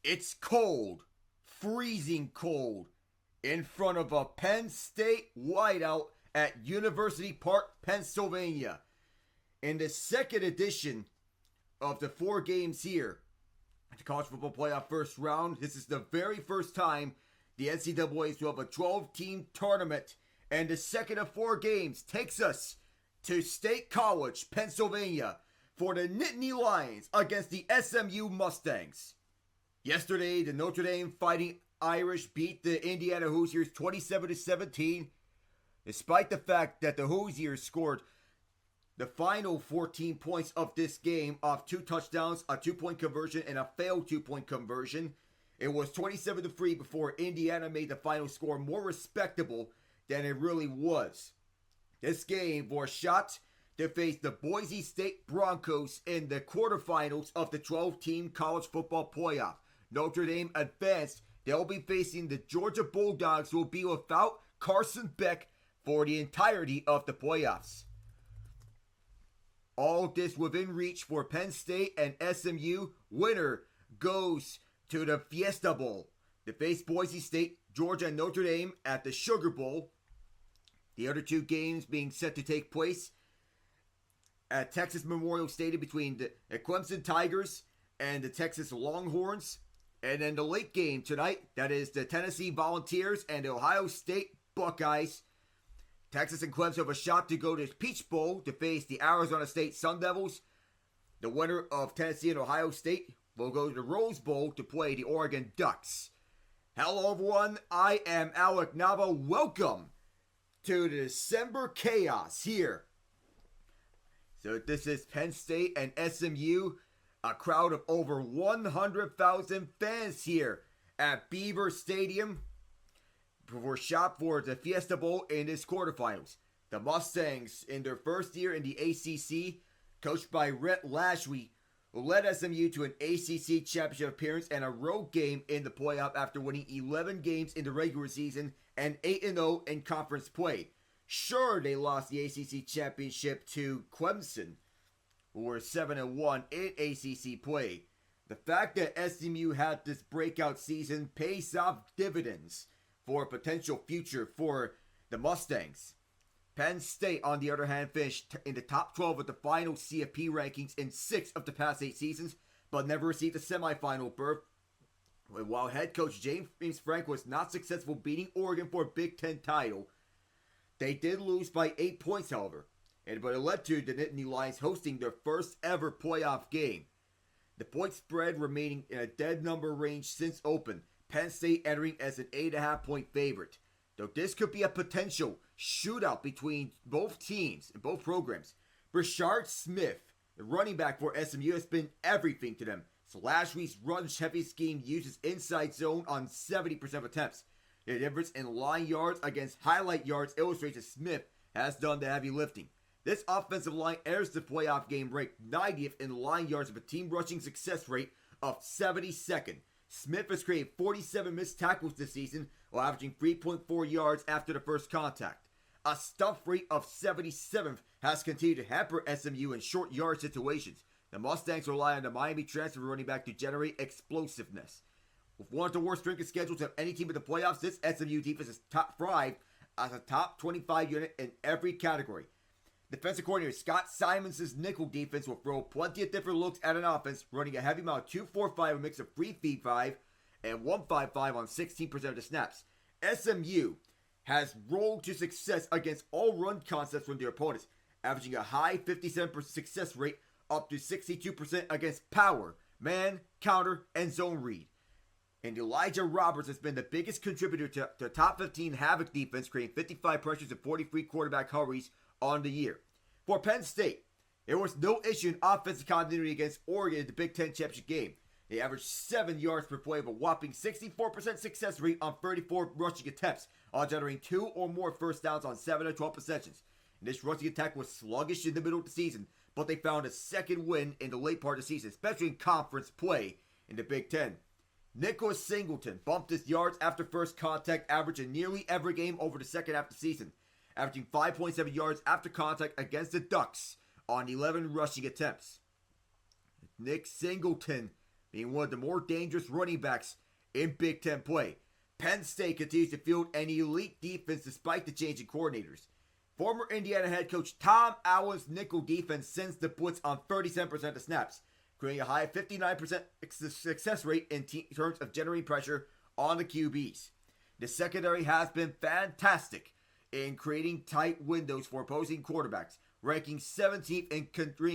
It's cold, freezing cold, in front of a Penn State whiteout at University Park, Pennsylvania. In the second edition of the 4 games here at the College Football Playoff First Round, this is the very first time the NCAA is to have a 12-team tournament, and the second of 4 games takes us to State College, Pennsylvania, for the Nittany Lions against the SMU Mustangs. Yesterday, the Notre Dame Fighting Irish beat the Indiana Hoosiers 27-17, despite the fact that the Hoosiers scored the final 14 points of this game off 2 touchdowns, a 2-point conversion, and a failed 2-point conversion. It was 27-3 before Indiana made the final score more respectable than it really was. This game was shot to face the Boise State Broncos in the quarterfinals of the 12-team college football playoff. Notre Dame advanced. They'll be facing the Georgia Bulldogs, who will be without Carson Beck for the entirety of the playoffs. All this within reach for Penn State and SMU. Winner goes to the Fiesta Bowl. They face Boise State, Georgia, and Notre Dame at the Sugar Bowl. The other 2 games being set to take place at Texas Memorial Stadium between the Clemson Tigers and the Texas Longhorns. And then the late game tonight, that is the Tennessee Volunteers and the Ohio State Buckeyes. Texas and Clemson have a shot to go to the Peach Bowl to face the Arizona State Sun Devils. The winner of Tennessee and Ohio State will go to the Rose Bowl to play the Oregon Ducks. Hello everyone, I am Alec Nava. Welcome to the December Chaos here. So this is Penn State and SMU. A crowd of over 100,000 fans here at Beaver Stadium for shop for the Fiesta Bowl in this quarterfinals. The Mustangs, in their first year in the ACC, coached by Rhett Lashlee, led SMU to an ACC championship appearance and a road game in the playoff after winning 11 games in the regular season and 8-0 in conference play. Sure, they lost the ACC championship to Clemson, who were 7-1 in ACC play. The fact that SMU had this breakout season pays off dividends for a potential future for the Mustangs. Penn State, on the other hand, finished in the top 12 of the final CFP rankings in 6 of the past 8 seasons, but never received a semifinal berth. While head coach James Frank was not successful beating Oregon for a Big Ten title, they did lose by 8 points, however. But it led to the Nittany Lions hosting their first ever playoff game. The point spread remaining in a dead number range since open. Penn State entering as an 8.5 point favorite. Though this could be a potential shootout between both teams and both programs. Brashard Smith, the running back for SMU, has been everything to them. So Lashlee's run-heavy scheme uses inside zone on 70% of attempts. The difference in line yards against highlight yards illustrates that Smith has done the heavy lifting. This offensive line enters the playoff game ranked 90th in line yards with a team rushing success rate of 72nd. Smith has created 47 missed tackles this season while averaging 3.4 yards after the first contact. A stuff rate of 77th has continued to hamper SMU in short yard situations. The Mustangs rely on the Miami transfer running back to generate explosiveness. With one of the worst strength schedules of any team in the playoffs, this SMU defense is top 5 as a top 25 unit in every category. Defensive coordinator Scott Simons' nickel defense will throw plenty of different looks at an offense, running a heavy amount of 2-4-5, a mix of 3-5 and 1-5-5 on 16% of the snaps. SMU has rolled to success against all run concepts from their opponents, averaging a high 57% success rate up to 62% against power, man, counter, and zone read. And Elijah Roberts has been the biggest contributor to top 15 Havoc defense, creating 55 pressures and 43 quarterback hurries on the year. For Penn State, there was no issue in offensive continuity against Oregon in the Big Ten championship game. They averaged 7 yards per play with a whopping 64% success rate on 34 rushing attempts, on generating 2 or more first downs on 7 of 12 possessions. And this rushing attack was sluggish in the middle of the season, but they found a second win in the late part of the season, especially in conference play in the Big Ten. Nicholas Singleton bumped his yards after first contact average in nearly every game over the second half of the season, averaging 5.7 yards after contact against the Ducks on 11 rushing attempts. Nick Singleton being one of the more dangerous running backs in Big Ten play. Penn State continues to field an elite defense despite the changing coordinators. Former Indiana head coach Tom Allen's nickel defense sends the blitz on 37% of snaps, creating a high 59% success rate in terms of generating pressure on the QBs. The secondary has been fantastic in creating tight windows for opposing quarterbacks, ranking 17th in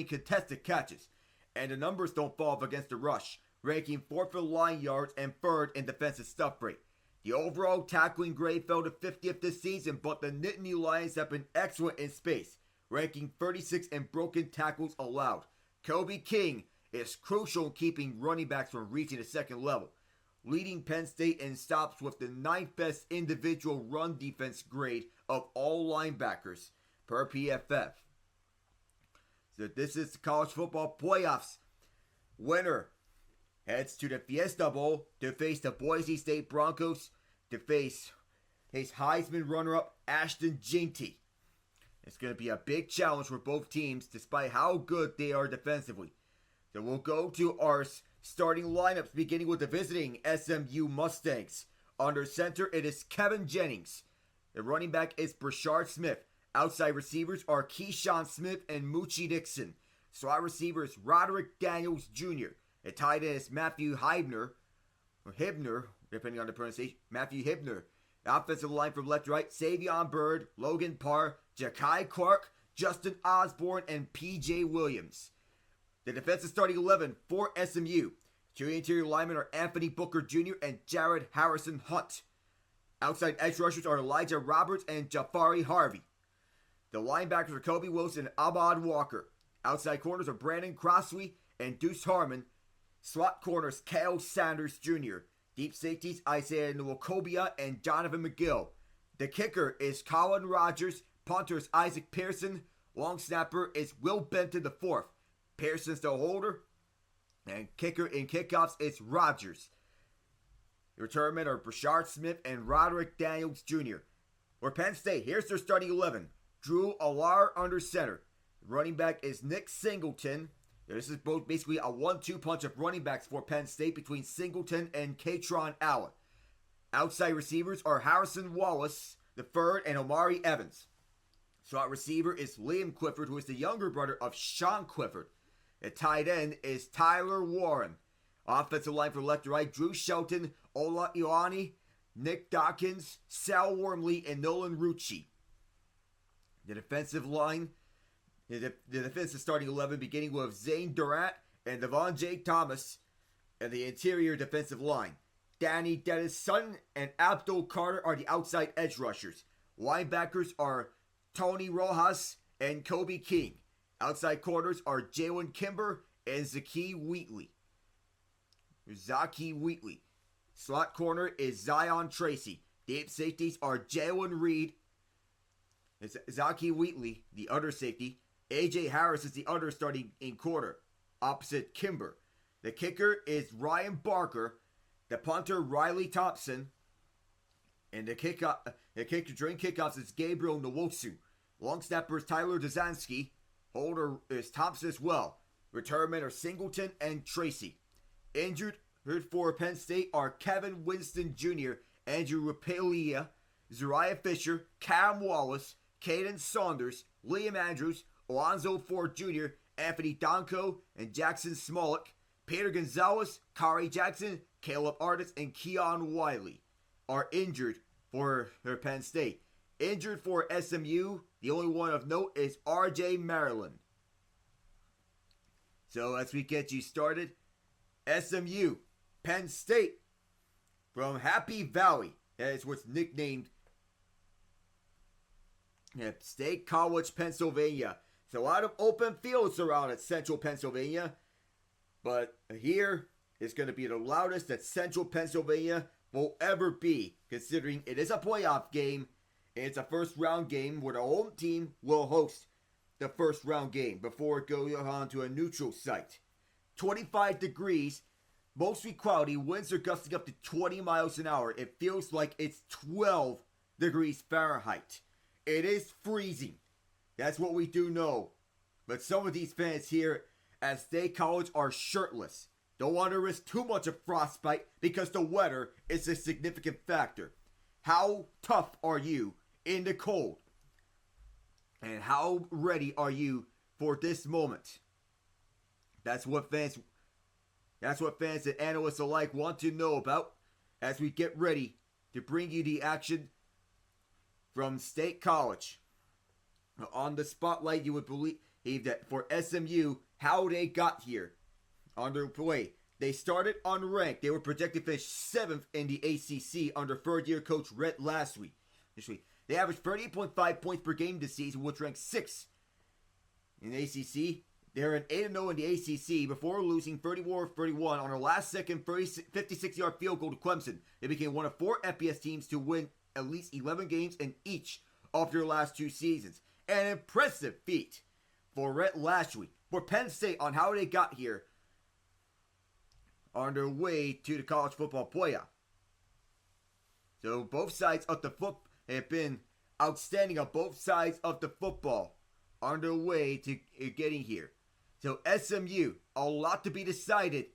contested catches. And the numbers don't fall off against the rush, ranking 4th in line yards and 3rd in defensive stuff rate. The overall tackling grade fell to 50th this season, but the Nittany Lions have been excellent in space, ranking 36th in broken tackles allowed. Kobe King is crucial in keeping running backs from reaching the second level, leading Penn State in stops with the 9th best individual run defense grade of all linebackers per PFF. So this is the college football playoffs. Winner heads to the Fiesta Bowl to face the Boise State Broncos, to face his Heisman runner-up Ashton Jeanty. It's going to be a big challenge for both teams despite how good they are defensively. So we'll go to our starting lineups, beginning with the visiting SMU Mustangs. Under center, it is Kevin Jennings. The running back is Brashard Smith. Outside receivers are Keyshawn Smith and Moochie Dixon. Slot receivers Roderick Daniels Jr. The tight end is Matthew Hibner, or Hibner, depending on the pronunciation, Matthew Hibner. The offensive line from left to right, Savion Byrd, Logan Parr, Ja'Kai Clark, Justin Osborne, and P.J. Williams. The defensive starting 11 for SMU. Two interior linemen are Anthony Booker Jr. and Jared Harrison Hunt. Outside edge rushers are Elijah Roberts and Jafari Harvey. The linebackers are Kobe Wilson and Ahmad Walker. Outside corners are Brandon Crossley and Deuce Harmon. Slot corners, Kale Sanders Jr. Deep safeties, Isaiah Nwokobia and Donovan McGill. The kicker is Colin Rogers. Punter is Isaac Pearson. Long snapper is Will Benton IV. Pearson's the holder. And kicker in kickoffs is Rogers. The return men are Brashard Smith and Roderick Daniels Jr. For Penn State, here's their starting 11. Drew Allar under center. Running back is Nick Singleton. This is both basically a 1-2 punch of running backs for Penn State between Singleton and Katron Allen. Outside receivers are Harrison Wallace III and Omari Evans. Slot receiver is Liam Clifford, who is the younger brother of Sean Clifford. The tight end is Tyler Warren. Offensive line from left to right, Drew Shelton, Ola Ioani, Nick Dawkins, Sal Wormley, and Nolan Rucci. The defensive line, the defensive starting 11 beginning with Zane Durant and Devon J. Thomas. And the interior defensive line, Danny Dennis-Sutton and Abdul Carter are the outside edge rushers. Linebackers are Tony Rojas and Kobe King. Outside corners are Jalen Kimber and Zaki Wheatley. Slot corner is Zion Tracy. Deep safeties are Jalen Reed. It's Zaki Wheatley, the other safety. AJ Harris is the other starting in corner, opposite Kimber. The kicker is Ryan Barker. The punter, Riley Thompson. And the kicker during kickoffs is Gabriel Nwosu. Long snapper is Tyler Dzansky. Holder is Thompson as well. Return men are Singleton and Tracy. Injured for Penn State are Kevin Winston Jr., Andrew Rapelia, Zariah Fisher, Cam Wallace, Caden Saunders, Liam Andrews, Alonzo Ford Jr., Anthony Donko, and Jackson Smolik. Peter Gonzalez, Kari Jackson, Caleb Artis, and Keon Wiley are injured for Penn State. Injured for SMU, the only one of note is RJ Maryland. So as we get you started, SMU, Penn State, from Happy Valley, that is what's nicknamed State College, Pennsylvania. So a lot of open fields around at Central Pennsylvania, but here is going to be the loudest that Central Pennsylvania will ever be, considering it is a playoff game. It's a first round game where the home team will host the first round game before it goes on to a neutral site. 25 degrees, mostly cloudy, winds are gusting up to 20 miles an hour. It feels like it's 12 degrees Fahrenheit. It is freezing. That's what we do know. But some of these fans here at State College are shirtless. Don't want to risk too much of frostbite because the weather is a significant factor. How tough are you in the cold? And how ready are you for this moment? That's what fans and analysts alike want to know about as we get ready to bring you the action from State College. On the spotlight, you would believe that for SMU, how they got here. Underway, they started unranked. They were projected to finish 7th in the ACC under third-year coach Rhett last week. They averaged 38.5 points per game this season, which ranked 6th in the ACC. They're an 8-0 in the ACC before losing 34-31 on their last-second 56-yard field goal to Clemson. They became one of 4 FBS teams to win at least 11 games in each of their last 2 seasons. An impressive feat for Rhett last week. For Penn State on how they got here on their way to the college football playoff. So both sides of the football have been outstanding on both sides of the football on their way to getting here. So SMU, a lot to be decided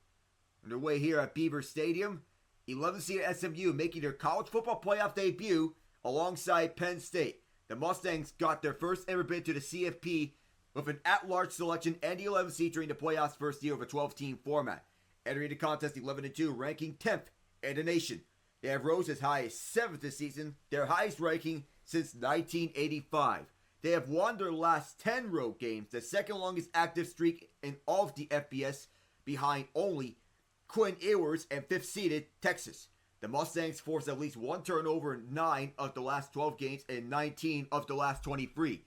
on their way here at Beaver Stadium. 11th seed SMU making their college football playoff debut alongside Penn State. The Mustangs got their first ever bid to the CFP with an at-large selection and the 11th seed during the playoffs' first year of a 12-team format. Entering the contest 11-2, ranking 10th in the nation. They have rose as high as 7th this season, their highest ranking since 1985. They have won their last 10 road games, the second longest active streak in all of the FBS, behind only Quinn Ewers and 5th-seeded Texas. The Mustangs forced at least 1 turnover in 9 of the last 12 games and 19 of the last 23.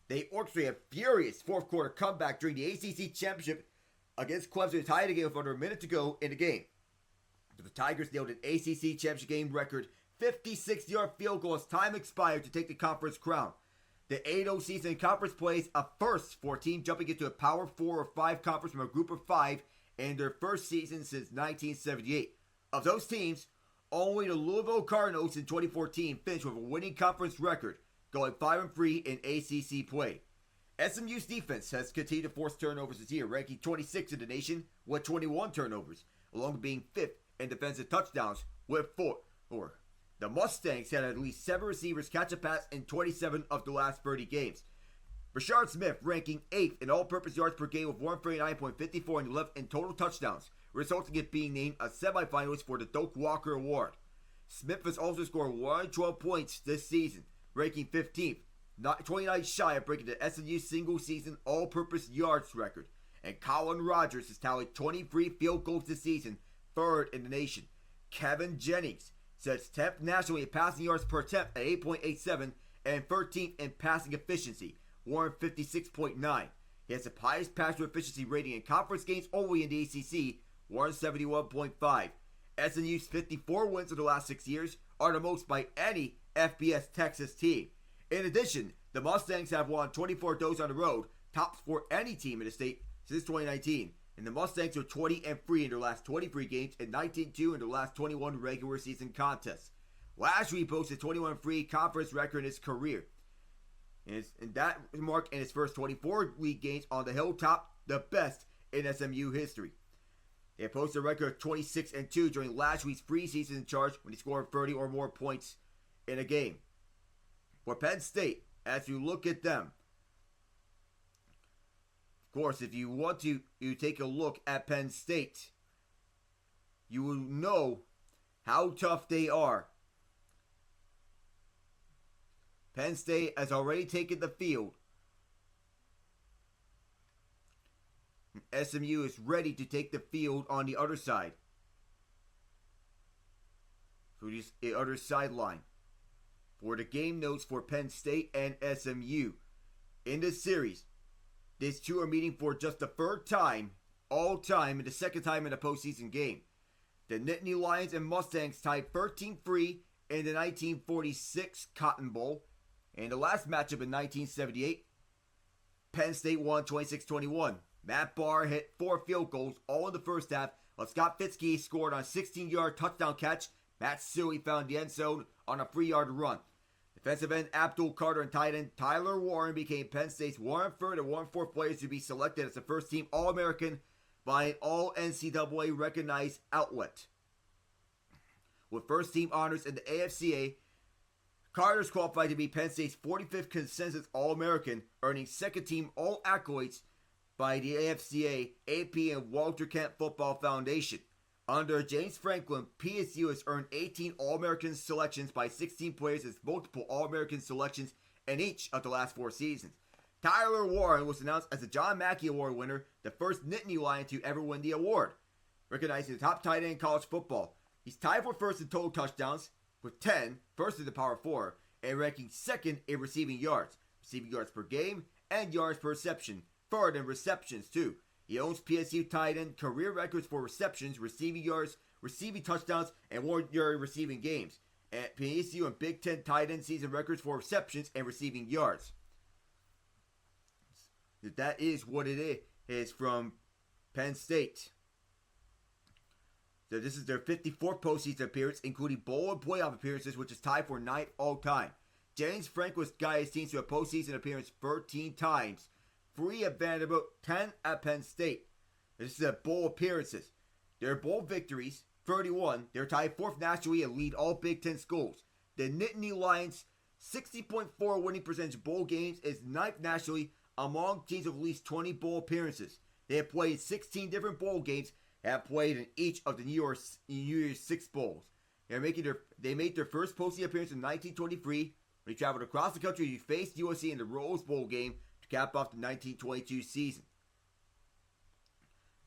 They orchestrated a furious fourth-quarter comeback during the ACC Championship against Clemson to tie the game with under a minute to go in the game. But the Tigers nailed an ACC Championship game record 56-yard field goal as time expired to take the conference crown. The 8-0 season in conference plays a first for a team jumping into a Power 4 or 5 conference from a group of 5 in their first season since 1978. Of those teams, only the Louisville Cardinals in 2014 finished with a winning conference record, going 5-3 in ACC play. SMU's defense has continued to force turnovers this year, ranking 26th in the nation with 21 turnovers, along with being 5th in defensive touchdowns with 4. The Mustangs had at least 7 receivers catch a pass in 27 of the last 30 games. Rashard Smith ranking 8th in all-purpose yards per game with 139.54 and 11 in total touchdowns, resulting in being named a semifinalist for the Doak Walker Award. Smith has also scored 112 points this season, ranking 15th, 29 shy of breaking the SMU single-season all-purpose yards record. And Colin Rogers has tallied 23 field goals this season, 3rd in the nation. Kevin Jennings sets 10th nationally in passing yards per attempt at 8.87 and 13th in passing efficiency, 156.9. He has the highest passer efficiency rating in conference games only in the ACC, 171.5. SMU's 54 wins in the last 6 years are the most by any FBS Texas team. In addition, the Mustangs have won 24 of those on the road, tops for any team in the state since 2019. And the Mustangs are 20-3 in their last 23 games and 19-2 in their last 21 regular season contests. Last week, he posted a 21-3 conference record in his career. And that marked in his first 24 league games on the hilltop, the best in SMU history. They posted a record of 26-2 during last week's preseason charge when he scored 30 or more points in a game. For Penn State, as you look at them, of course, if you want to take a look at Penn State, you will know how tough they are. Penn State has already taken the field. SMU is ready to take the field on the other side. So just the other sideline. For the game notes for Penn State and SMU. In this series, these two are meeting for just the 3rd time, all time, and the 2nd time in a postseason game. The Nittany Lions and Mustangs tied 13-3 in the 1946 Cotton Bowl. And the last matchup in 1978, Penn State won 26-21. Matt Barr hit 4 field goals, all in the first half, while Scott Fitzke scored on a 16-yard touchdown catch. Matt Suey found the end zone on a 3-yard run. Defensive end Abdul Carter and tight end Tyler Warren became Penn State's 1/3 and 1/4 players to be selected as the first-team All-American by an all NCAA recognized outlet. With first team honors in the AFCA, Carter's qualified to be Penn State's 45th consensus All-American, earning second team all accolades by the AFCA, AP, and Walter Camp Football Foundation. Under James Franklin, PSU has earned 18 All-American selections by 16 players as multiple All-American selections in each of the last 4 seasons. Tyler Warren was announced as the John Mackey Award winner, the first Nittany Lion to ever win the award, recognizing the top tight end in college football. He's tied for first in total touchdowns with 10, first in the Power 4, and ranking second in receiving yards per game, and yards per reception, third in receptions too. He owns PSU tight end career records for receptions, receiving yards, receiving touchdowns, and 1-yard receiving games. At PSU and Big Ten tight end season records for receptions and receiving yards. That is what it is from Penn State. So this is their 54th postseason appearance, including bowl and playoff appearances, which is tied for 9th all time. James Franklin's guided his teams to a postseason appearance 13 times. 3 at Vanderbilt, 10 at Penn State. This is bowl appearances. Their bowl victories, 31. They're tied 4th nationally and lead all Big Ten schools. The Nittany Lions' 60.4 winning percentage bowl games is 9th nationally among teams of at least 20 bowl appearances. They have played 16 different bowl games and have played in each of the New Year's 6 bowls. They made their first postseason appearance in 1923. They traveled across the country to face USC in the Rose Bowl game to cap off the 1922 season.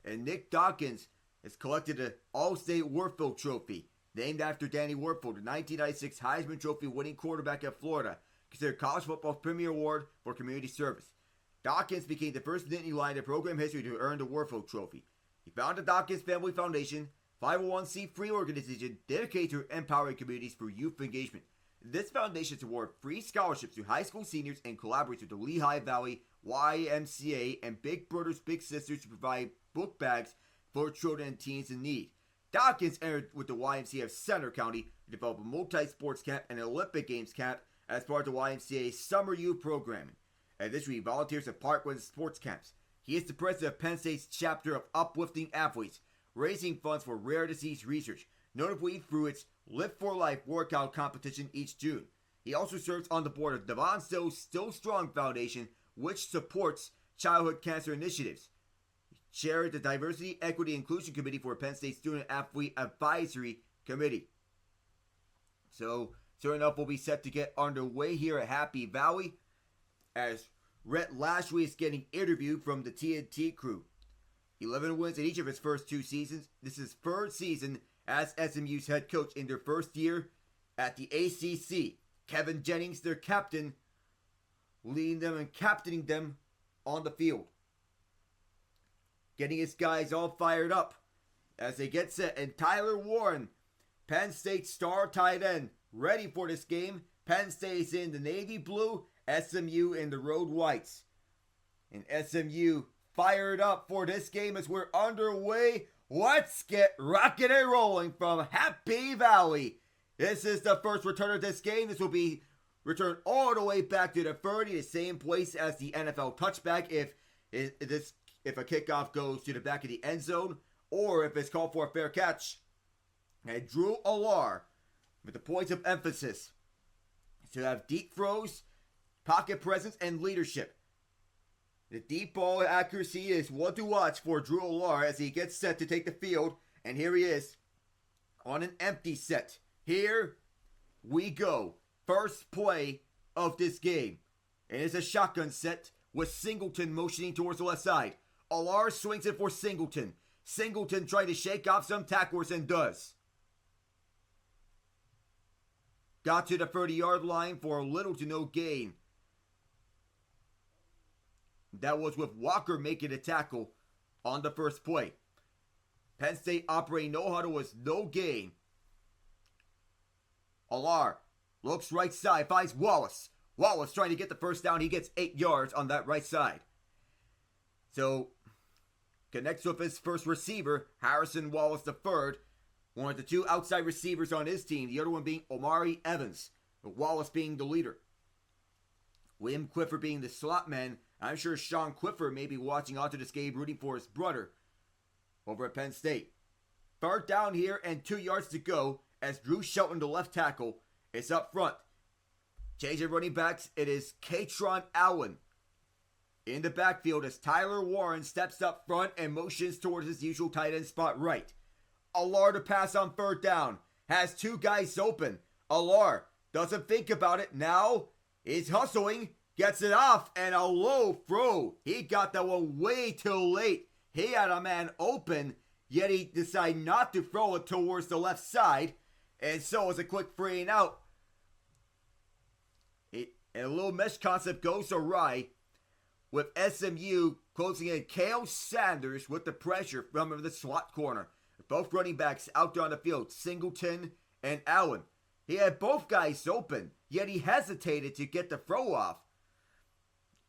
And Nick Dawkins has collected an All-State Warfield Trophy, named after Danny Warfield, the 1996 Heisman Trophy winning quarterback at Florida, considered college football's premier award for community service. Dawkins became the first Nittany Lion in program history to earn the Warfield Trophy. He founded the Dawkins Family Foundation, 501c3 organization dedicated to empowering communities through youth engagement. This foundation awards free scholarships to high school seniors and collaborates with the Lehigh Valley YMCA and Big Brothers Big Sisters to provide book bags for children and teens in need. Dawkins entered with the YMCA of Center County to develop a multi-sports camp and an Olympic Games camp as part of the YMCA's summer youth programming. Additionally, he volunteers at Parkland sports camps. He is the president of Penn State's chapter of Uplifting Athletes, raising funds for rare disease research, notably through its Live for Life workout competition each June. He also serves on the board of Devon Still Strong Foundation, which supports childhood cancer initiatives. He chaired the Diversity, Equity, Inclusion Committee for Penn State Student Athlete Advisory Committee. So, soon enough, we'll be set to get underway here at Happy Valley as Rhett Lashley is getting interviewed from the TNT crew. 11 wins in each of his first 2 seasons. This is his 3rd season as SMU's head coach in their first year at the ACC. Kevin Jennings, their captain, leading them and captaining them on the field. Getting his guys all fired up as they get set. And Tyler Warren, Penn State star tight end, ready for this game. Penn State is in the navy blue, SMU in the road whites. And SMU fired up for this game as we're underway. Let's get rocking and rolling from Happy Valley. This is the first return of this game. This will be returned all the way back to the 30, the same place as the NFL touchback if a kickoff goes to the back of the end zone or if it's called for a fair catch. And Drew Allar, with the points of emphasis, to have deep throws, pocket presence, and leadership. The deep ball accuracy is one to watch for Drew Allar as he gets set to take the field. And here he is on an empty set. Here we go. First play of this game. And it's a shotgun set with Singleton motioning towards the left side. Allar swings it for Singleton. Singleton trying to shake off some tacklers and does. Got to the 30-yard line for little to no gain. That was with Walker making a tackle on the first play. Penn State operating no huddle was no gain. Allar looks right side, finds Wallace. Wallace trying to get the first down. He gets 8 yards on that right side. So, connects with his first receiver, Harrison Wallace III. One of the 2 outside receivers on his team. The other one being Omari Evans. With Wallace being the leader. William Clifford being the slot man. I'm sure Sean Clifford may be watching onto this game rooting for his brother. over at Penn State. Third down here and 2 yards to go as Drew Shelton, the left tackle, is up front. Changing running backs, it is Katron Allen in the backfield as Tyler Warren steps up front and motions towards his usual tight end spot right. Alar to pass on third down. Has 2 guys open. Alar doesn't think about it. Now is hustling. Gets it off and a low throw. He got that one way too late. He had a man open, yet he decided not to throw it towards the left side. And so as a quick free and out, and a little mesh concept goes awry with SMU closing in Kale Sanders with the pressure from the slot corner. Both running backs out there on the field, Singleton and Allen. He had both guys open, yet he hesitated to get the throw off.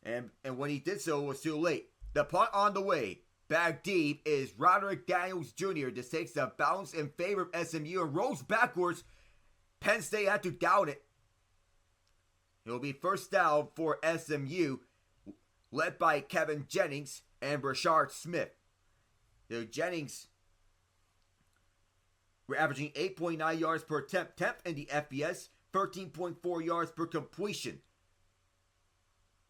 And when he did so, it was too late. The punt on the way. Back deep is Roderick Daniels Jr. Just takes the bounce in favor of SMU and rolls backwards. Penn State had to down it. It will be first down for SMU, led by Kevin Jennings and Brashard Smith. Jennings, we're averaging 8.9 yards per attempt, 10th in the FBS, 13.4 yards per completion.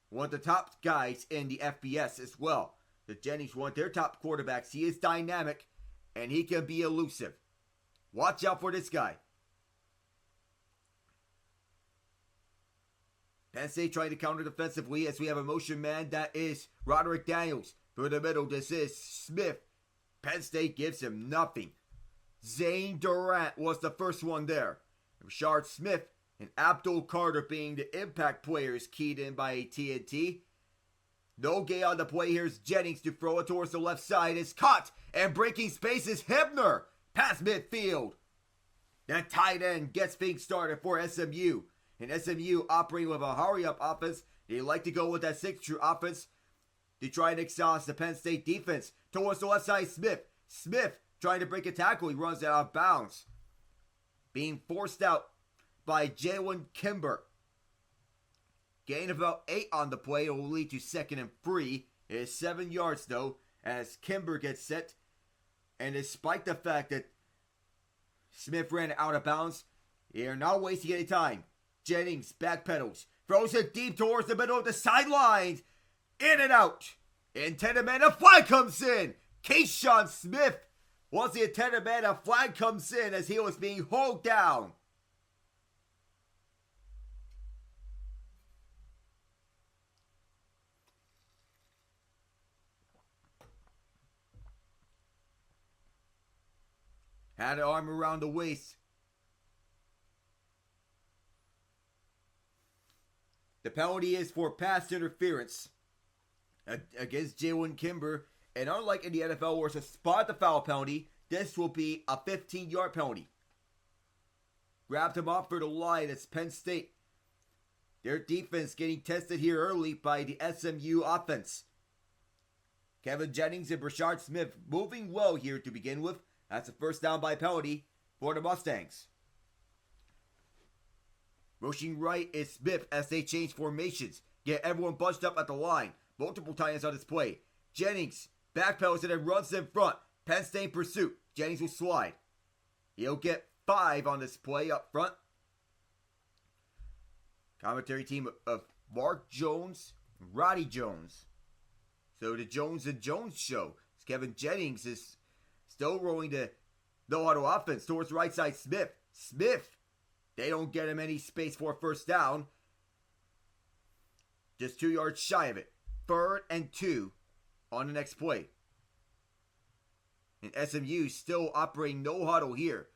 One of the top guys in the FBS as well. Jennings, one of their top quarterbacks. He is dynamic, and he can be elusive. Watch out for this guy. Penn State trying to counter defensively as we have a motion man. That is Roderick Daniels. Through the middle, this is Smith. Penn State gives him nothing. Zane Durant was the first one there. Rashard Smith and Abdul Carter being the impact players keyed in by TNT. No gain on the play. Here's Jennings to throw it towards the left side. Is caught and breaking space is Hebner. Past midfield. That tight end gets things started for SMU. And SMU operating with a hurry-up offense. They like to go with that 6-true offense to try and exhaust the Penn State defense. Towards the left side, Smith. Smith trying to break a tackle. He runs it out of bounds. Being forced out by Jalen Kimber. Gain of about 8 on the play. It will lead to 2nd and 3. It is 7 yards though as Kimber gets set. And despite the fact that Smith ran out of bounds, they are not wasting any time. Jennings backpedals. Throws it deep towards the middle of the sidelines. In and out. Intended man, a flag comes in. Keyshawn Smith was the intended man. A flag comes in as he was being hauled down. Had an arm around the waist. The penalty is for pass interference against Jalen Kimber. And unlike in the NFL where it's a spot the foul penalty, this will be a 15-yard penalty. Grabbed him off for the line. It's Penn State. Their defense getting tested here early by the SMU offense. Kevin Jennings and Brashard Smith moving well here to begin with. That's a first down by penalty for the Mustangs. Rushing right is Smith as they change formations. Get everyone bunched up at the line. Multiple times on this play. Jennings backpedals and then runs in front. Penn State pursuit. Jennings will slide. He'll get 5 on this play up front. Commentary team of Mark Jones, Roddy Jones. So the Jones and Jones show. Kevin Jennings is still rolling the no-huddle offense towards the right side. Smith. They don't get him any space for a first down. Just 2 yards shy of it. 3rd and 2 on the next play. And SMU still operating no huddle here.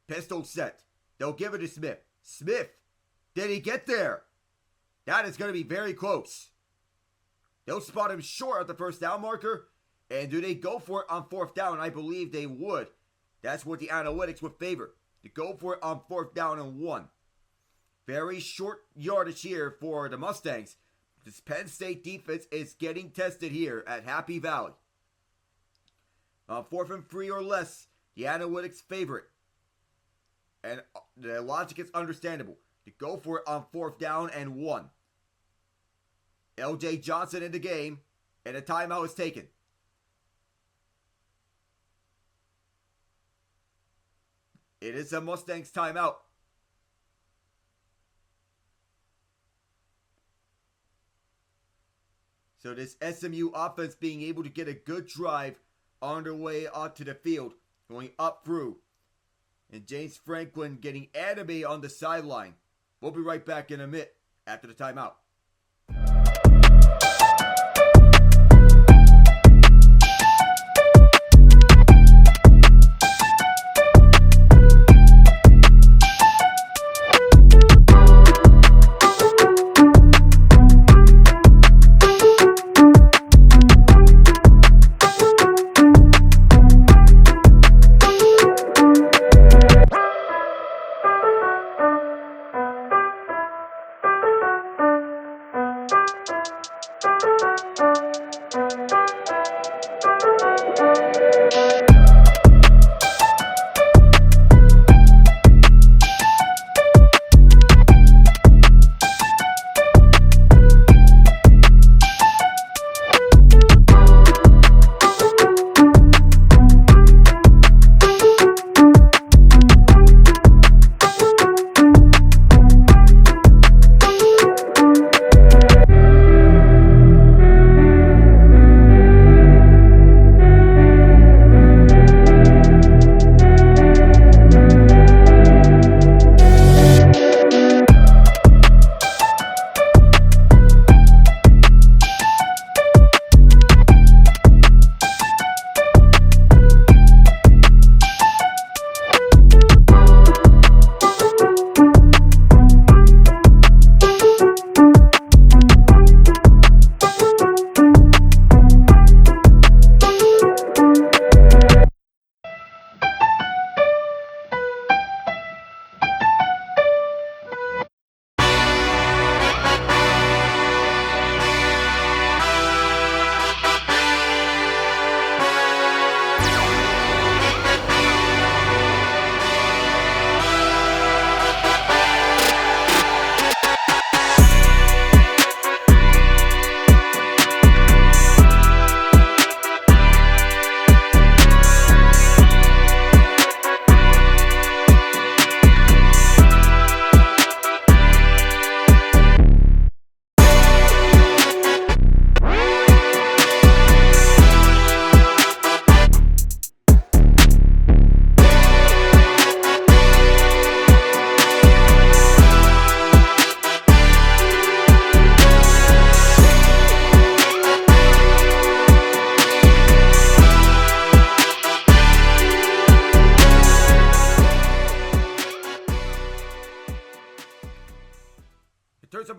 Pistol set. They'll give it to Smith. Smith. Did he get there? That is going to be very close. They'll spot him short of the first down marker. And do they go for it on 4th down? I believe they would. That's what the analytics would favor. To go for it on 4th down and 1. Very short yardage here for the Mustangs. This Penn State defense is getting tested here at Happy Valley. On 4th and 3 or less, the analytics favor it. And the logic is understandable. To go for it on 4th down and 1. LJ Johnson in the game, and a timeout is taken. It is a Mustangs timeout. So this SMU offense being able to get a good drive on their way onto the field, going up through. And James Franklin getting animated on the sideline. We'll be right back in a minute after the timeout.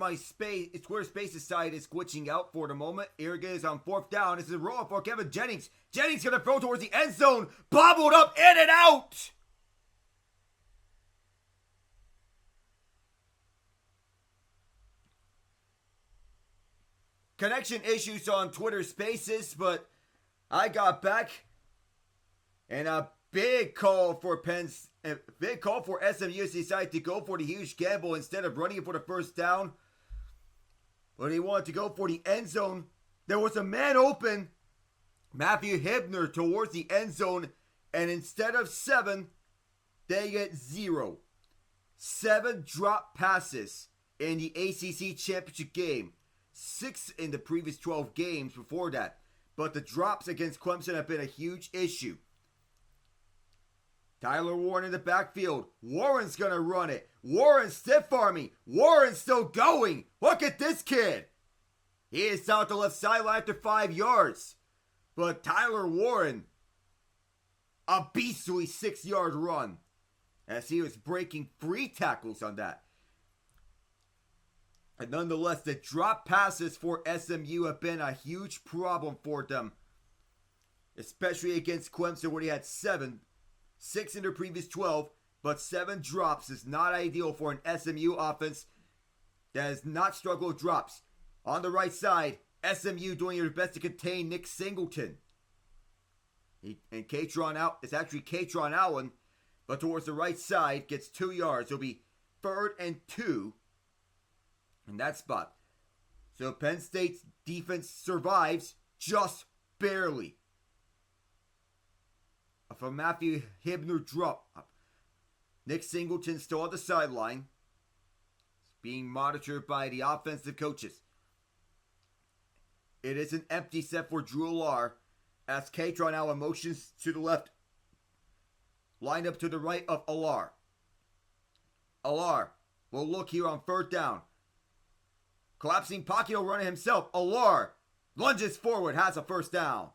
My Square Spaces side is glitching out for the moment. Here it is on 4th down. This is a roll for Kevin Jennings. Jennings going to throw towards the end zone. Bobbled up, in and out. Connection issues on Twitter Spaces, but I got back. And a big call for SMU to decide to go for the huge gamble instead of running it for the first down. When he wanted to go for the end zone, there was a man open, Matthew Hibner, towards the end zone, and instead of 7, they get 0. 7 drop passes in the ACC championship game. 6 in the previous 12 games before that. But the drops against Clemson have been a huge issue. Tyler Warren in the backfield. Warren's going to run it. Warren stiff arming. Warren's still going. Look at this kid. He is down the left sideline after 5 yards. But Tyler Warren, a beastly 6-yard run, as he was breaking 3 tackles on that. And nonetheless, the drop passes for SMU have been a huge problem for them. Especially against Clemson, where he had 7. 6 in their previous 12, but 7 drops is not ideal for an SMU offense that has not struggled with drops. On the right side, SMU doing their best to contain Nick Singleton. And Katron out, it's actually Katron Allen, but towards the right side, gets 2 yards. It'll be 3rd and 2 in that spot. So Penn State's defense survives just barely. From Matthew Hibner drop. Nick Singleton still on the sideline, being monitored by the offensive coaches. It is an empty set for Drew Allar as Katron now motions to the left. Lined up to the right of Allar. Allar will look here on third down. Collapsing pocket, he'll run it himself. Allar lunges forward, has a first down.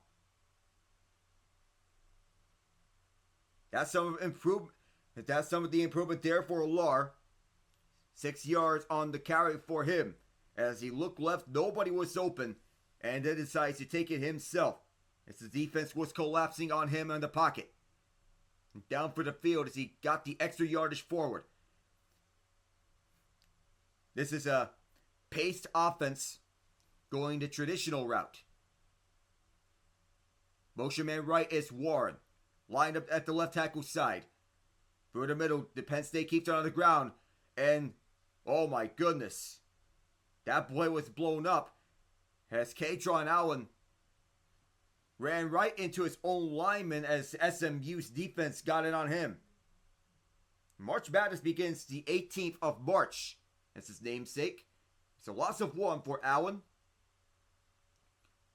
That's some of the improvement there for Allar. 6 yards on the carry for him. As he looked left, nobody was open, and then decides to take it himself as the defense was collapsing on him in the pocket. And down for the field as he got the extra yardage forward. This is a paced offense going the traditional route. Motion man right is Warren, lined up at the left tackle side. Through the middle, the Penn State keeps it on the ground, and oh my goodness, that play was blown up as Katron Allen ran right into his own lineman as SMU's defense got it on him. March Madness begins the 18th of March. That's his namesake. So lots of one for Allen.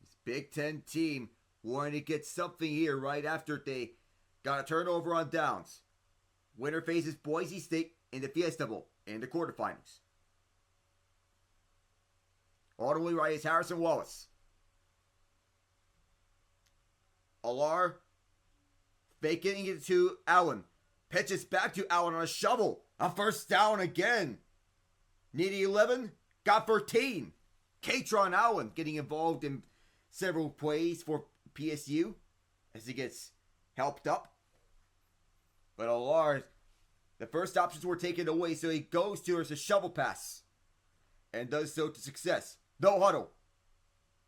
This Big Ten team wanting to get something here right after they got a turnover on downs. Winner faces Boise State in the Fiesta Bowl in the quarterfinals. All the way right is Harrison Wallace. Allar faking it to Allen. Pitches back to Allen on a shovel. A first down again. Needed 11, got 13. Katron Allen getting involved in several plays for PSU as he gets helped up. But Allar, the first options were taken away, so he goes to a shovel pass and does so to success. No huddle.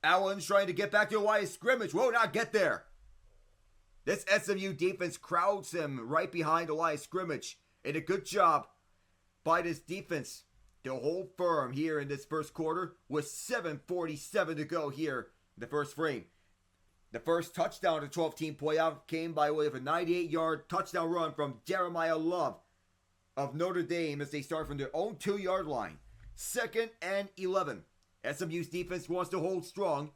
Allen's trying to get back to the line of scrimmage. Will not get there. This SMU defense crowds him right behind the line of scrimmage. And a good job by this defense to hold firm here in this first quarter with 7:47 to go here in the first frame. The first touchdown of the 12-team playoff came by way of a 98-yard touchdown run from Jeremiah Love of Notre Dame as they start from their own 2-yard line. 2nd and 11. SMU's defense wants to hold strong.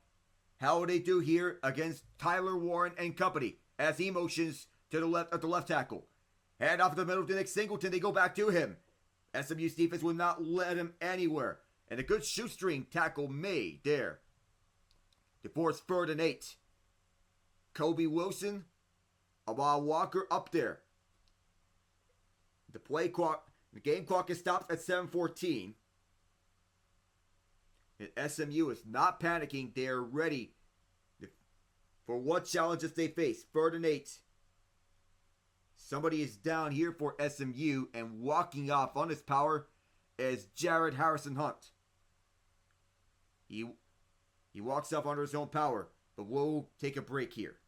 How will they do here against Tyler Warren and company as he motions to the left at the left tackle? Hand off the middle to Nick Singleton. They go back to him. SMU's defense will not let him anywhere. And a good shoestring tackle made there to force 3rd and 8. Kobe Wilson, Amal Walker up there. The game clock is stopped at 7:14. And SMU is not panicking. They are ready for what challenges they face. 3rd and 8. Somebody is down here for SMU, and walking off on his power is Jared Harrison Hunt. He walks off under his own power, but we'll take a break here.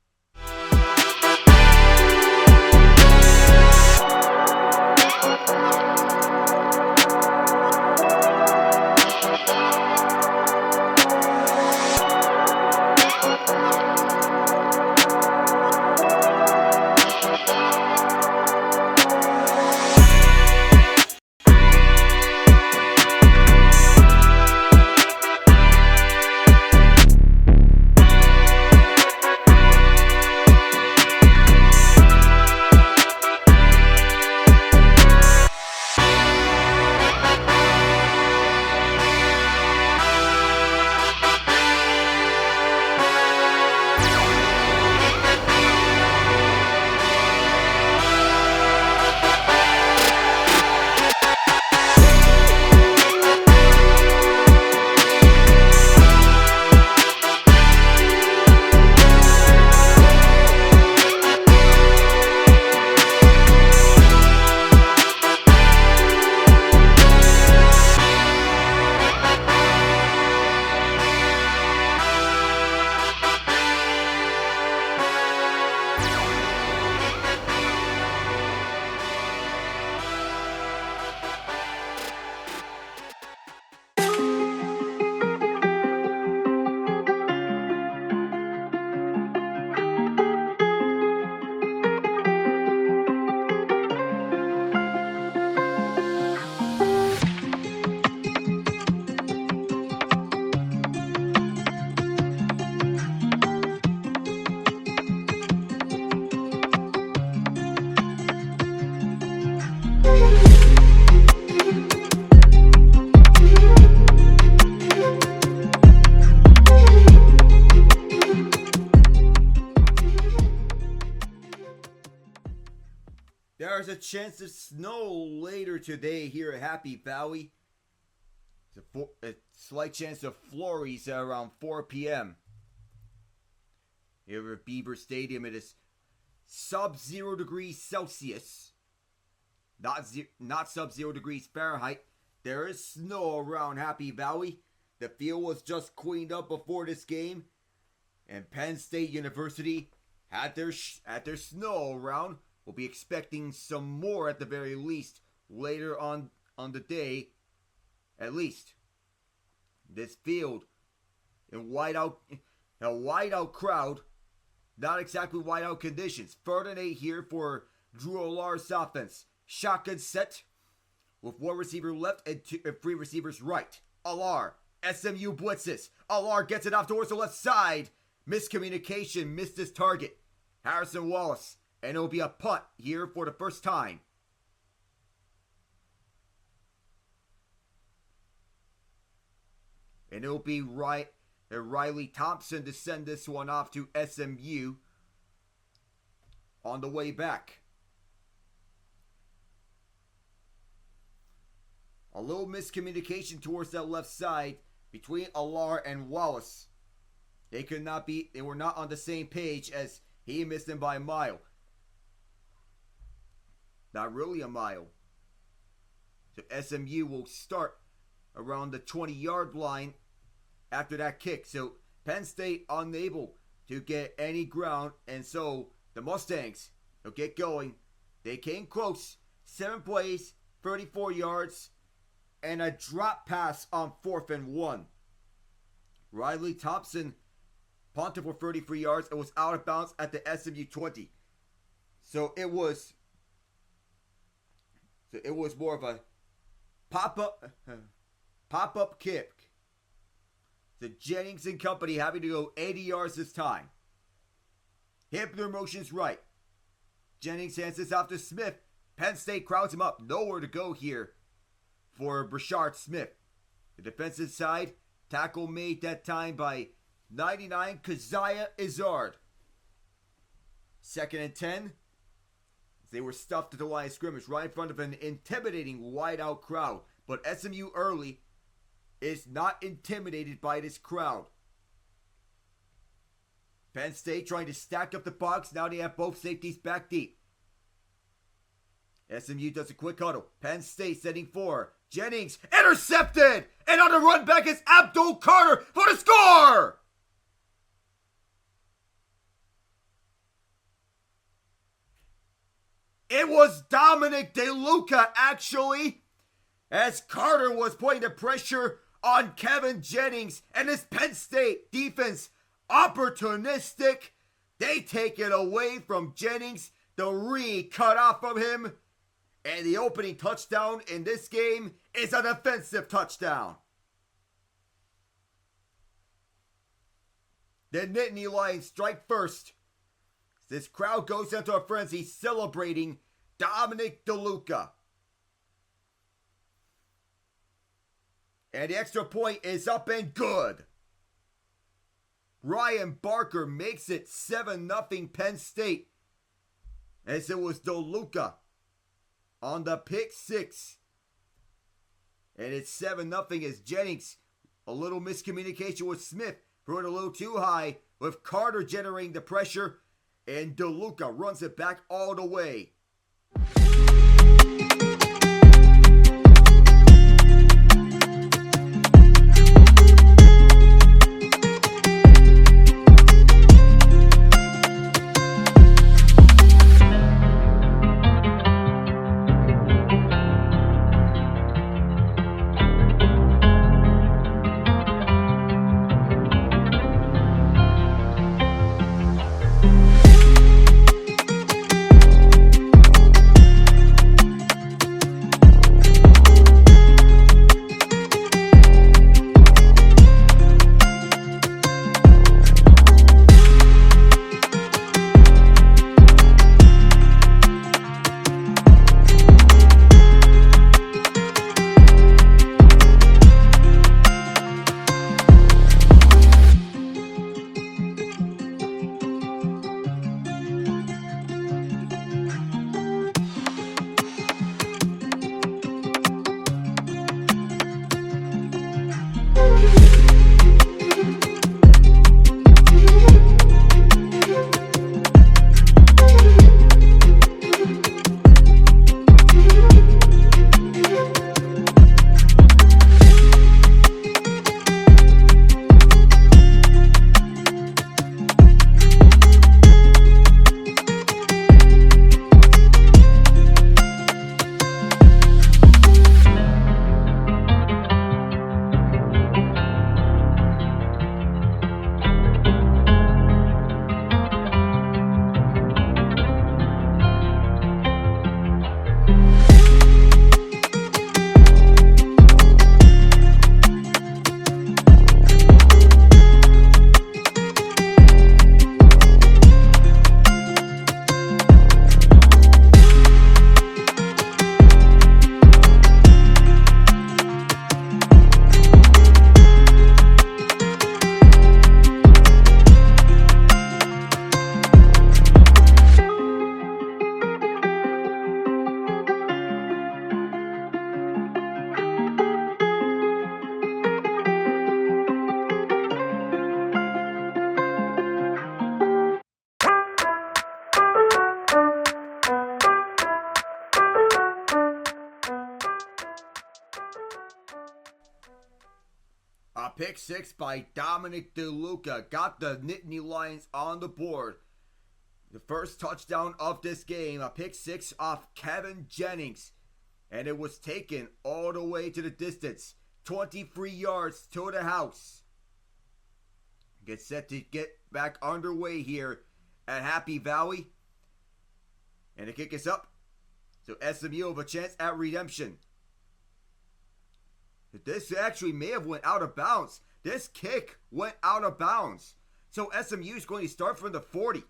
There's a chance of snow later today here at Happy Valley. A slight chance of flurries at around 4 p.m. Here at Beaver Stadium, it is sub-0 degrees Celsius. Not sub-0 degrees Fahrenheit. There is snow around Happy Valley. The field was just cleaned up before this game. And Penn State University had their snow around. We'll be expecting some more at the very least later on the day. At least. This field in a whiteout crowd. Not exactly whiteout conditions. 3rd and 8 here for Drew Allar's offense. Shotgun set with 1 receiver left and 3 receivers right. Allar, SMU blitzes. Allar gets it off towards the left side. Miscommunication, missed his target. Harrison Wallace. And it'll be a punt here for the first time. And it'll be Riley Thompson to send this one off to SMU on the way back. A little miscommunication towards that left side between Allar and Wallace. They were not on the same page as he missed him by a mile. Not really a mile. So SMU will start around the 20-yard line after that kick. So Penn State unable to get any ground. And so the Mustangs will get going. They came close. 7 plays, 34 yards, and a drop pass on 4th and 1. Riley Thompson punted for 33 yards and was out of bounds at the SMU 20. So it was more of a pop-up kick. So Jennings and company having to go 80 yards this time. Hip their motions right. Jennings hands this off to Smith. Penn State crowds him up. Nowhere to go here for Brashard Smith. The defensive side, tackle made that time by 99 Keziah Izzard. 2nd and 10. They were stuffed at the line of scrimmage right in front of an intimidating whiteout crowd. But SMU early is not intimidated by this crowd. Penn State trying to stack up the box. Now they have both safeties back deep. SMU does a quick huddle. Penn State setting for Jennings. Intercepted! And on the run back is Abdul Carter for the score! It was Dominic DeLuca, actually, as Carter was putting the pressure on Kevin Jennings, and this Penn State defense, opportunistic. They take it away from Jennings. The read cut off from him, and the opening touchdown in this game is a defensive touchdown. The Nittany Lions strike first. This crowd goes into a frenzy celebrating Dominic DeLuca. And the extra point is up and good. Ryan Barker makes it 7-0 Penn State. As it was DeLuca on the pick 6. And it's 7-0 as Jennings, a little miscommunication with Smith, threw it a little too high, with Carter generating the pressure. And DeLuca runs it back all the way. pick six by Dominic DeLuca got the Nittany Lions on the board. The first touchdown of this game, a pick six off Kevin Jennings. And it was taken all the way to the distance. 23 yards to the house. Get set to get back underway here at Happy Valley. And the kick is up. So SMU have a chance at redemption. This actually may have went out of bounds. This kick went out of bounds. So SMU is going to start from the 40.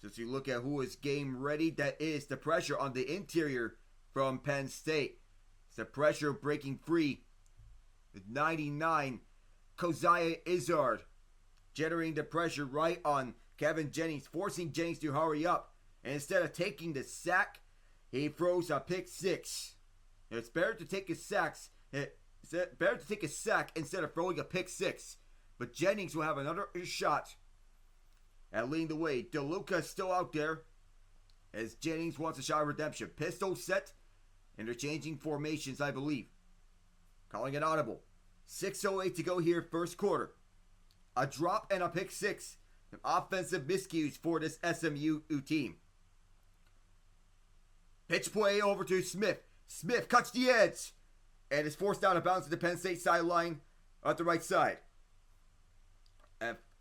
Since you look at who is game ready, that is the pressure on the interior from Penn State. It's the pressure breaking free with 99, Keziah Izzard generating the pressure right on Kevin Jennings, forcing Jennings to hurry up. And instead of taking the sack, he throws a pick six. It's better to take a sack. It's better to take a sack instead of throwing a pick six. But Jennings will have another shot at leading the way. DeLuca is still out there as Jennings wants a shot of redemption. Pistol set, and they're changing formations, I believe. Calling it audible. 6:08 to go here, first quarter. A drop and a pick six. Some offensive miscues for this SMU team. Pitch play over to Smith. Smith cuts the edge and is forced out of bounds to the Penn State sideline at the right side.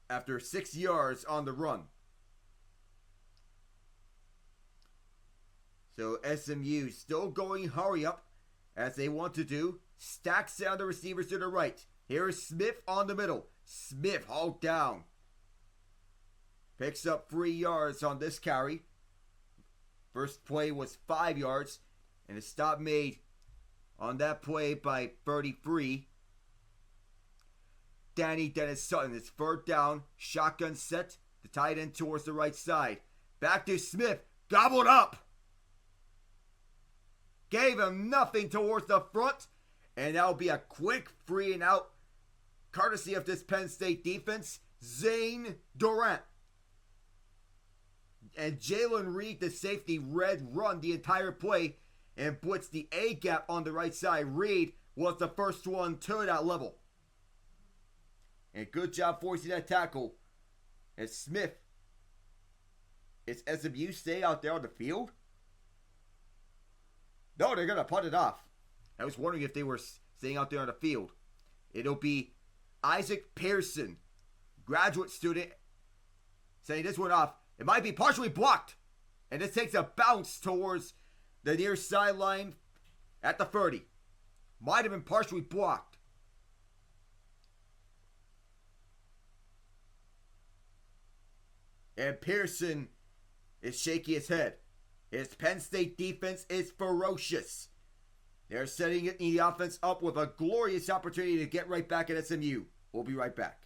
After 6 yards on the run. So SMU still going hurry up as they want to do. Stacks down the receivers to the right. Here is Smith on the middle. Smith hauled down. Picks up 3 yards on this carry. First play was 5 yards. And a stop made on that play by 33. Dennis-Sutton is third down. Shotgun set. The tight end towards the right side. Back to Smith. Gobbled up. Gave him nothing towards the front. And that'll be a quick 3 and out. Courtesy of this Penn State defense. Zane Durant. And Jalen Reed, the safety, run the entire play and blitz the A gap on the right side. Reed was the first one to that level. And good job forcing that tackle. And Smith. Is SMU stay out there on the field? No, they're going to punt it off. I was wondering if they were staying out there on the field. It'll be Isaac Pearson, graduate student, saying this one off. It might be partially blocked. And this takes a bounce towards the near sideline at the 30. Might have been partially blocked. And Pearson is shaking his head. His Penn State defense is ferocious. They're setting the offense up with a glorious opportunity to get right back at SMU. We'll be right back.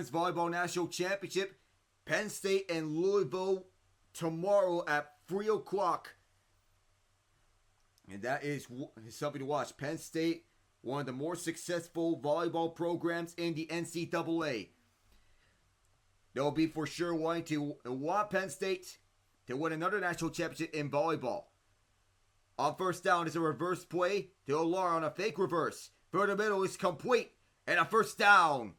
Conference Volleyball National Championship. Penn State and Louisville tomorrow at 3 o'clock. And that is something to watch. Penn State, one of the more successful volleyball programs in the NCAA. They'll be for sure wanting to want Penn State to win another national championship in volleyball. On first down is a reverse play to Alar on a fake reverse. For the middle is complete. And a first down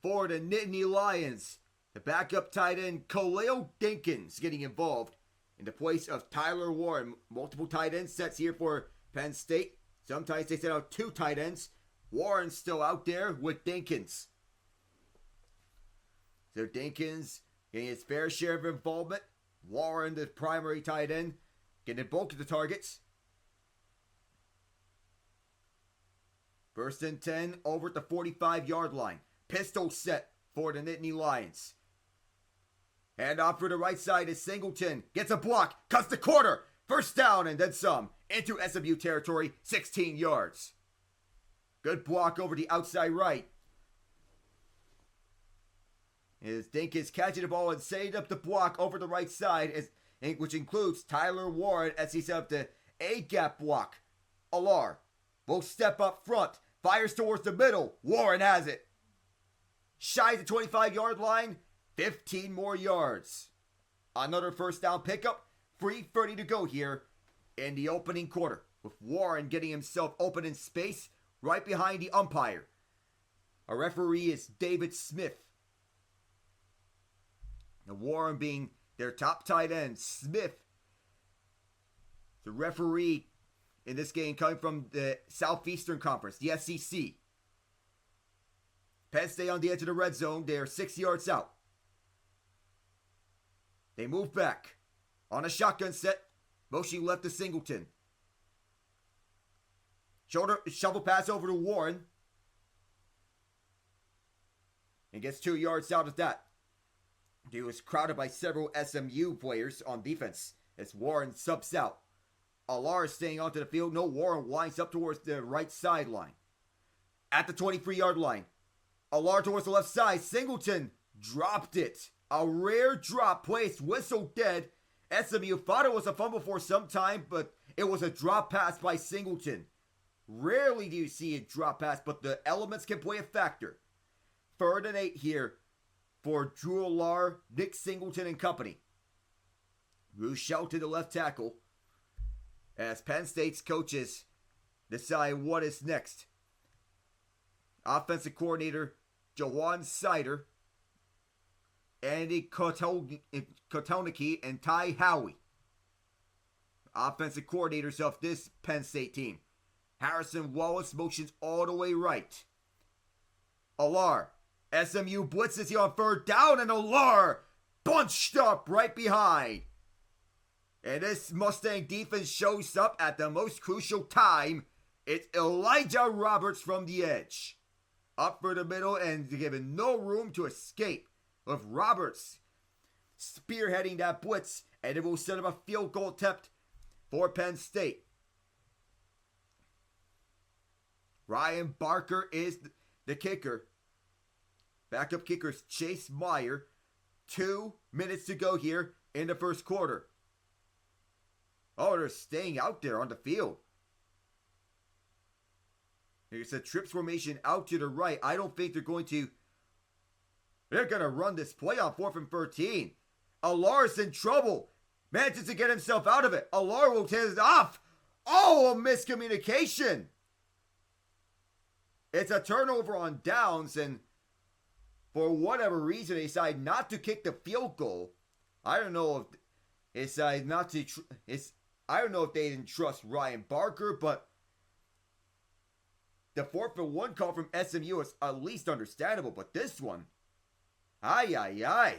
for the Nittany Lions. The backup tight end, Kaleo Dinkins, getting involved in the place of Tyler Warren. Multiple tight end sets here for Penn State. Sometimes they set out 2 tight ends. Warren's still out there with Dinkins. So Dinkins getting his fair share of involvement. Warren, the primary tight end, getting the bulk of the targets. First and 10 over at the 45-yard line. Pistol set for the Nittany Lions. Hand off for the right side is Singleton. Gets a block. Cuts the corner. First down and then some. Into SMU territory. 16 yards. Good block over the outside right. As Dinkins catching the ball and setting up the block over the right side, which includes Tyler Warren as he set up the A-gap block. Alar will step up front. Fires towards the middle. Warren has it. Shy the 25-yard line. 15 more yards. Another first down pickup. 3:30 to go here in the opening quarter. With Warren getting himself open in space right behind the umpire. Our referee is David Smith. Now Warren being their top tight end. Smith, the referee in this game coming from the Southeastern Conference, the SEC. Penn State on the edge of the red zone. They are 6 yards out. They move back. On a shotgun set. Motioning left to Singleton. Shovel pass over to Warren. And gets 2 yards out of that. He was crowded by several SMU players on defense as Warren subs out. Alar is staying onto the field. No, Warren winds up towards the right sideline. At the 23-yard line. Alar towards the left side. Singleton dropped it. A rare drop placed, whistle dead. SMU thought it was a fumble for some time, but it was a drop pass by Singleton. Rarely do you see a drop pass, but the elements can play a factor. 3rd and 8 here for Drew Alar, Nick Singleton and company. Rochelle to the left tackle as Penn State's coaches decide what is next. Offensive coordinator Jawan Sider, Andy Kotoniki, and Ty Howie. Offensive coordinators of this Penn State team. Harrison Wallace motions all the way right. Alar. SMU blitzes here on 3rd down, and Alar bunched up right behind. And this Mustang defense shows up at the most crucial time. It's Elijah Roberts from the edge. Up for the middle and given no room to escape. With Roberts spearheading that blitz, and it will set up a field goal attempt for Penn State. Ryan Barker is the kicker. Backup kicker is Chase Meyer. 2 minutes to go here in the first quarter. Oh, they're staying out there on the field. There's a trips formation out to the right. I don't think they're going to run this play on 4th and 13. Alar's in trouble. Manages to get himself out of it. Alar will take it off. Oh, a miscommunication. It's a turnover on downs, and for whatever reason, they decide not to kick the field goal. I don't know if they decided not to. I don't know if they didn't trust Ryan Barker, but the 4th and 1 call from SMU is at least understandable. But this one, ay.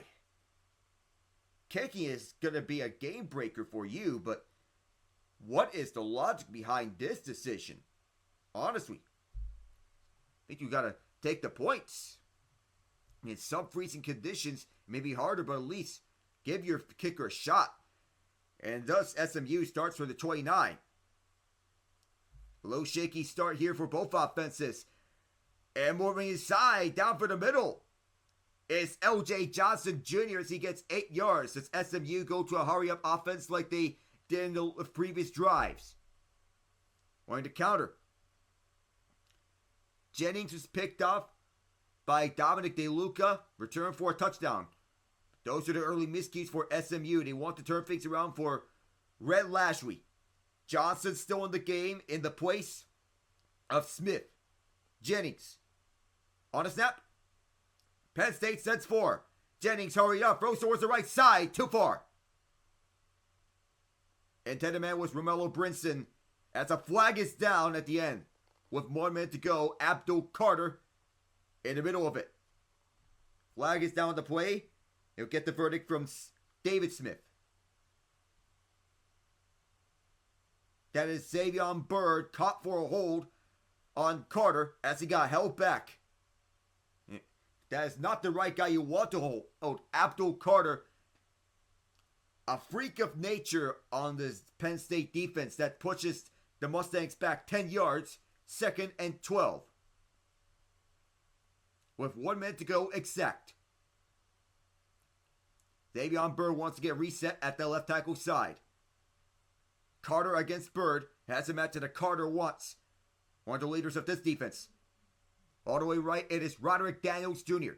Kicking is going to be a game breaker for you, but what is the logic behind this decision? Honestly, I think you got to take the points. In some freezing conditions, it may be harder, but at least give your kicker a shot. And thus, SMU starts for the 29. A low shaky start here for both offenses. And moving inside, down for the middle. is L.J. Johnson Jr. as he gets 8 yards. Does SMU go to a hurry-up offense like they did in the previous drives? Going to counter. Jennings was picked off by Dominic DeLuca, return for a touchdown. Those are the early miscues for SMU. They want to turn things around for Red Lashley. Johnson still in the game in the place of Smith. Jennings on a snap. Penn State sends 4. Jennings hurried up, throws towards the right side, too far. Intended man was Romello Brinson as a flag is down at the end. With 1 minute to go, Abdul Carter in the middle of it. Flag is down the play. He'll get the verdict from David Smith. That is Xavion Byrd caught for a hold on Carter as he got held back. That is not the right guy you want to hold. Oh, Abdul Carter, a freak of nature on this Penn State defense that pushes the Mustangs back 10 yards, 2nd and 12. With 1 minute to go exact. Xavion Byrd wants to get reset at the left tackle side. Carter against Byrd has him at to the Carter wants. One of the leaders of this defense. All the way right, it is Roderick Daniels Jr.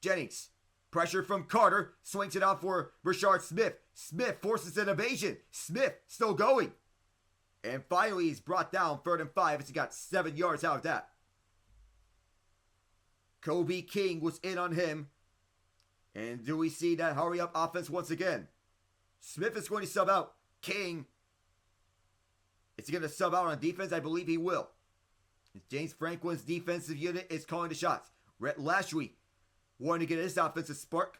Jennings, pressure from Carter, swings it out for Rashard Smith. Smith forces an evasion. Smith still going. And finally, he's brought down 3rd and 5 as he got 7 yards out of that. Kobe King was in on him. And do we see that hurry-up offense once again? Smith is going to sub out. King, is he going to sub out on defense? I believe he will. James Franklin's defensive unit is calling the shots. Rhett Lashley wanting to get his offensive spark.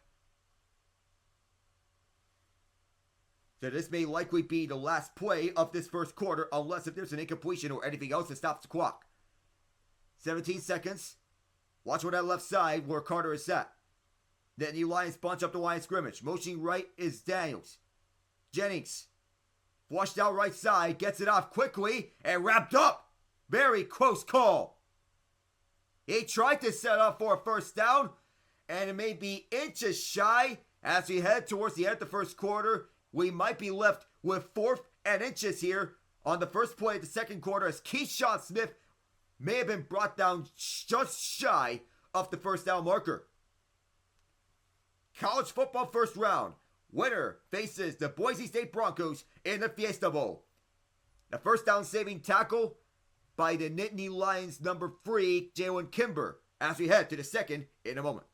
So this may likely be the last play of this first quarter unless if there's an incompletion or anything else that stops the clock. 17 seconds. Watch on that left side where Carter is at. Then the Lions bunch up the line of scrimmage. Motioning right is Daniels. Jennings, flushed out right side, gets it off quickly and wrapped up. Very close call. He tried to set up for a first down, and it may be inches shy as we head towards the end of the first quarter. We might be left with 4th and inches here on the first play of the second quarter as Keyshawn Smith may have been brought down just shy of the first down marker. College football first round. Winner faces the Boise State Broncos in the Fiesta Bowl. The first down saving tackle by the Nittany Lions number 3, Jalen Kimber, as we head to the second in a moment.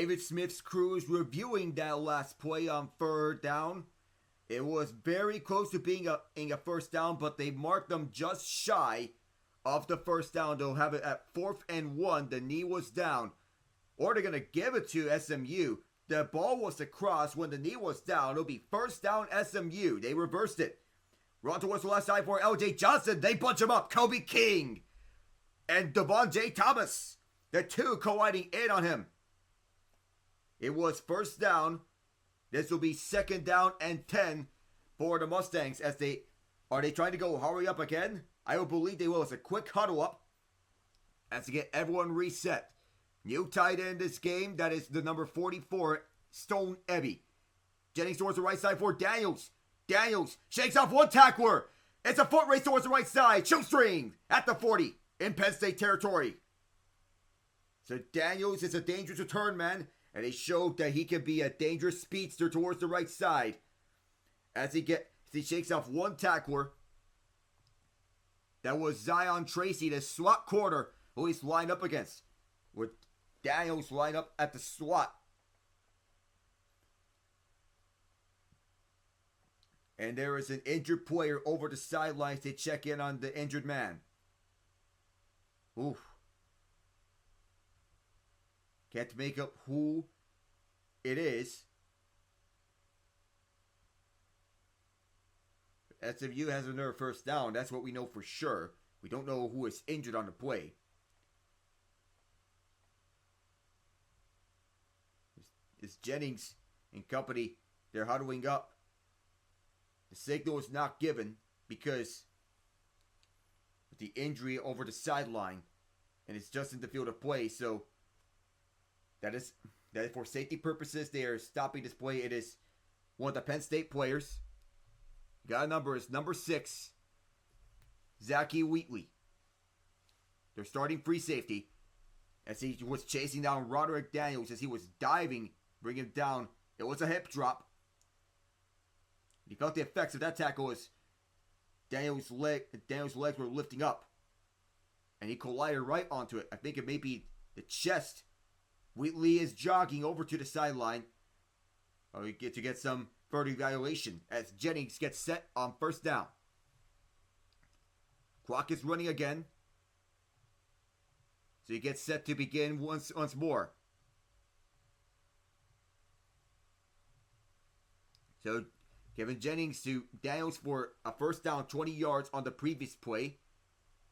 David Smith's crew is reviewing that last play on third down. It was very close to being a first down, but they marked them just shy of the first down. They'll have it at 4th and 1. The knee was down. Or they're going to give it to SMU. The ball was across when the knee was down. It'll be first down SMU. They reversed it. Run towards the left side for LJ Johnson. They bunch him up. Kobe King and Devon J. Thomas. The two colliding in on him. It was first down. This will be 2nd down and 10 for the Mustangs. Are they trying to go hurry up again? I will believe they will. It's a quick huddle up as to get everyone reset. New tight end in this game. That is the number 44, Stone Ebby. Jennings towards the right side for Daniels. Daniels shakes off one tackler. It's a foot race towards the right side. Shoestring at the 40 in Penn State territory. So Daniels is a dangerous return man. And he showed that he can be a dangerous speedster towards the right side. As he shakes off one tackler. That was Zion Tracy, the slot corner, who he's lined up against. With Daniels lined up at the slot. And there is an injured player over the sidelines to check in on the injured man. Oof. Can't make up who it is. SMU has another first down. That's what we know for sure. We don't know who is injured on the play. It's Jennings and company. They're huddling up. The signal is not given because of the injury over the sideline. And it's just in the field of play. So that is for safety purposes. They are stopping this play. It is one of the Penn State players. Got a number. Is number 6. Zachy Wheatley. They're starting free safety. As he was chasing down Roderick Daniels. As he was diving. Bring him down. It was a hip drop. He felt the effects of that tackle as Daniels' legs were lifting up. And he collided right onto it. I think it may be the chest. Wheatley is jogging over to the sideline. We get to get some further evaluation as Jennings gets set on first down. Clock is running again. So he gets set to begin once more. So giving Jennings to Daniels for a first down, 20 yards on the previous play.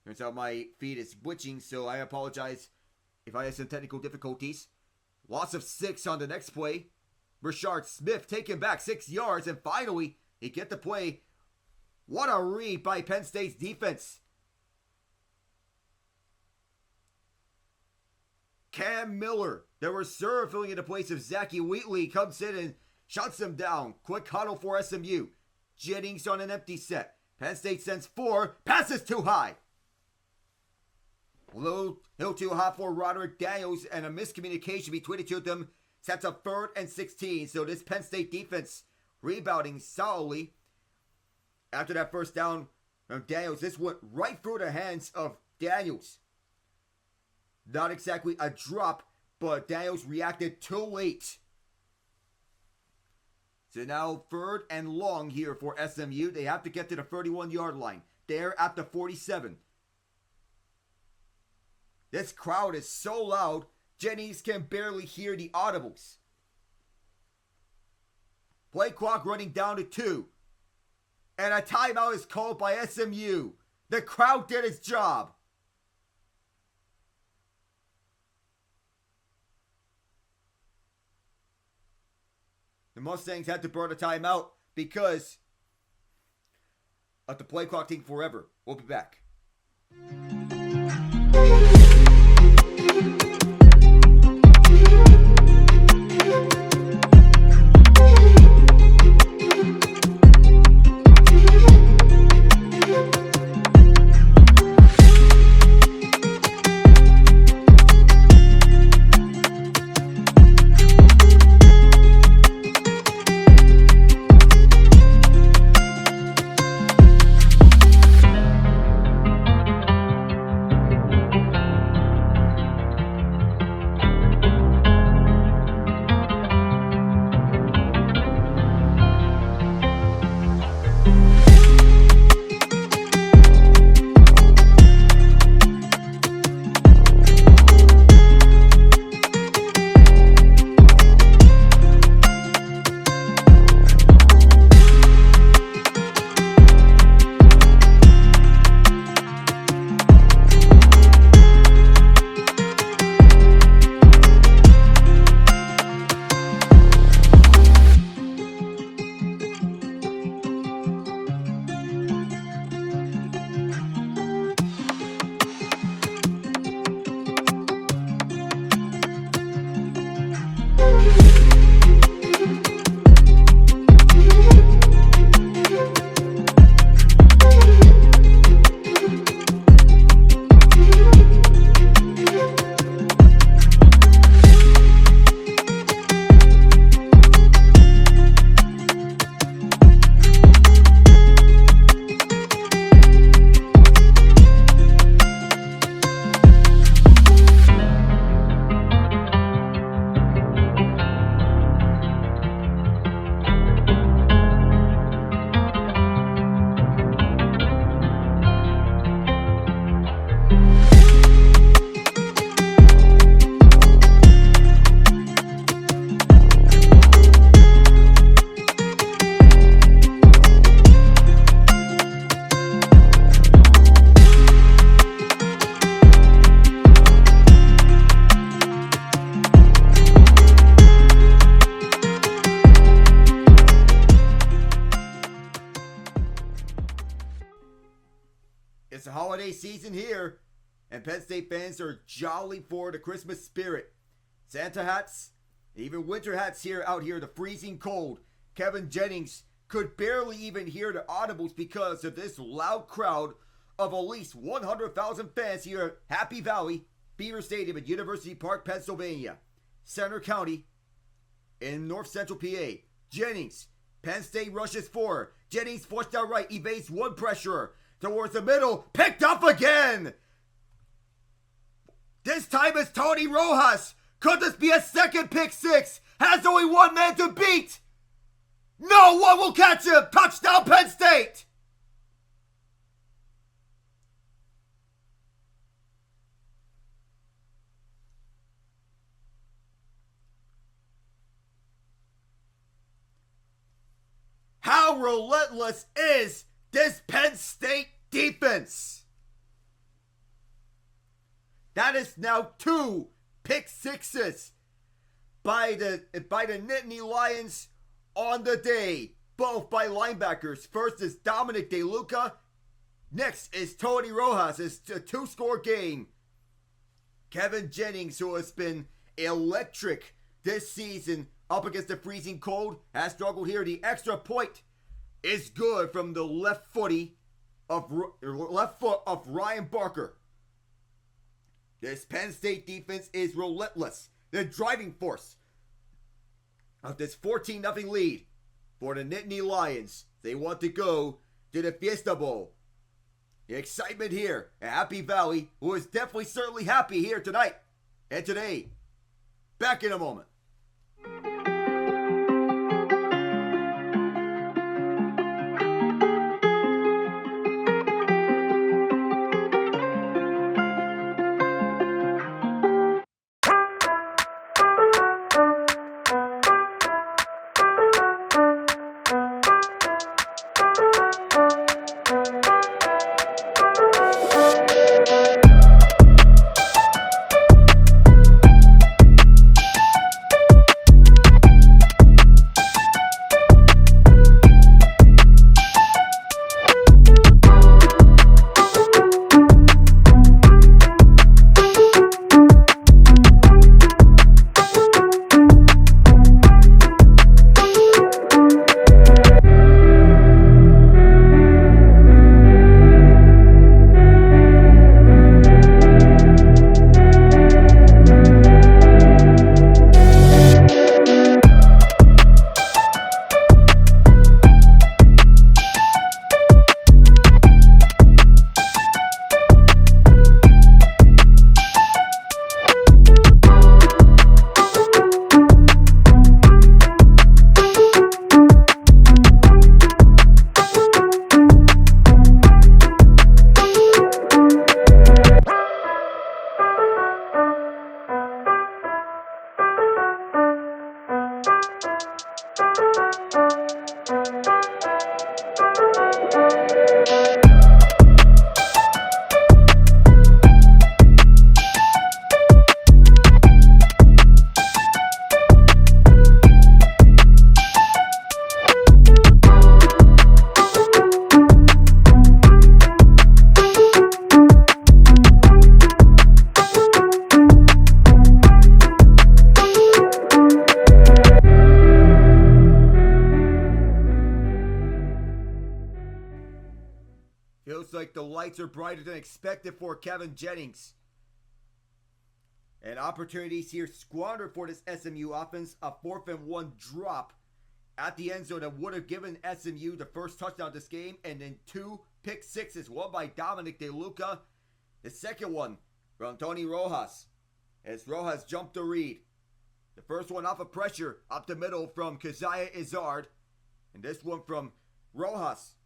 Turns out my feed is glitching, so I apologize if I have some technical difficulties. Loss of 6 on the next play. Rashard Smith taken back 6 yards, and finally, he get the play. What a read by Penn State's defense. Cam Miller, the reserve filling in the place of Zachy Wheatley, comes in and shuts him down. Quick huddle for SMU. Jennings on an empty set. Penn State sends 4. Passes too high. A little too high for Roderick Daniels, and a miscommunication between the two of them sets up 3rd and 16. So this Penn State defense rebounding solidly. After that first down from Daniels, this went right through the hands of Daniels. Not exactly a drop, but Daniels reacted too late. So now 3rd and long here for SMU. They have to get to the 31-yard line. They're at the 47. This crowd is so loud, Jennings can barely hear the audibles. Play clock running down to 2. And a timeout is called by SMU. The crowd did its job. The Mustangs had to burn a timeout because of the play clock taking forever. We'll be back. It's a holiday season here, and Penn State fans are jolly for the Christmas spirit. Santa hats, even winter hats out here in the freezing cold. Kevin Jennings could barely even hear the audibles because of this loud crowd of at least 100,000 fans here at Happy Valley Beaver Stadium at University Park, Pennsylvania, Center County in north central PA. Jennings, Penn State rushes forward. Jennings flushed out right, evades one pressure towards the middle, picked up again. This time it's Tony Rojas. Could this be a second pick six? Has only one man to beat. No one will catch him. Touchdown Penn State. How relentless is this Penn State defense? That is now 2 pick sixes by the Nittany Lions on the day. Both by linebackers. First is Dominic DeLuca. Next is Tony Rojas. It's a 2-score game. Kevin Jennings, who has been electric this season up against the freezing cold, has struggled here. The extra point is good from the left foot of Ryan Barker. This Penn State defense is relentless. The driving force of this 14-0 lead for the Nittany Lions. They want to go to the Fiesta Bowl. The excitement here at Happy Valley, who is definitely certainly happy here tonight and today. Back in a moment. Feels like the lights are brighter than expected for Kevin Jennings. And opportunities here squandered for this SMU offense. A 4th-and-1 drop at the end zone that would have given SMU the first touchdown of this game. And then 2 pick sixes, one by Dominic DeLuca. The second one from Tony Rojas, as Rojas jumped the read. The first one off of pressure up the middle from Keziah Izzard. And this one from Rojas.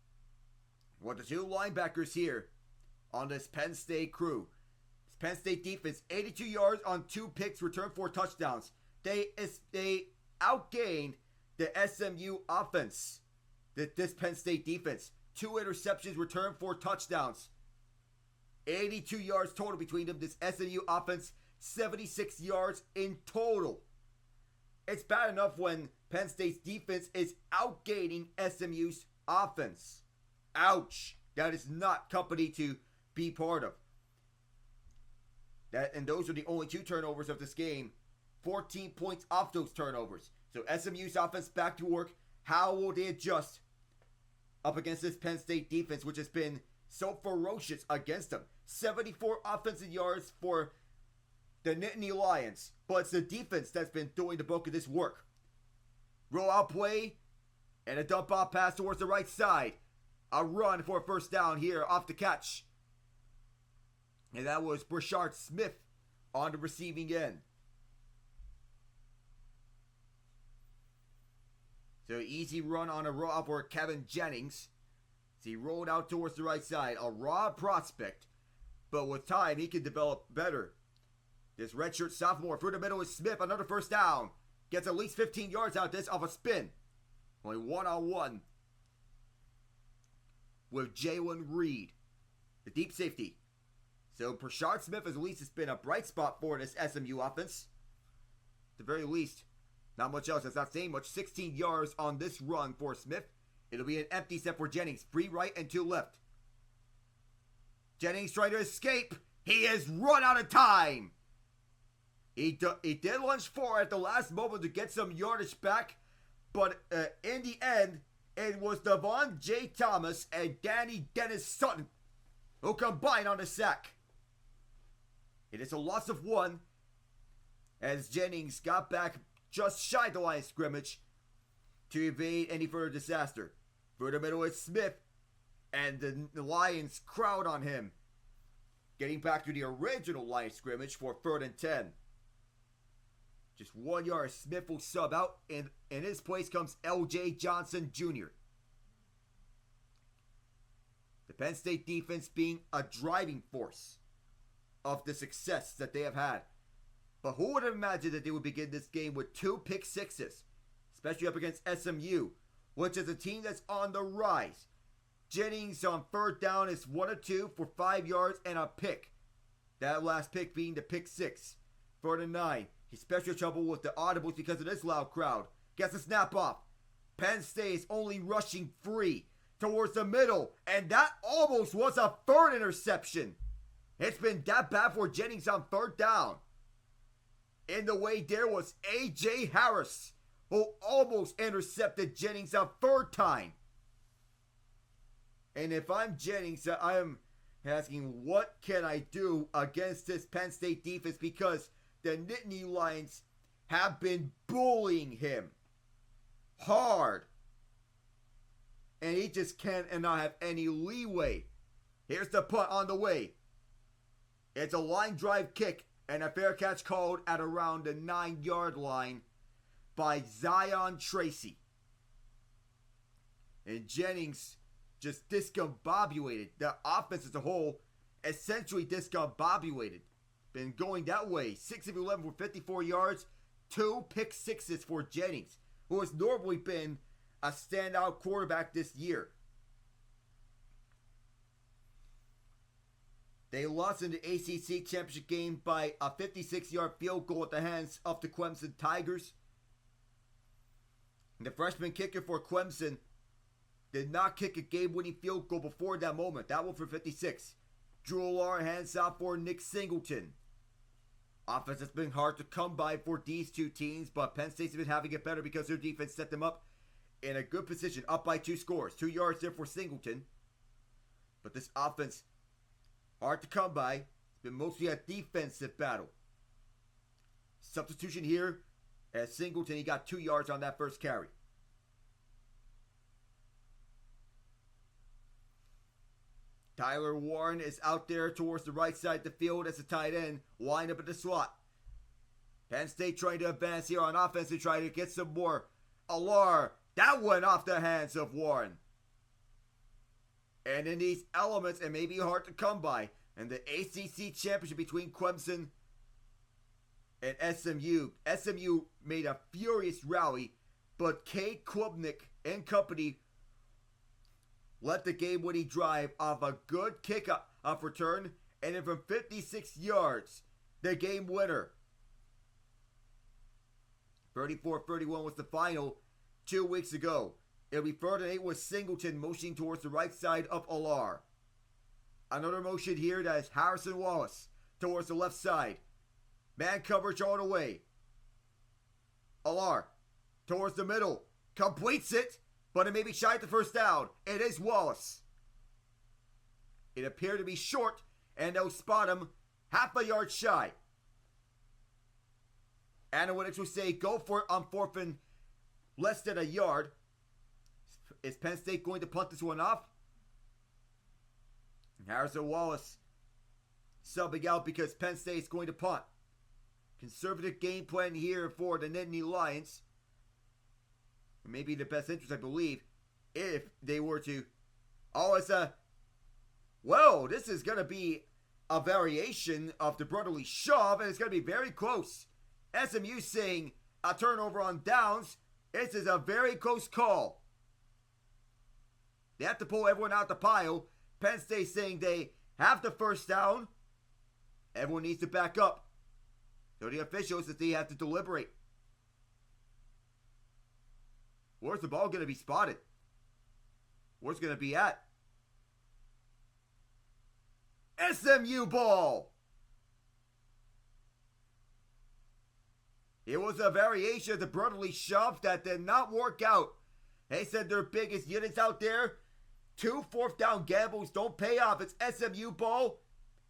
One of the 2 linebackers here on this Penn State crew. This Penn State defense, 82 yards on 2 picks, returned 4 touchdowns. They outgained the SMU offense. This Penn State defense, 2 interceptions, returned 4 touchdowns. 82 yards total between them. This SMU offense, 76 yards in total. It's bad enough when Penn State's defense is outgaining SMU's offense. Ouch. That is not company to be part of. And those are the only 2 turnovers of this game. 14 points off those turnovers. So SMU's offense back to work. How will they adjust up against this Penn State defense, which has been so ferocious against them? 74 offensive yards for the Nittany Lions. But it's the defense that's been doing the bulk of this work. Roll out play. And a dump off pass towards the right side. A run for a first down here off the catch. And that was Brashard Smith on the receiving end. So easy run on a raw for Kevin Jennings. As he rolled out towards the right side. A raw prospect. But with time, he can develop better. This redshirt sophomore through the middle is Smith. Another first down. Gets at least 15 yards out of this off a spin. Only one-on-one with Jalen Reed, the deep safety. So Brashard Smith at least has been a bright spot for this SMU offense. At the very least, not much else. That's not saying much. 16 yards on this run for Smith. It'll be an empty set for Jennings. 3 right and 2 left. Jennings trying to escape. He has run out of time. He did lunge forward at the last moment to get some yardage back. But in the end, it was Devon J. Thomas and Dennis-Sutton who combined on the sack. It is a loss of 1 as Jennings got back just shy of the line of scrimmage to evade any further disaster. Through the middle is Smith and the Lions crowd on him. Getting back to the original line of scrimmage for 3rd and 10. Just 1 yard. Smith will sub out, and in his place comes L.J. Johnson Jr. The Penn State defense being a driving force of the success that they have had. But who would have imagined that they would begin this game with 2 pick sixes, especially up against SMU, which is a team that's on the rise. Jennings on 3rd down is 1 of 2 for 5 yards and a pick. That last pick being the pick 6. 3rd and 9. He's special trouble with the audibles because of this loud crowd. Gets a snap off. Penn State is only rushing free towards the middle. And that almost was a 3rd interception. It's been that bad for Jennings on 3rd down. In the way there was A.J. Harris, who almost intercepted Jennings a 3rd time. And if I'm Jennings, I am asking, what can I do against this Penn State defense? Because the Nittany Lions have been bullying him hard. And he just cannot have any leeway. Here's the punt on the way. It's a line drive kick and a fair catch called at around the 9-yard line by Zion Tracy. And Jennings just discombobulated. The offense as a whole essentially discombobulated. Been going that way. 6 of 11 for 54 yards. 2 pick sixes for Jennings, who has normally been a standout quarterback this year. They lost in the ACC championship game by a 56-yard field goal at the hands of the Clemson Tigers. And the freshman kicker for Clemson did not kick a game-winning field goal before that moment. That one for 56. Drew Allar hands off for Nick Singleton. Offense has been hard to come by for these two teams, but Penn State's been having it better because their defense set them up in a good position, up by 2 scores. 2 yards there for Singleton. But this offense, hard to come by. It's been mostly a defensive battle. Substitution here as Singleton, he got 2 yards on that first carry. Tyler Warren is out there towards the right side of the field as a tight end, lined up at the slot. Penn State trying to advance here on offense to try to get some more. Allar, that went off the hands of Warren. And in these elements, it may be hard to come by. And the ACC championship between Clemson and SMU. SMU made a furious rally, but Cade Klubnik and company let the game-winning drive off a good kickoff return, and then from 56 yards, the game winner. 34-31 was the final 2 weeks ago. It'll be 3rd and 8 with Singleton motioning towards the right side of Allar. Another motion here, that is Harrison Wallace towards the left side. Man coverage all the way. Alar towards the middle. Completes it, but it may be shy at the first down. It is Wallace. It appeared to be short, and they'll spot him half a yard shy. Analytics will say go for it on 4th and less than a yard. Is Penn State going to punt this one off? Harrison Wallace subbing out because Penn State is going to punt. Conservative game plan here for the Nittany Lions. Maybe the best interest, I believe, if they were to... Oh, it's a... Well, this is going to be a variation of the brotherly shove, and it's going to be very close. SMU saying a turnover on downs. This is a very close call. They have to pull everyone out the pile. Penn State saying they have the first down. Everyone needs to back up. So the officials that they have to deliberate. Where's the ball going to be spotted? Where's it going to be at? SMU ball! It was a variation of the brotherly shove that did not work out. They said their biggest units out there, 2 4th down gambles don't pay off. It's SMU ball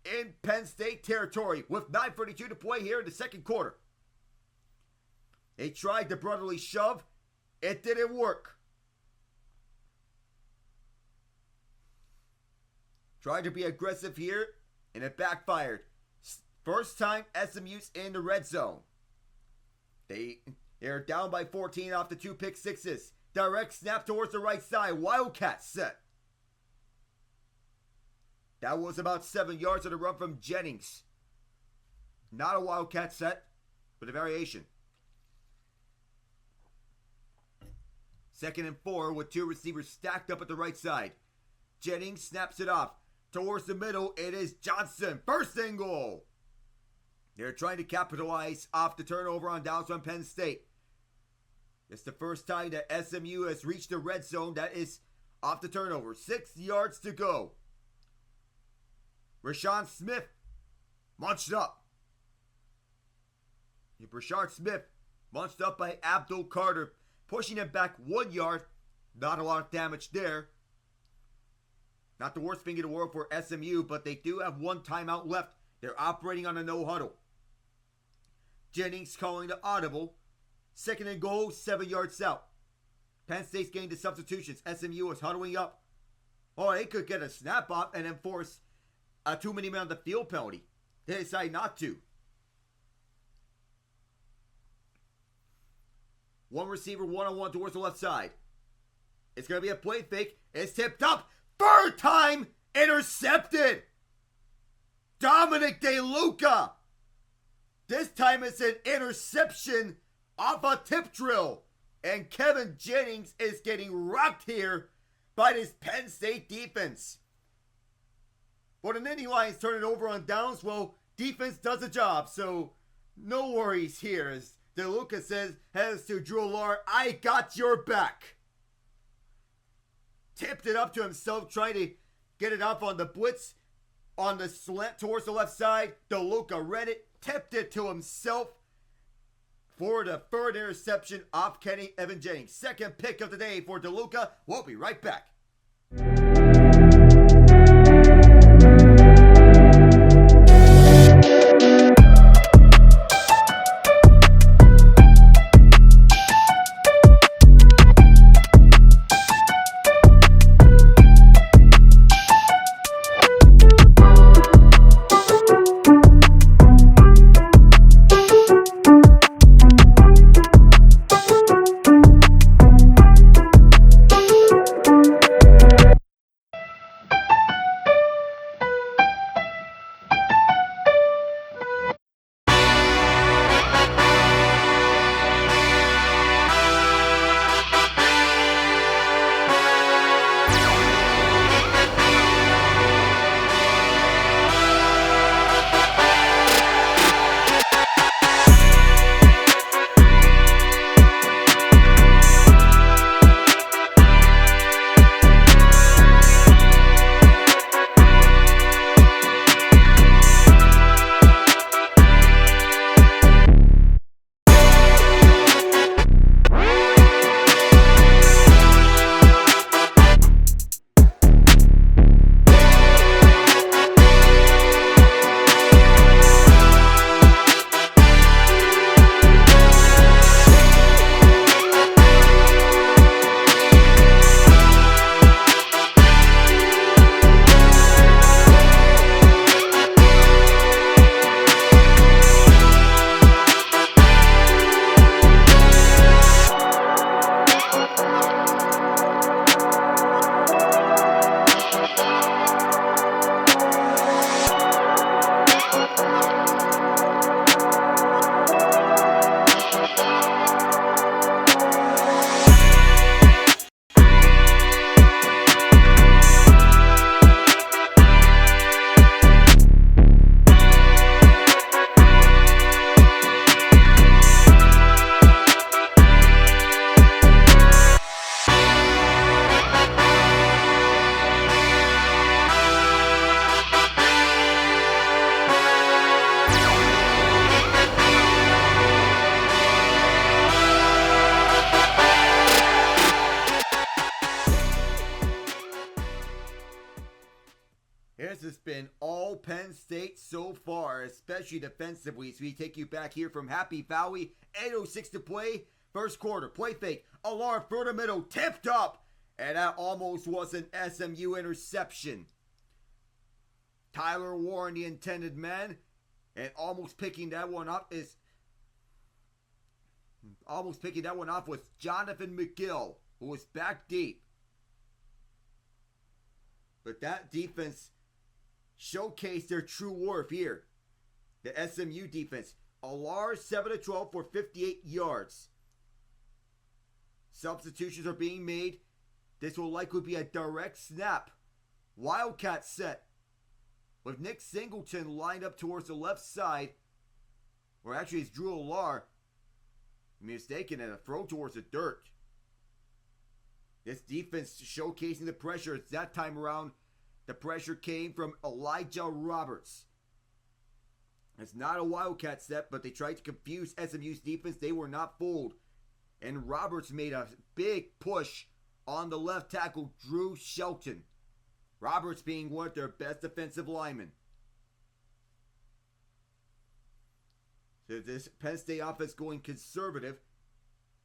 in Penn State territory with 9:32 to play here in the second quarter. They tried the brotherly shove. It didn't work. Tried to be aggressive here, and it backfired. First time SMU's in the red zone. They're down by 14 off the 2 pick sixes. Direct snap towards the right side. Wildcat set. That was about 7 yards of the run from Jennings. Not a Wildcat set, but a variation. 2nd and 4 with 2 receivers stacked up at the right side. Jennings snaps it off. Towards the middle, it is Johnson. First and goal. They're trying to capitalize off the turnover on downs from Penn State. It's the first time that SMU has reached the red zone that is off the turnover. 6 yards to go. Rashawn Smith munched up. Brashard Smith munched up by Abdul Carter, pushing him back 1 yard. Not a lot of damage there. Not the worst thing in the world for SMU, but they do have 1 timeout left. They're operating on a no huddle. Jennings calling the audible. 2nd and goal, 7 yards out. Penn State's getting the substitutions. SMU is huddling up. Oh, they could get a snap off and enforce a too many men on the field penalty. They decide not to. 1 receiver, 1-on-1 towards the left side. It's going to be a play fake. It's tipped up. 3rd time intercepted. Dominic DeLuca. This time it's an interception off a tip drill. And Kevin Jennings is getting rocked here by this Penn State defense. For the Nittany Lions turn it over on downs, well, defense does the job. So no worries here as DeLuca has to Drew Alar, I got your back. Tipped it up to himself, trying to get it up on the blitz. On the slant towards the left side, DeLuca read it, tipped it to himself for the 3rd interception off Kenny Evan Jennings. 2nd pick of the day for DeLuca. We'll be right back. This has been all Penn State so far, especially defensively. So we take you back here from Happy Valley. 8:06 to play. First quarter. Play fake. Alar for the middle. Tipped up. And that almost was an SMU interception. Tyler Warren, the intended man. And almost picking that one up was Jonathan McGill, who was back deep. But that defense showcased their true worth here. The SMU defense. Alar 7-12 for 58 yards. Substitutions are being made. This will likely be a direct snap. Wildcat set. With Nick Singleton lined up towards the left side. Or actually it's Drew Alar. Mistaken, and a throw towards the dirt. This defense showcasing the pressure. That time around, the pressure came from Elijah Roberts. It's not a Wildcat set, but they tried to confuse SMU's defense. They were not fooled. And Roberts made a big push on the left tackle, Drew Shelton. Roberts being one of their best defensive linemen. So this Penn State offense going conservative.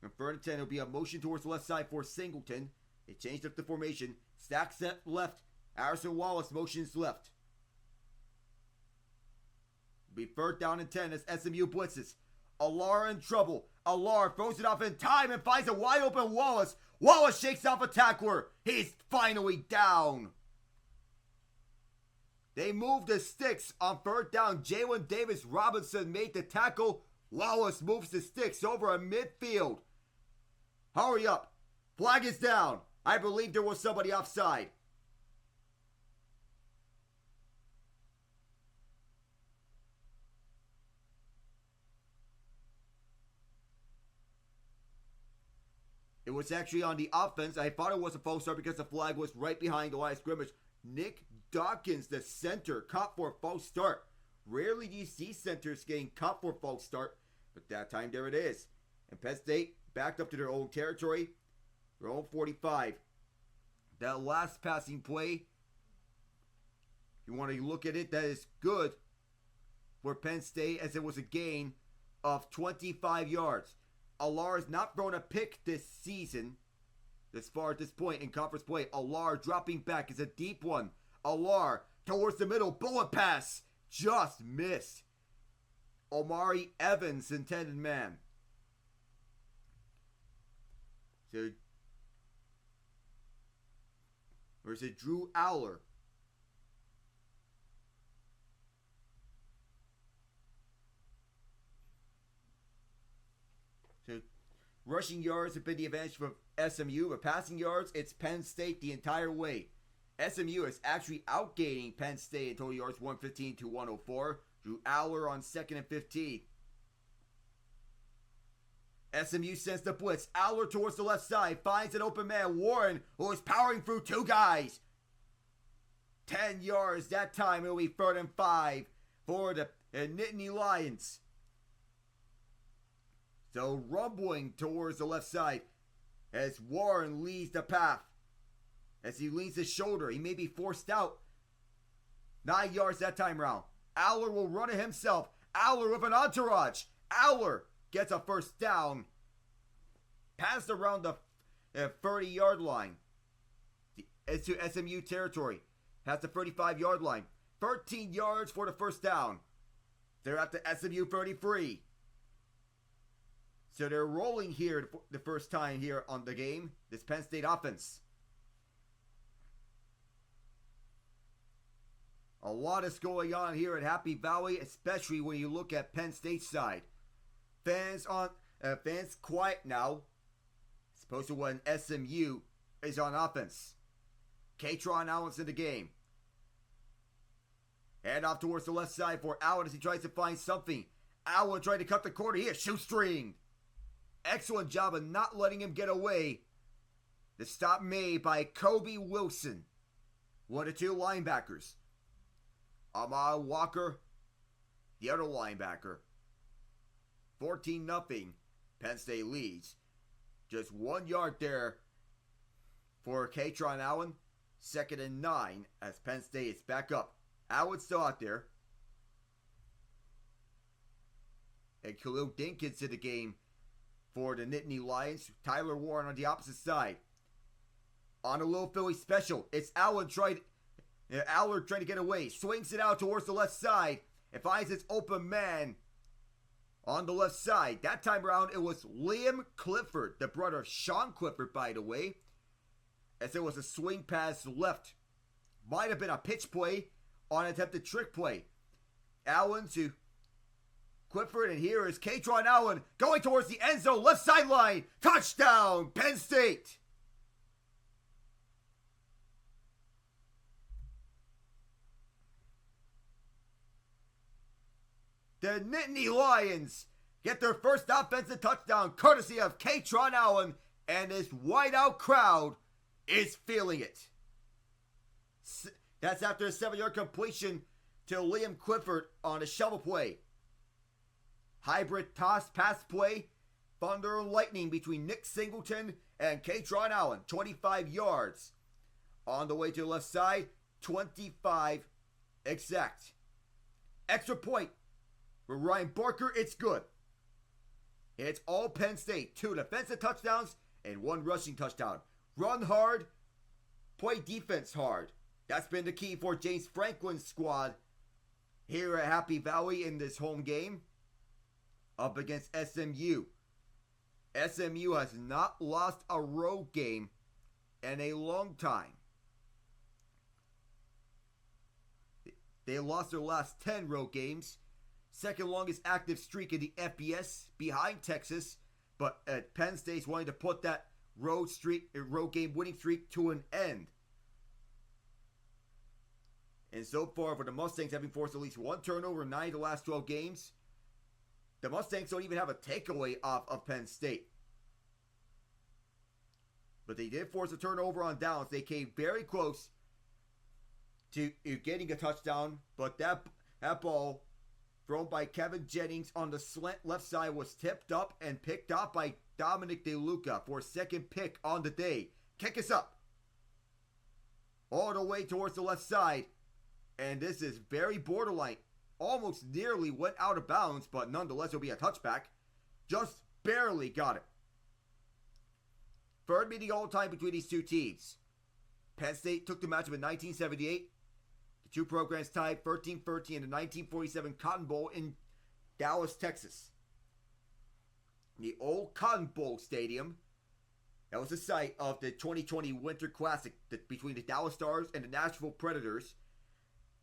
And for 10, it'll be a motion towards the left side for Singleton. They changed up the formation. Stack set left. Harrison Wallace motions left. It'll be 3rd down and 10 as SMU blitzes. Alar in trouble. Alar throws it off in time and finds a wide open Wallace. Wallace shakes off a tackler. He's finally down. They moved the sticks on 3rd down. Jalen Davis Robinson made the tackle. Wallace moves the sticks over a midfield. Hurry up. Flag is down. I believe there was somebody offside. It was actually on the offense. I thought it was a false start because the flag was right behind the line of scrimmage. Nick Dawkins, the center, caught for a false start. Rarely do you see centers getting caught for a false start, but that time there it is. And Penn State backed up to their own territory, their own 45. That last passing play, if you want to look at it, that is good for Penn State as it was a gain of 25 yards. Alar has not thrown a pick this season, as far at this point in conference play. Alar dropping back is a deep one. Alar towards the middle, bullet pass, just missed. Omari Evans, intended man. So, or is it Drew Aller? So, rushing yards have been the advantage for SMU, but passing yards, it's Penn State the entire way. SMU is actually outgaining Penn State in total yards, 115 to 104. Drew Aller on 2nd and 15. SMU sends the blitz. Aller towards the left side, finds an open man, Warren, who is powering through 2 guys. 10 yards that time. It'll be 3rd and 5 for the Nittany Lions. So rumbling towards the left side as Warren leads the path. As he leans his shoulder, he may be forced out. 9 yards that time round. Aller will run it himself. Aller with an entourage. Aller gets a first down. Passed around the 30-yard line. It's to SMU territory. Past the 35-yard line. 13 yards for the first down. They're at the SMU 33. So they're rolling here the first time here on the game. This Penn State offense. A lot is going on here at Happy Valley, especially when you look at Penn State's side. Fans quiet now, as opposed to when SMU is on offense. Katron Allen's in the game. Hand off towards the left side for Allen as he tries to find something. Allen trying to cut the corner here, shoestring. Excellent job of not letting him get away. The stop made by Kobe Wilson. 1 of 2 linebackers. Ahmad Walker, the other linebacker. 14-0. Penn State leads. Just 1 yard there for Katron Allen. Second and 9 as Penn State is back up. Allen's still out there. And Khalil Dinkins to the game for the Nittany Lions. Tyler Warren on the opposite side. On a little Philly special, it's Allen trying to get away. Swings it out towards the left side and finds his open man on the left side. That time around, it was Liam Clifford, the brother of Sean Clifford, by the way. As it was a swing pass left. Might have been a pitch play on an attempted trick play. Allen to Clifford, and here is Katron Allen going towards the end zone, left sideline. Touchdown, Penn State! The Nittany Lions get their first offensive touchdown courtesy of Katron Allen, and this whiteout crowd is feeling it. That's after a 7-yard completion to Liam Clifford on a shovel play. Hybrid toss pass play, thunder and lightning between Nick Singleton and Katron Allen, 25 yards. On the way to the left side, 25 exact. Extra point. For Ryan Barker, it's good. It's all Penn State. 2 defensive touchdowns and 1 rushing touchdown. Run hard, play defense hard. That's been the key for James Franklin's squad here at Happy Valley in this home game up against SMU. SMU has not lost a road game in a long time. They lost their last 10 road games. Second longest active streak in the FBS behind Texas, but Penn State's wanting to put that road game winning streak to an end. And so far for the Mustangs, having forced at least 1 turnover in 9 of the last 12 games, the Mustangs don't even have a takeaway off of Penn State. But they did force a turnover on downs. They came very close to getting a touchdown, but that ball thrown by Kevin Jennings on the slant left side was tipped up and picked up by Dominic DeLuca for a second pick on the day. Kick us up all the way towards the left side. And this is very borderline. Almost nearly went out of bounds, but nonetheless it'll be a touchback. Just barely got it. Third meeting all time between these two teams. Penn State took the matchup in 1978. The two programs tied 13-13 in the 1947 Cotton Bowl in Dallas, Texas. The old Cotton Bowl Stadium, that was the site of the 2020 Winter Classic between the Dallas Stars and the Nashville Predators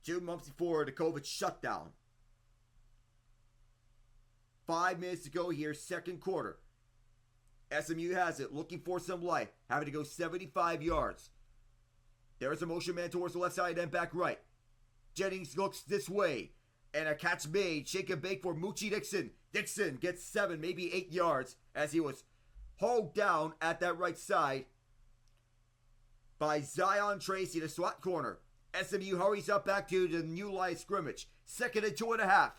2 months before the COVID shutdown. 5 minutes to go here, second quarter. SMU has it, looking for some life, having to go 75 yards. There's a motion man towards the left side, then back right. Jennings looks this way, and a catch made. Shake and bake for Moochie Dixon. Dixon gets 7, maybe 8 yards as he was hauled down at that right side by Zion Tracy, the slot corner. SMU hurries up back to the new line scrimmage. 2nd and 2.5.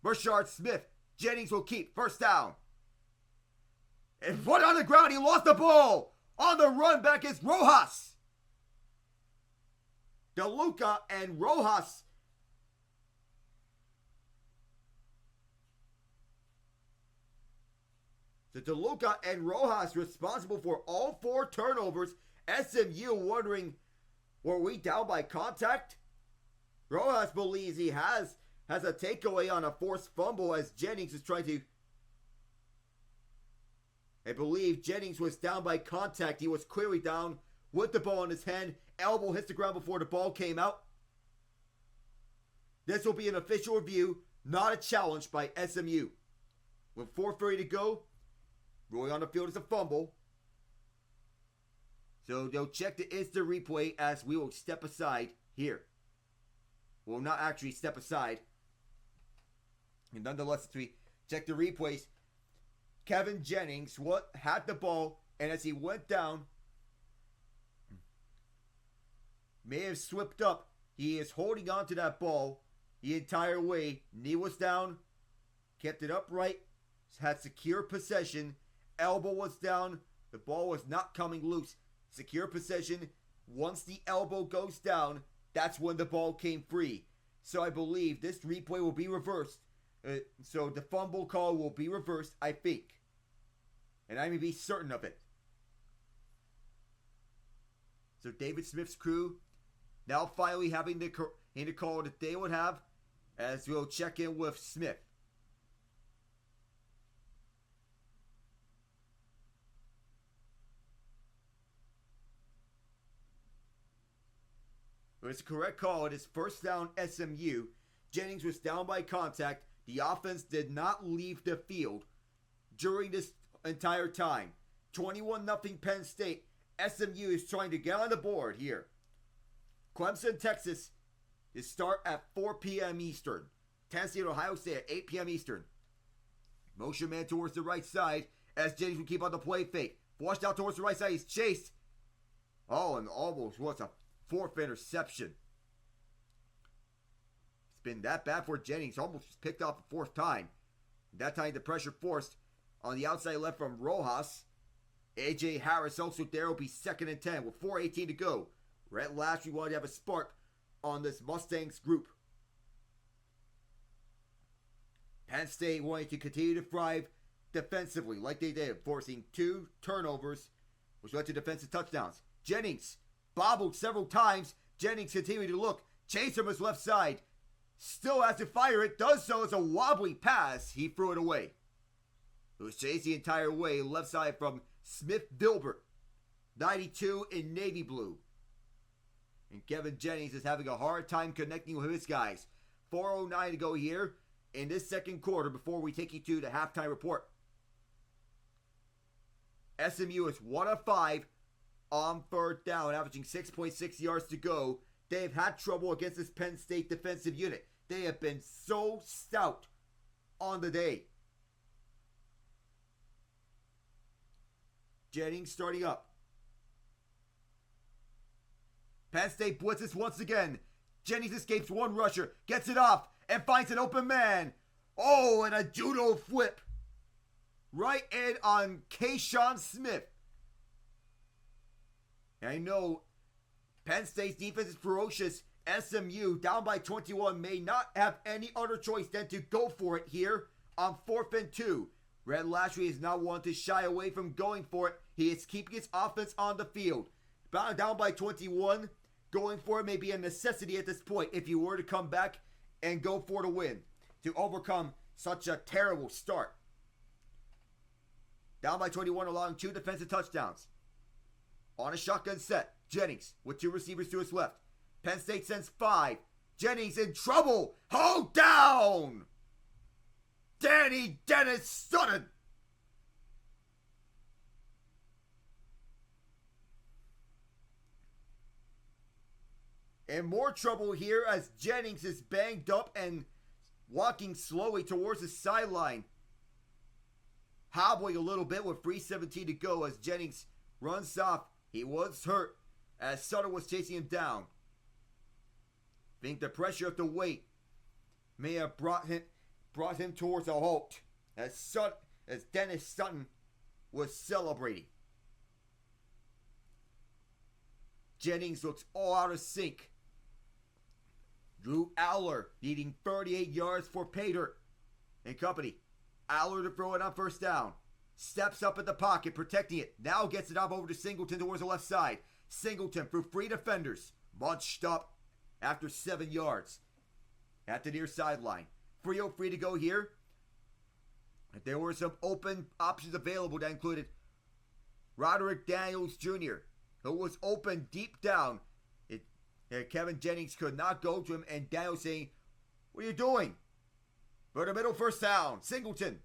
Rashard Smith. Jennings will keep. First down. And foot on the ground. He lost the ball. On the run back is Rojas. DeLuca and Rojas. So DeLuca and Rojas responsible for all 4 turnovers. SMU wondering, were we down by contact? Rojas believes he has a takeaway on a forced fumble as Jennings is trying to... I believe Jennings was down by contact. He was clearly down with the ball in his hand. Elbow hits the ground before the ball came out. This will be an official review, not a challenge by SMU. With 4:30 to go, rolling on the field is a fumble. So they'll check the instant replay as we will step aside here. Well, not actually step aside. And nonetheless, as we check the replays, Kevin Jennings had the ball, and as he went down, may have slipped up. He is holding on to that ball the entire way. Knee was down, kept it upright, had secure possession. Elbow was down. The ball was not coming loose. Secure possession. Once the elbow goes down, that's when the ball came free. So I believe this replay will be reversed. So the fumble call will be reversed, I think. And I may be certain of it. So David Smith's crew now finally having the call that they would have, as we'll check in with Smith. It's a correct call. It is first down SMU. Jennings was down by contact. The offense did not leave the field during this entire time. 21-0 Penn State. SMU is trying to get on the board here. Clemson, Texas is start at 4 p.m. Eastern. Tennessee and Ohio State at 8 p.m. Eastern. Motion man towards the right side as Jennings will keep on the play fake. Flushed out towards the right side. He's chased. Oh, and almost was a fourth interception. It's been that bad for Jennings. Almost picked off a fourth time. That time the pressure forced on the outside left from Rojas. A.J. Harris also there will be 2nd and 10 with 4:18 to go. Rhett Lashley wanted to have a spark on this Mustangs group. Penn State wanted to continue to thrive defensively like they did, forcing 2 turnovers, which led to defensive touchdowns. Jennings bobbled several times. Jennings continuing to look. Chase from his left side. Still has to fire it. Does so as a wobbly pass. He threw it away. It was chased the entire way. Left side from Smith Dilbert. 92 in navy blue. And Kevin Jennings is having a hard time connecting with his guys. 4:09 to go here in this second quarter before we take you to the halftime report. SMU is 1 of 5 on 3rd down, averaging 6.6 yards to go. They have had trouble against this Penn State defensive unit. They have been so stout on the day. Jennings starting up. Penn State blitzes once again. Jennings escapes one rusher, gets it off, and finds an open man. Oh, and a judo flip. Right in on Kayshawn Smith. And I know Penn State's defense is ferocious. SMU, down by 21, may not have any other choice than to go for it here on 4th and 2. Red Lashley is not one to shy away from going for it. He is keeping his offense on the field. Down by 21, going for it may be a necessity at this point if you were to come back and go for the win to overcome such a terrible start. Down by 21, allowing 2 defensive touchdowns. On a shotgun set, Jennings with 2 receivers to his left. Penn State sends 5. Jennings in trouble. Hold down! Dennis-Sutton. In more trouble here as Jennings is banged up and walking slowly towards the sideline. Hobbling a little bit with 3:17 to go as Jennings runs off. He was hurt as Sutton was chasing him down. I think the pressure of the weight may have brought him towards a halt as Dennis-Sutton was celebrating. Jennings looks all out of sync. Drew Aller needing 38 yards for pay dirt and company. Aller to throw it on 1st down. Steps up in the pocket, protecting it. Now gets it off over to Singleton towards the left side. Singleton through 3 defenders. Bunched up after 7 yards at the near sideline. 3:03 to go here. There were some open options available that included Roderick Daniels Jr., who was open deep down. Kevin Jennings could not go to him, and Daniels saying, "What are you doing?" For the middle 1st down, Singleton.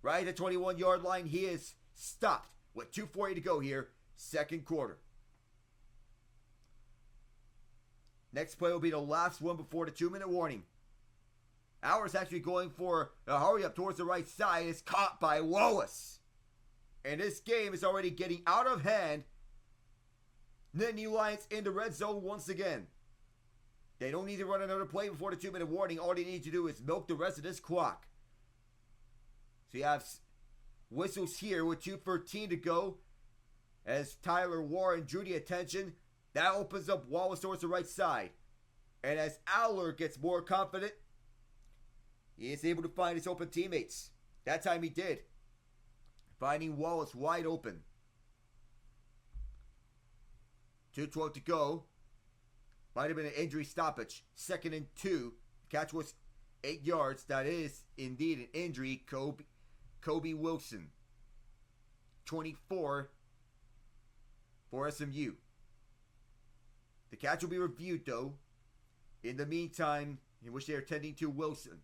Right at the 21-yard line, he is stopped with 2:40 to go here, second quarter. Next play will be the last one before the 2-minute warning. Ours actually going for a hurry up towards the right side is caught by Lois. And this game is already getting out of hand. Nittany Lions in the red zone once again. They don't need to run another play before the 2-minute warning. All they need to do is milk the rest of this clock. So you have whistles here with 2:13 to go. As Tyler Warren drew the attention, that opens up Wallace towards the right side. And as Aller gets more confident, he is able to find his open teammates. That time he did, finding Wallace wide open. 2:12 to go. Might have been an injury stoppage. 2nd and 2. The catch was 8 yards. That is indeed an injury. Kobe Wilson. 24 for SMU. The catch will be reviewed though. In the meantime, in which they are tending to Wilson.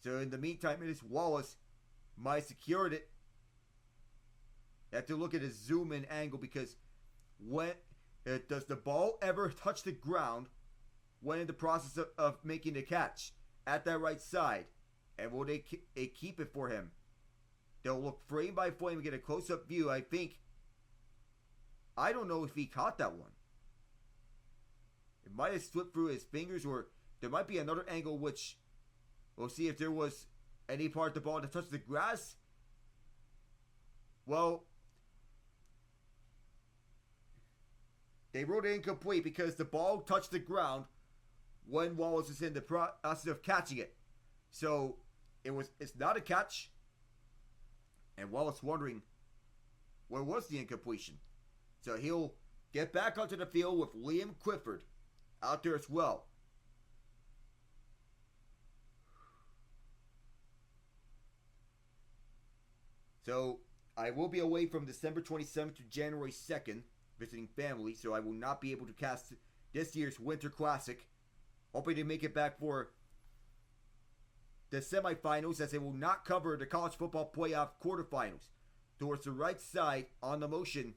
So in the meantime, it is Wallace. Might have secured it. You have to look at a zoom in angle because when does the ball ever touch the ground when in the process of making the catch at that right side? And will they keep it for him? They'll look frame by frame and get a close-up view. I don't know if he caught that one. It might have slipped through his fingers, or there might be another angle which we'll see if there was any part of the ball that touched the grass. Well, they wrote it incomplete because the ball touched the ground when Wallace was in the process of catching it. So it's not a catch. And Wallace wondering where was the incompletion. So he'll get back onto the field with Liam Clifford out there as well. So I will be away from December 27th to January 2nd, visiting family, so I will not be able to cast this year's Winter Classic. Hoping to make it back for the semifinals, as they will not cover the college football playoff quarterfinals. Towards the right side on the motion,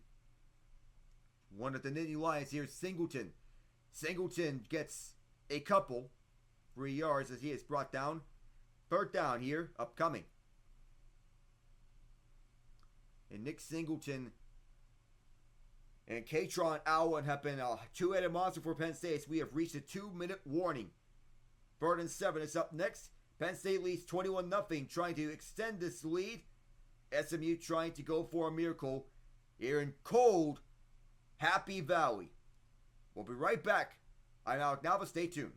one of the Nittany Lions here is Singleton. Singleton gets a couple 3 yards as he is brought down. 3rd down here, upcoming. And Nick Singleton and Katron Allen have been a two-headed monster for Penn State. We have reached a 2-minute warning. 3rd and 7 is up next. Penn State leads 21-0, trying to extend this lead. SMU trying to go for a miracle here in cold Happy Valley. We'll be right back. I'm Alec Nava. Stay tuned.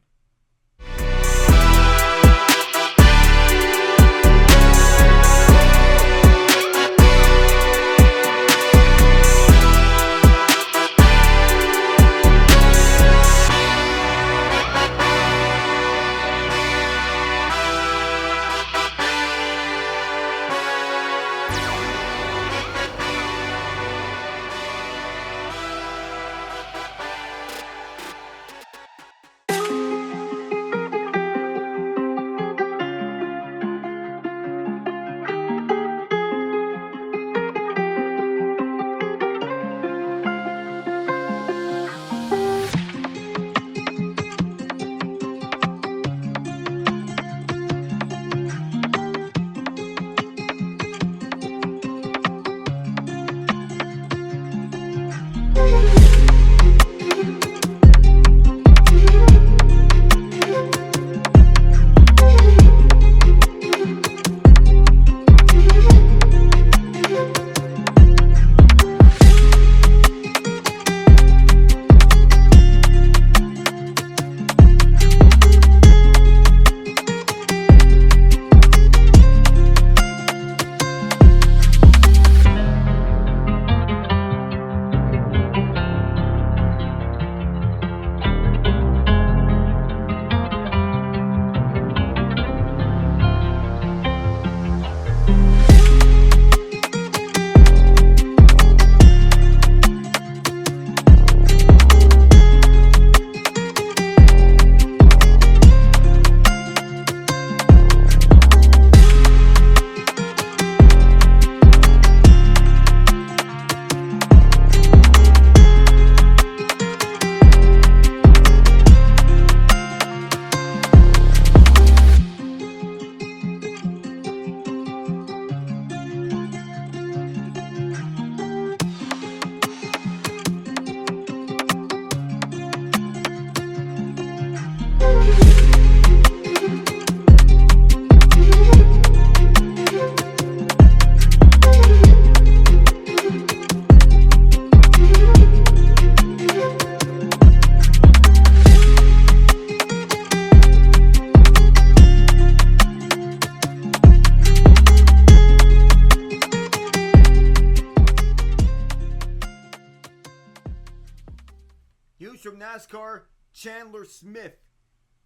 NASCAR Chandler Smith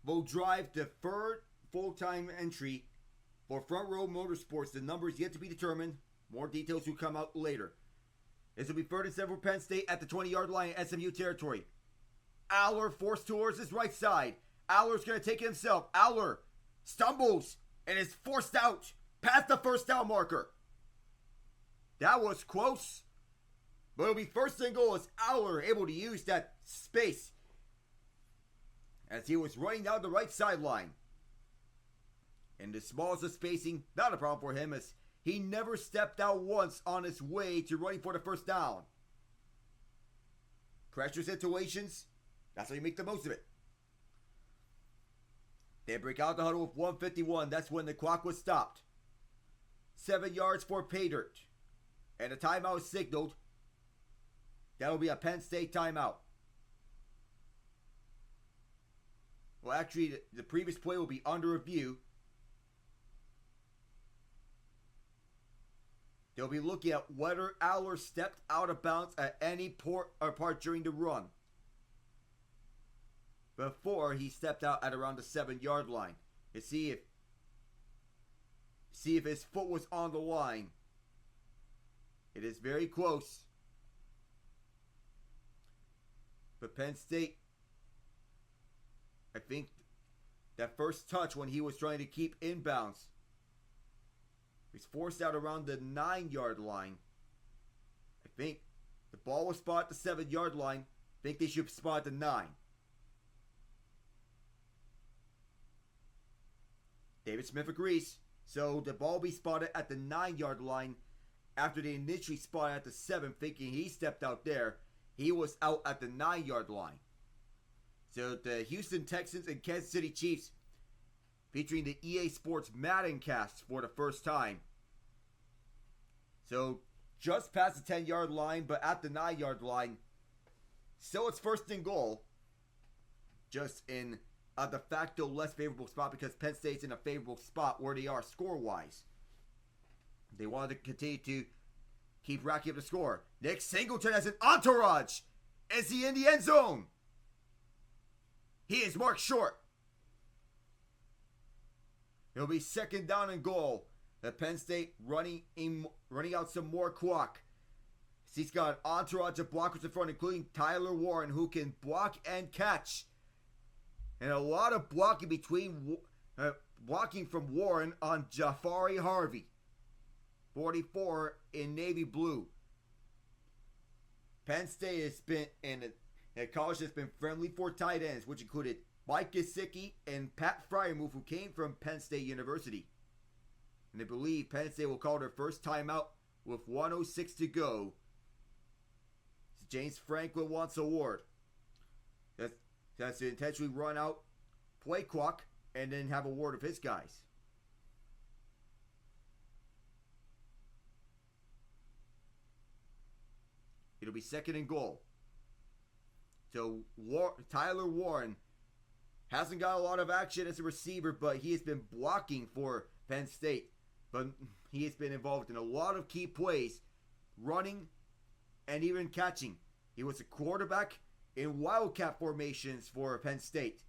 will drive the third full-time entry for Front Row Motorsports. The number is yet to be determined. More details will come out later. This will be third and 7 for Penn State at the 20-yard line in SMU territory. Aller forced towards his right side. Aller's going to take it himself. Aller stumbles and is forced out past the first down marker. That was close. But it'll be first and goal as Aller able to use that space as he was running down the right sideline. And the smallest of spacing, not a problem for him as he never stepped out once on his way to running for the first down. Pressure situations, that's how you make the most of it. They break out the huddle with 1:51. That's when the clock was stopped. 7 yards for pay dirt. And a timeout is signaled. That will be a Penn State timeout. Well, actually, the previous play will be under review. They'll be looking at whether Aller stepped out of bounds at any part during the run before he stepped out at around the 7-yard line to see if his foot was on the line. It is very close. But Penn State, I think that first touch when he was trying to keep inbounds, he's forced out around the 9-yard line. I think the ball was spotted at the 7-yard line. I think they should spot the 9. David Smith agrees. So the ball will be spotted at the 9-yard line after they initially spotted at the 7, thinking he stepped out there. He was out at the 9-yard line. So the Houston Texans and Kansas City Chiefs, featuring the EA Sports Madden cast for the first time. So just past the 10-yard line, but at the 9-yard line. Still it's first and goal. Just in a de facto less favorable spot because Penn State's in a favorable spot where they are score-wise. They wanted to continue to keep racking up the score. Nick Singleton has an entourage. Is he in the end zone? He is marked short. It'll be second down and goal. The Penn State running out some more clock. He's got an entourage of blockers in front, including Tyler Warren, who can block and catch. And a lot of blocking from Warren on Jafari Harvey. 44 in navy blue. Penn State has been at college has been friendly for tight ends, which included Mike Gesicki and Pat Fryermuth, who came from Penn State University. And they believe Penn State will call their first timeout with 1:06 to go. James Franklin wants a ward. That's to intentionally run out play clock and then have a ward of his guys. It'll be second and goal. So Tyler Warren hasn't got a lot of action as a receiver, but he has been blocking for Penn State. But he has been involved in a lot of key plays, running and even catching. He was a quarterback in wildcat formations for Penn State.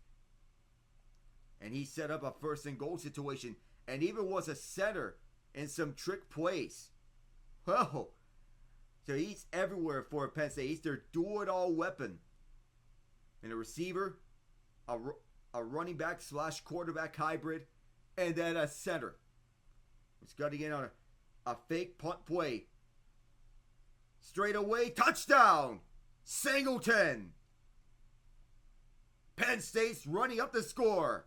And he set up a first and goal situation and even was a center in some trick plays. Whoa. So he's everywhere for Penn State. He's their do-it-all weapon. And a receiver, a running back / quarterback hybrid, and then a center. He's got to get on a fake punt play. Straight away, touchdown! Singleton! Penn State's running up the score.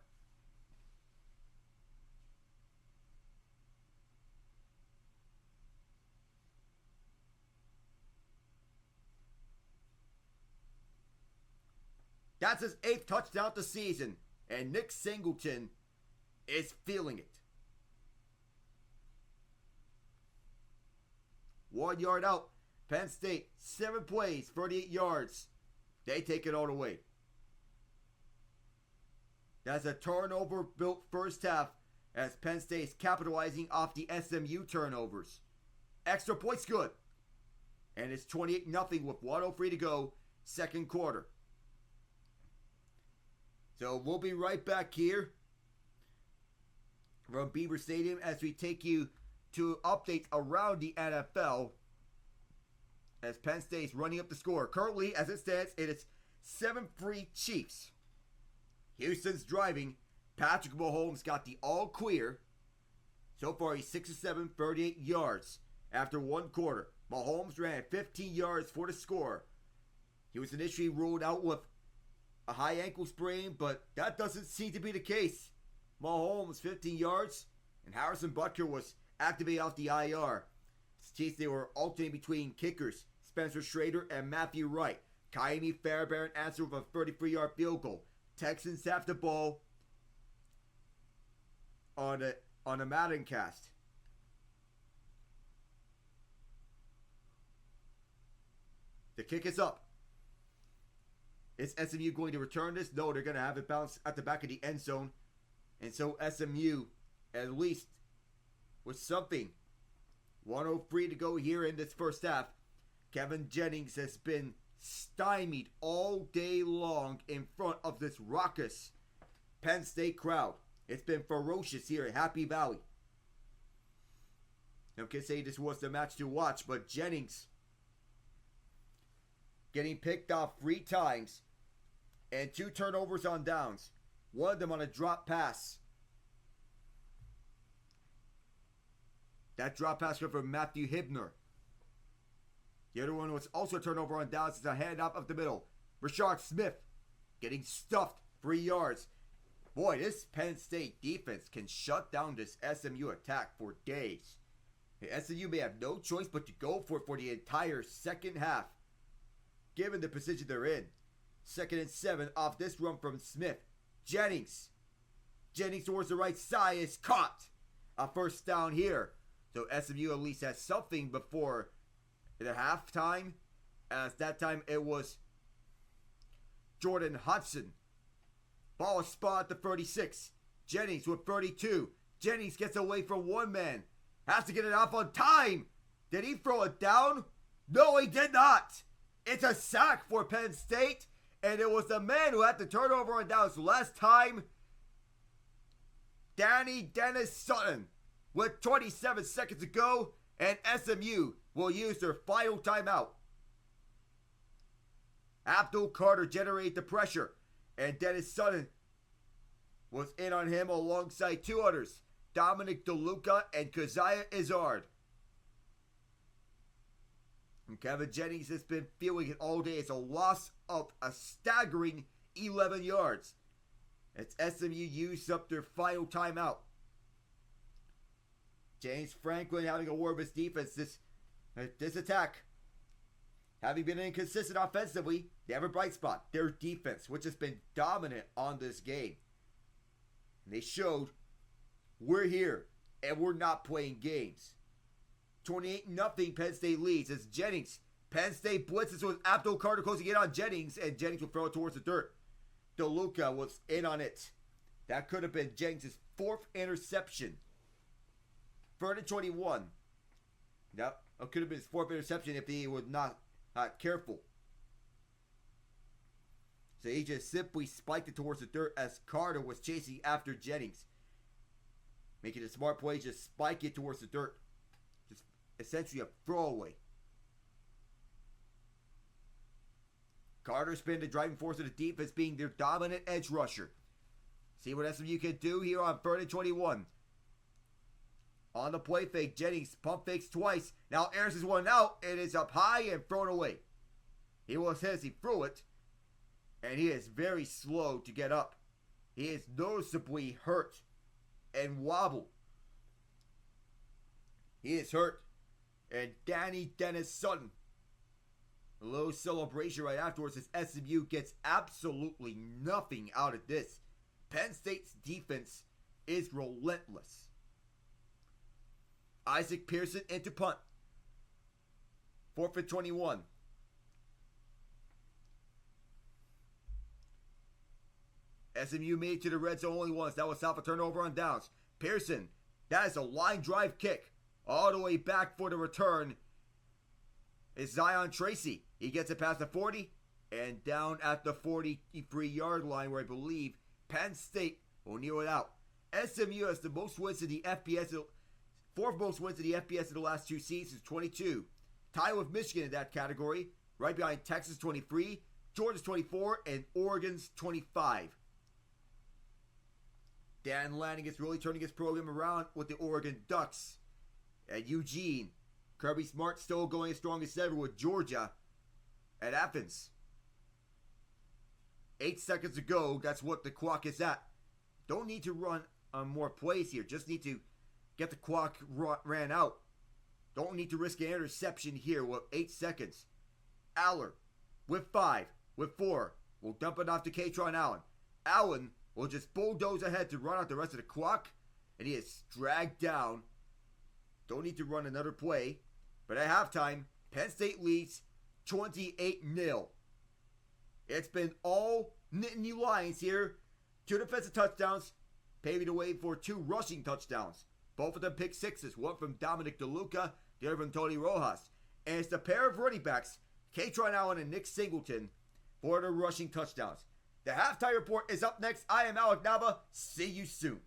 That's his 8th touchdown of the season, and Nick Singleton is feeling it. 1 yard out. Penn State, 7 plays, 38 yards. They take it all the way. That's a turnover-built first half as Penn State is capitalizing off the SMU turnovers. Extra points good. And it's 28-0 with 1:03 to go, second quarter. So we'll be right back here from Beaver Stadium as we take you to updates around the NFL as Penn State's running up the score. Currently, as it stands, it is 7-3 Chiefs. Houston's driving. Patrick Mahomes got the all clear. So far, he's 6 of 7, 38 yards after one quarter. Mahomes ran 15 yards for the score. He was initially ruled out with a high ankle sprain, but that doesn't seem to be the case. Mahomes, 15 yards, and Harrison Butker was activated off the IR. Chiefs, they were alternating between kickers, Spencer Schrader and Matthew Wright. Kaimi Fairbairn answered with a 33-yard field goal. Texans have the ball on a Madden cast. The kick is up. Is SMU going to return this? No, they're going to have it bounce at the back of the end zone. And so SMU, at least, with something. 1:03 to go here in this first half. Kevin Jennings has been stymied all day long in front of this raucous Penn State crowd. It's been ferocious here at Happy Valley. I can say this was the match to watch, but Jennings getting picked off 3 times and 2 turnovers on downs. One of them on a drop pass. That drop pass came from Matthew Hibner. The other one was also a turnover on downs. It's a handoff up the middle. Rashard Smith getting stuffed 3 yards. Boy, this Penn State defense can shut down this SMU attack for days. The SMU may have no choice but to go for it for the entire second half, given the position they're in. 2nd and 7 off this run from Smith. Jennings towards the right side is caught. A first down here. So SMU at least has something before the halftime. As that time it was Jordan Hudson. Ball spot at the 36. Jennings with 32. Jennings gets away from one man. Has to get it off on time. Did he throw it down? No, he did not. It's a sack for Penn State. And it was the man who had the turnover on downs last time. Dennis-Sutton with 27 seconds to go. And SMU will use their final timeout. Abdul Carter generated the pressure. And Dennis-Sutton was in on him alongside 2 others. Dominic DeLuca and Keziah Izzard. And Kevin Jennings has been feeling it all day. It's a loss of a staggering 11 yards. As SMU used up their final timeout. James Franklin having a word with his defense. This attack, having been inconsistent offensively, they have a bright spot. Their defense, which has been dominant on this game. And they showed, we're here, and we're not playing games. 28-0 Penn State leads as Jennings. Penn State blitzes with Abdul Carter closing in on Jennings, and Jennings will throw it towards the dirt. DeLuca was in on it. That could have been Jennings' 4th interception. 3rd and 21. Yep, it could have been his 4th interception if he was not careful. So he just simply spiked it towards the dirt as Carter was chasing after Jennings. Making a smart play, just spike it towards the dirt. Just essentially a throwaway. Carter's been the driving force of the defense, being their dominant edge rusher. See what SMU can do here on 3rd and 21. On the play fake, Jennings pump fakes twice. Now airs his one out. It is up high and thrown away. He was his, he threw it. And he is very slow to get up. He is noticeably hurt and wobbled. He is hurt. And Dennis-Sutton. A little celebration right afterwards as SMU gets absolutely nothing out of this. Penn State's defense is relentless. Isaac Pearson into punt. 4th and 21. SMU made it to the red zone only once. That was off a turnover on downs. Pearson, that is a line drive kick. All the way back for the return is Zion Tracy. He gets it past the 40 and down at the 43-yard line where I believe Penn State will kneel it out. SMU has the most wins in the FBS, fourth most wins in the FBS in the last 2 seasons, 22. Tied with Michigan in that category, right behind Texas 23, Georgia's 24, and Oregon's 25. Dan Lanning is really turning his program around with the Oregon Ducks. At Eugene, Kirby Smart still going as strong as ever with Georgia. At Athens, 8 seconds to go. That's what the clock is at. Don't need to run on more plays here. Just need to get the clock ran out. Don't need to risk an interception here with 8 seconds. Aller with 5, with 4. We'll dump it off to Katron Allen. Allen will just bulldoze ahead to run out the rest of the clock. And he is dragged down. Don't need to run another play. But at halftime, Penn State leads 28-0. It's been all Nittany Lions here. 2 defensive touchdowns, paving the way for 2 rushing touchdowns. Both of them pick sixes. One from Dominic DeLuca, the other from Tony Rojas. And it's the pair of running backs, Katron Allen and Nick Singleton, for the rushing touchdowns. The halftime report is up next. I am Alec Nava. See you soon.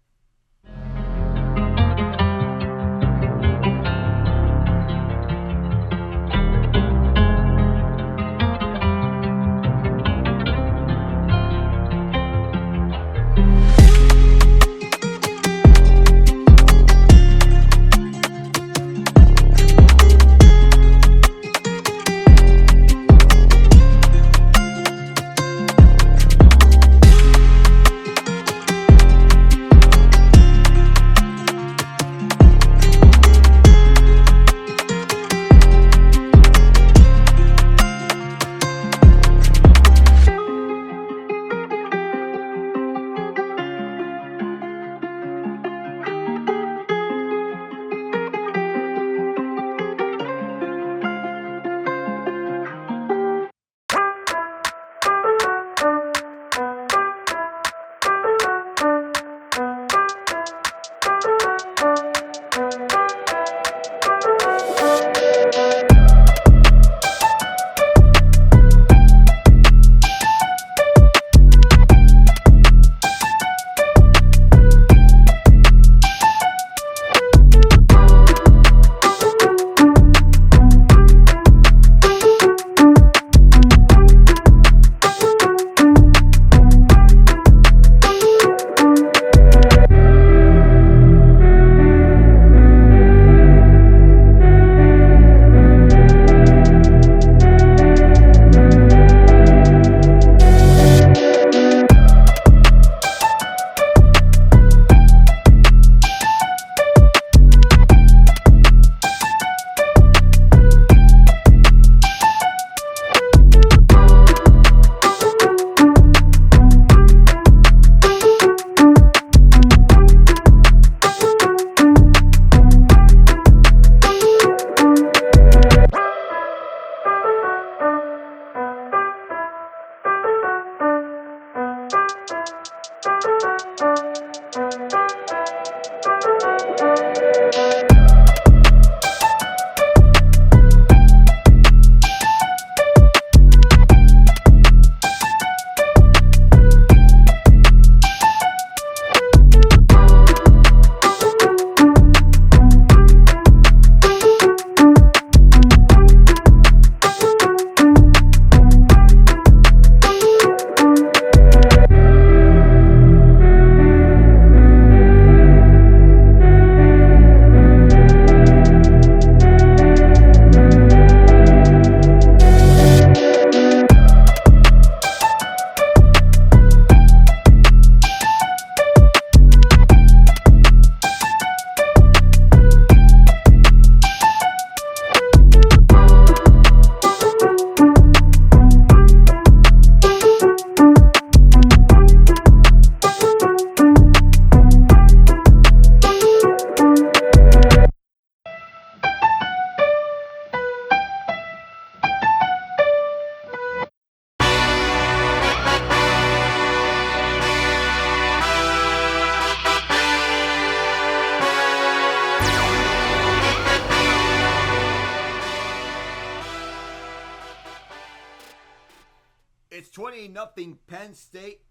It's 20-0 Penn State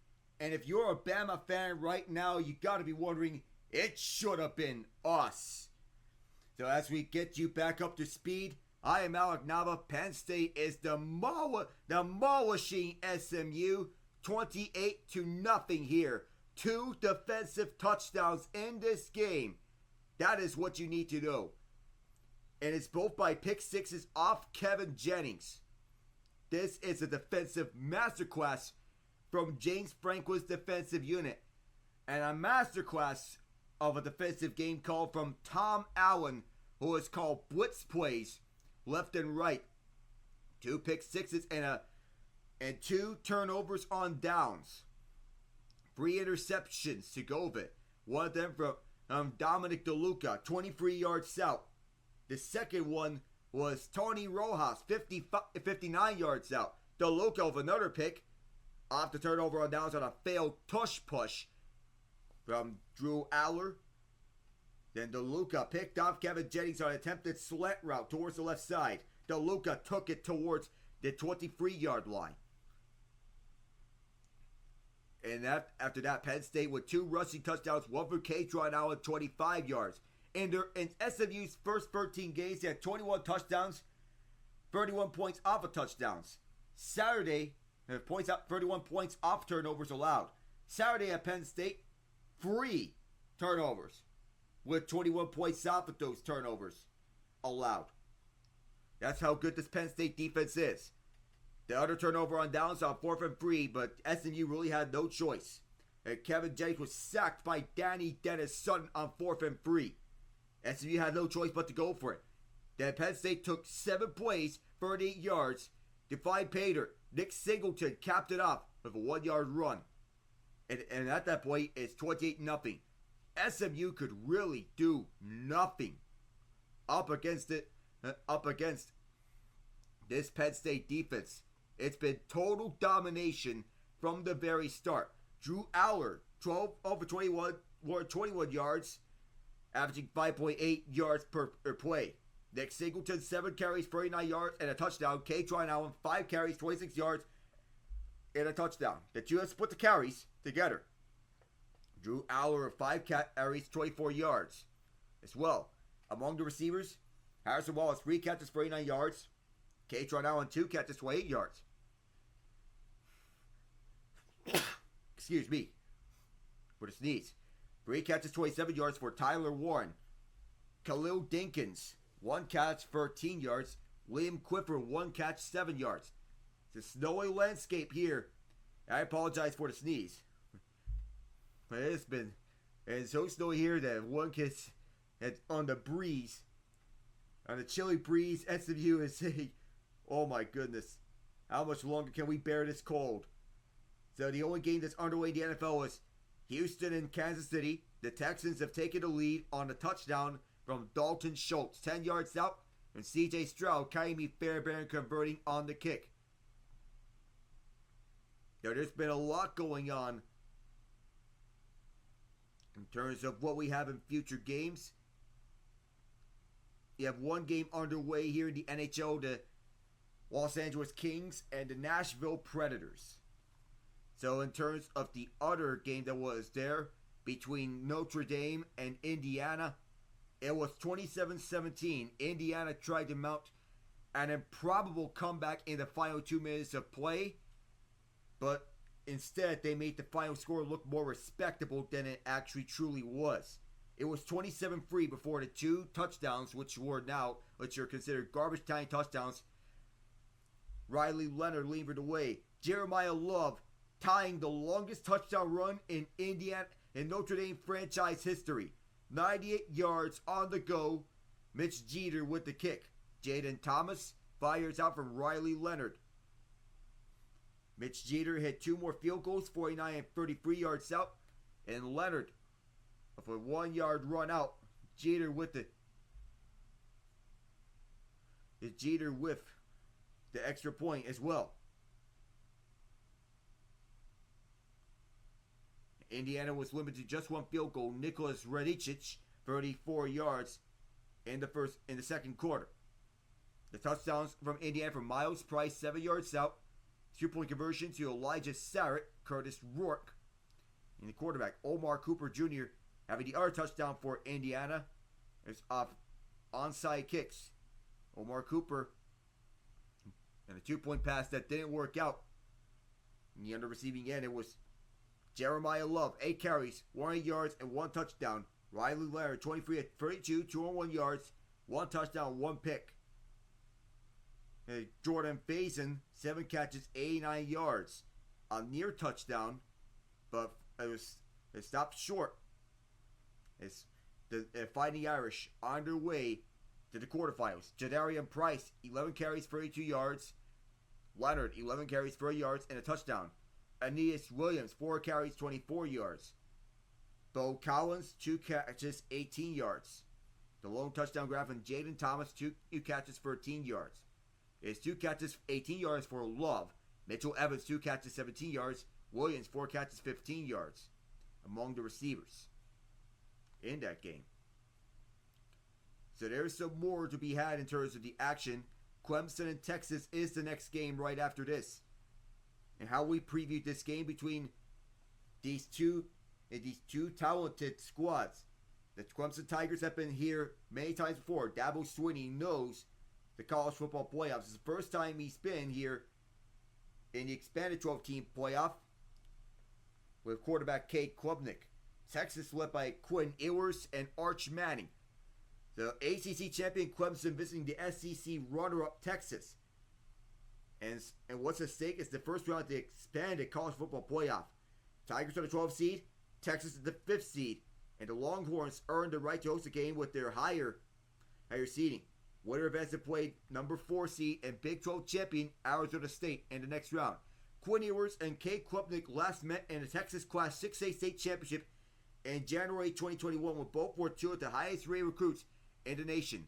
And if you're a Bama fan right now, you got to be wondering, it should have been us. So as we get you back up to speed, I am Alec Nava. Penn State is demolishing SMU 28-0 here. 2 defensive touchdowns in this game. That is what you need to know. And it's both by pick sixes off Kevin Jennings. This is a defensive masterclass from James Franklin's defensive unit. And a masterclass of a defensive game call from Tom Allen, who has called blitz plays left and right. 2 pick sixes and 2 turnovers on downs. 3 interceptions to go with it. One of them from Dominic DeLuca, 23 yards out. The second one was Tony Rojas, 59 yards out. DeLuca with another pick off the turnover on downs on a failed tush push from Drew Aller. Then DeLuca picked off Kevin Jennings on an attempted slant route towards the left side. DeLuca took it towards the 23-yard line. And after that, Penn State with 2 rushing touchdowns, 1 for Katron Allen, 25 yards. In SMU's first 13 games, they had 21 touchdowns, 31 points off of touchdowns. Saturday, 31 points off turnovers allowed. Saturday at Penn State, 3 turnovers with 21 points off of those turnovers allowed. That's how good this Penn State defense is. The other turnover on downs on 4th and 3, but SMU really had no choice. And Kevin Jennings was sacked by Dennis-Sutton on 4th and 3. SMU had no choice but to go for it. Then Penn State took 7 plays, 38 yards, to find Pater. Nick Singleton capped it off with a 1-yard run. And at that point, it's 28-0. SMU could really do nothing up against this Penn State defense. It's been total domination from the very start. Drew Aller, 12 over 21 yards, averaging 5.8 yards per play. Nick Singleton, 7 carries, 39 yards, and a touchdown. Katron Allen, 5 carries, 26 yards, and a touchdown. The two have split the carries together. Drew Aller, 5 carries, 24 yards as well. Among the receivers, Harrison Wallace, 3 catches, 49 yards. Katron Allen, 2 catches, 28 yards. Excuse me for the sneeze. 3 catches, 27 yards for Tyler Warren. Khalil Dinkins, 1 catch, 13 yards. William Quiffer, 1 catch, 7 yards. It's a snowy landscape here. I apologize for the sneeze. But it's so snowy here that one gets on the breeze. On the chilly breeze, SMU is saying, oh my goodness, how much longer can we bear this cold? So the only game that's underway in the NFL is Houston and Kansas City. The Texans have taken the lead on a touchdown from Dalton Schultz, 10 yards out, and C.J. Stroud, Kaimi Fairbairn converting on the kick. Now, there's been a lot going on in terms of what we have in future games. You have one game underway here in the NHL, the Los Angeles Kings and the Nashville Predators. So in terms of the other game that was there between Notre Dame and Indiana, it was 27-17. Indiana tried to mount an improbable comeback in the final 2 minutes of play, but instead they made the final score look more respectable than it actually truly was. It was 27-3 before the 2 touchdowns, which are considered garbage time touchdowns. Riley Leonard levered away. Jeremiah Love tying the longest touchdown run in Notre Dame franchise history. 98 yards on the go. Mitch Jeter with the kick. Jaden Thomas fires out from Riley Leonard. Mitch Jeter hit 2 more field goals, 49 and 33 yards out. And Leonard, with a 1-yard run out, Jeter with the extra point as well. Indiana was limited to just 1 field goal. Nicholas Radicic, 34 yards in the second quarter. The touchdowns from Indiana from Miles Price, 7 yards out. 2-point conversion to Elijah Sarrett, Curtis Rourke, And the quarterback, Omar Cooper Jr., having the other touchdown for Indiana. It's off onside kicks. Omar Cooper, and a 2-point pass that didn't work out. In the under receiving end, it was Jeremiah Love, 8 carries, 100 yards, and 1 touchdown. Riley Leonard, 23 at 32, 201 yards, 1 touchdown, 1 pick. And Jordan Faison, 7 catches, 89 yards. A near touchdown, but it stopped short. It's the Fighting Irish on their way to the quarterfinals. Jadarian Price, 11 carries, 32 yards. Leonard, 11 carries, 30 yards, and a touchdown. Aeneas Williams, 4 carries, 24 yards. Bo Collins, 2 catches, 18 yards. The lone touchdown grab from Jaden Thomas, 2 catches, 13 yards. It's 2 catches, 18 yards for Love. Mitchell Evans, 2 catches, 17 yards. Williams, 4 catches, 15 yards. Among the receivers in that game. So there's some more to be had in terms of the action. Clemson and Texas is the next game right after this. And how we previewed this game between these two talented squads. The Clemson Tigers have been here many times before. Dabo Swinney knows the college football playoffs. It's the first time he's been here in the expanded 12-team playoff with quarterback Cade Klubnik. Texas led by Quinn Ewers and Arch Manning. The ACC champion Clemson visiting the SEC runner-up Texas. And what's at stake is the first round of the expanded college football playoff. Tigers are the 12th seed, Texas is the 5th seed, and the Longhorns earned the right to host the game with their higher seeding. Winner of has played number 4 seed and Big 12 champion Arizona State in the next round. Quinn Ewers and Cade Klubnik last met in the Texas Class 6A state championship in January 2021 when both were 2 of the highest rated recruits in the nation.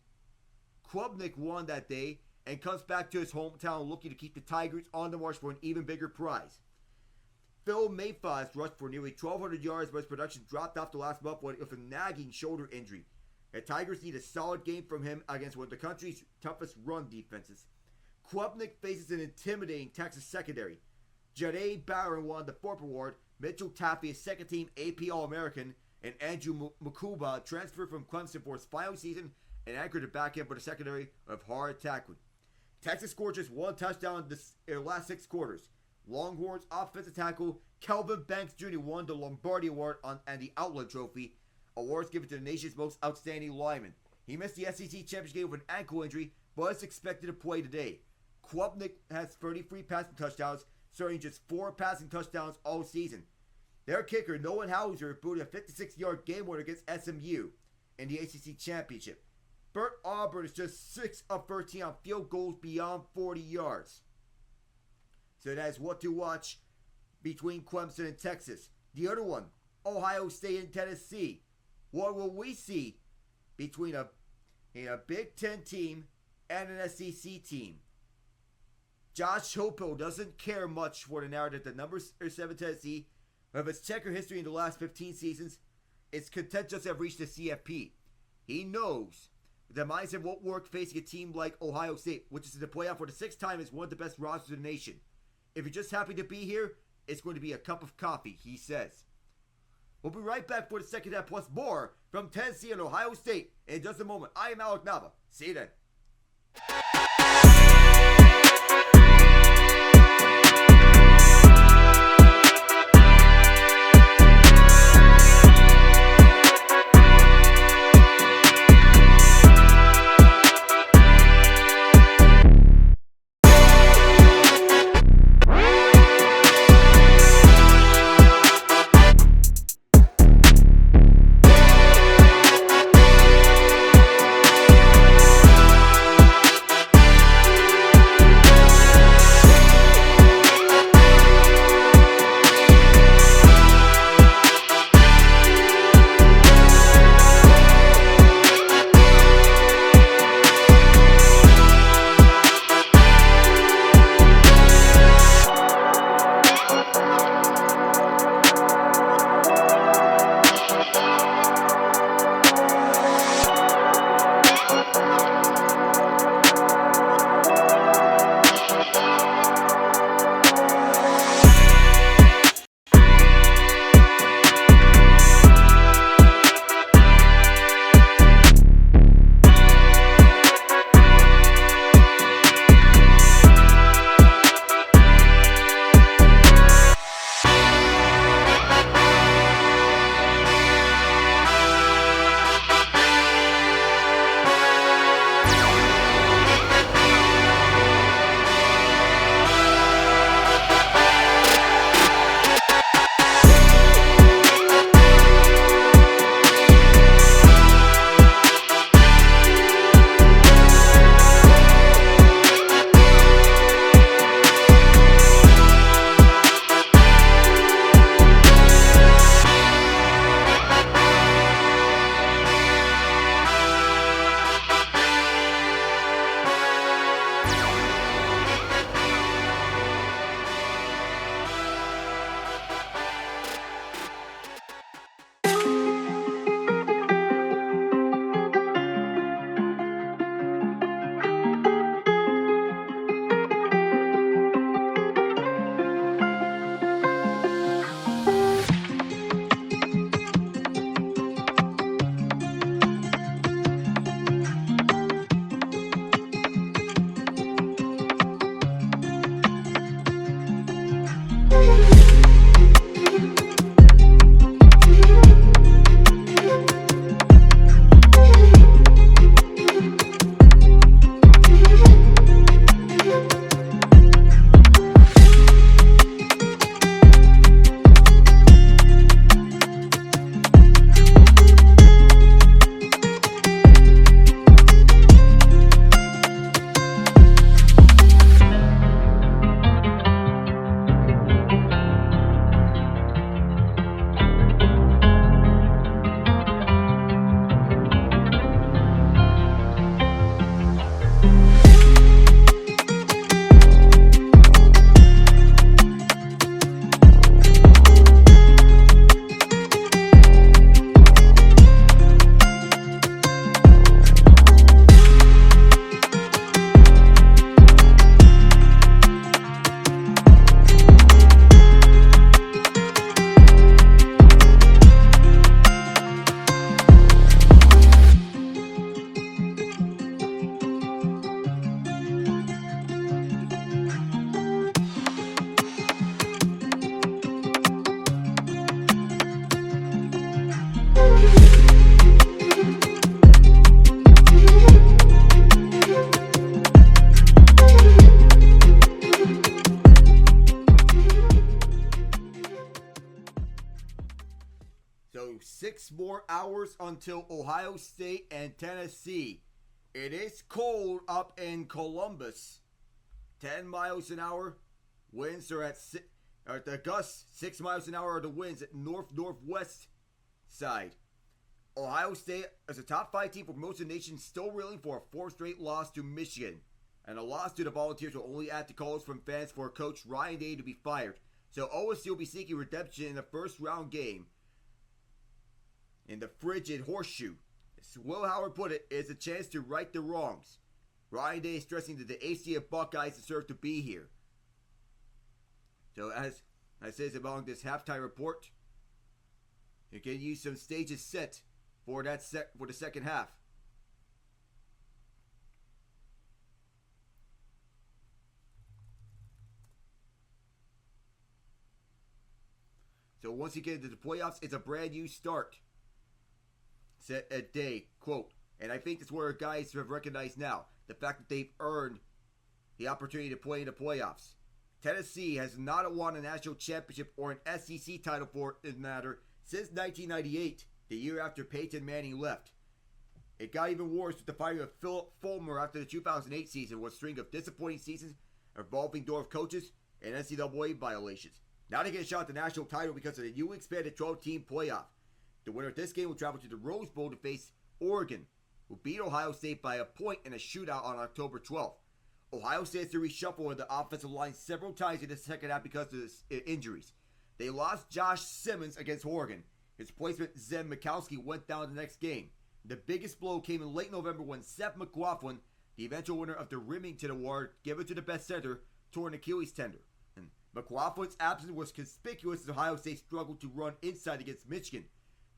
Klubnik won that day and comes back to his hometown looking to keep the Tigers on the march for an even bigger prize. Phil Mayfaz rushed for nearly 1,200 yards, but his production dropped off the last month with a nagging shoulder injury. The Tigers need a solid game from him against one of the country's toughest run defenses. Klubnik faces an intimidating Texas secondary. Jade Barron won the 4th award, Mitchell Taffy, a second-team AP All-American, and Andrew Makuba transferred from Clemson for his final season and anchored the back end for the secondary of hard tackling. Texas scored just 1 touchdown in the last 6 quarters. Longhorns offensive tackle Kelvin Banks Jr. won the Lombardi Award and the Outland Trophy, awards given to the nation's most outstanding lineman. He missed the SEC championship game with an ankle injury, but is expected to play today. Klubnik has 33 passing touchdowns, serving just 4 passing touchdowns all season. Their kicker, Nolan Hauser, booted a 56-yard game winner against SMU in the ACC championship. Bert Auburn is just 6 of 13 on field goals beyond 40 yards. So that is what to watch between Clemson and Texas. The other one, Ohio State and Tennessee. What will we see between a Big Ten team and an SEC team? Josh Heupel doesn't care much for the narrative that number 7 Tennessee, of its checkered history in the last 15 seasons, its content just have reached the CFP. He knows the mindset won't work facing a team like Ohio State, which is in the playoff for the 6th time as one of the best rosters in the nation. If you're just happy to be here, it's going to be a cup of coffee, he says. We'll be right back for the second half plus more from Tennessee and Ohio State in just a moment. I am Alec Nava. See you then. So 6 more hours until Ohio State and Tennessee. It is cold up in Columbus. 10 miles an hour. Winds are at the gusts 6 miles an hour are the winds at northwest side. Ohio State, as a top 5 team for most of the nation, still reeling for a 4th straight loss to Michigan. And a loss to the Volunteers will only add to calls from fans for Coach Ryan Day to be fired. So OSU will be seeking redemption in the first round game in the frigid horseshoe. As Will Howard put it, it's a chance to right the wrongs. Ryan Day is stressing that the ACF Buckeyes deserve to be here. So as I says among this halftime report, you can use some stages set for for the second half. So once you get into the playoffs, it's a brand new start. Set a day, quote, and I think that's where guys have recognized now, the fact that they've earned the opportunity to play in the playoffs. Tennessee has not won a national championship or an SEC title for that matter since 1998, the year after Peyton Manning left. It got even worse with the firing of Philip Fulmer after the 2008 season, with a string of disappointing seasons involving door of coaches and NCAA violations. Now they get a shot at the national title because of the newly expanded 12-team playoff. The winner of this game will travel to the Rose Bowl to face Oregon, who beat Ohio State by a point in a shootout on October 12th. Ohio State has to reshuffle in the offensive line several times in the second half because of injuries. They lost Josh Simmons against Oregon. His replacement, Zen Mikowski, went down the next game. The biggest blow came in late November when Seth McLaughlin, the eventual winner of the Remington Award given to the best center, tore an Achilles tendon. And McLaughlin's absence was conspicuous as Ohio State struggled to run inside against Michigan.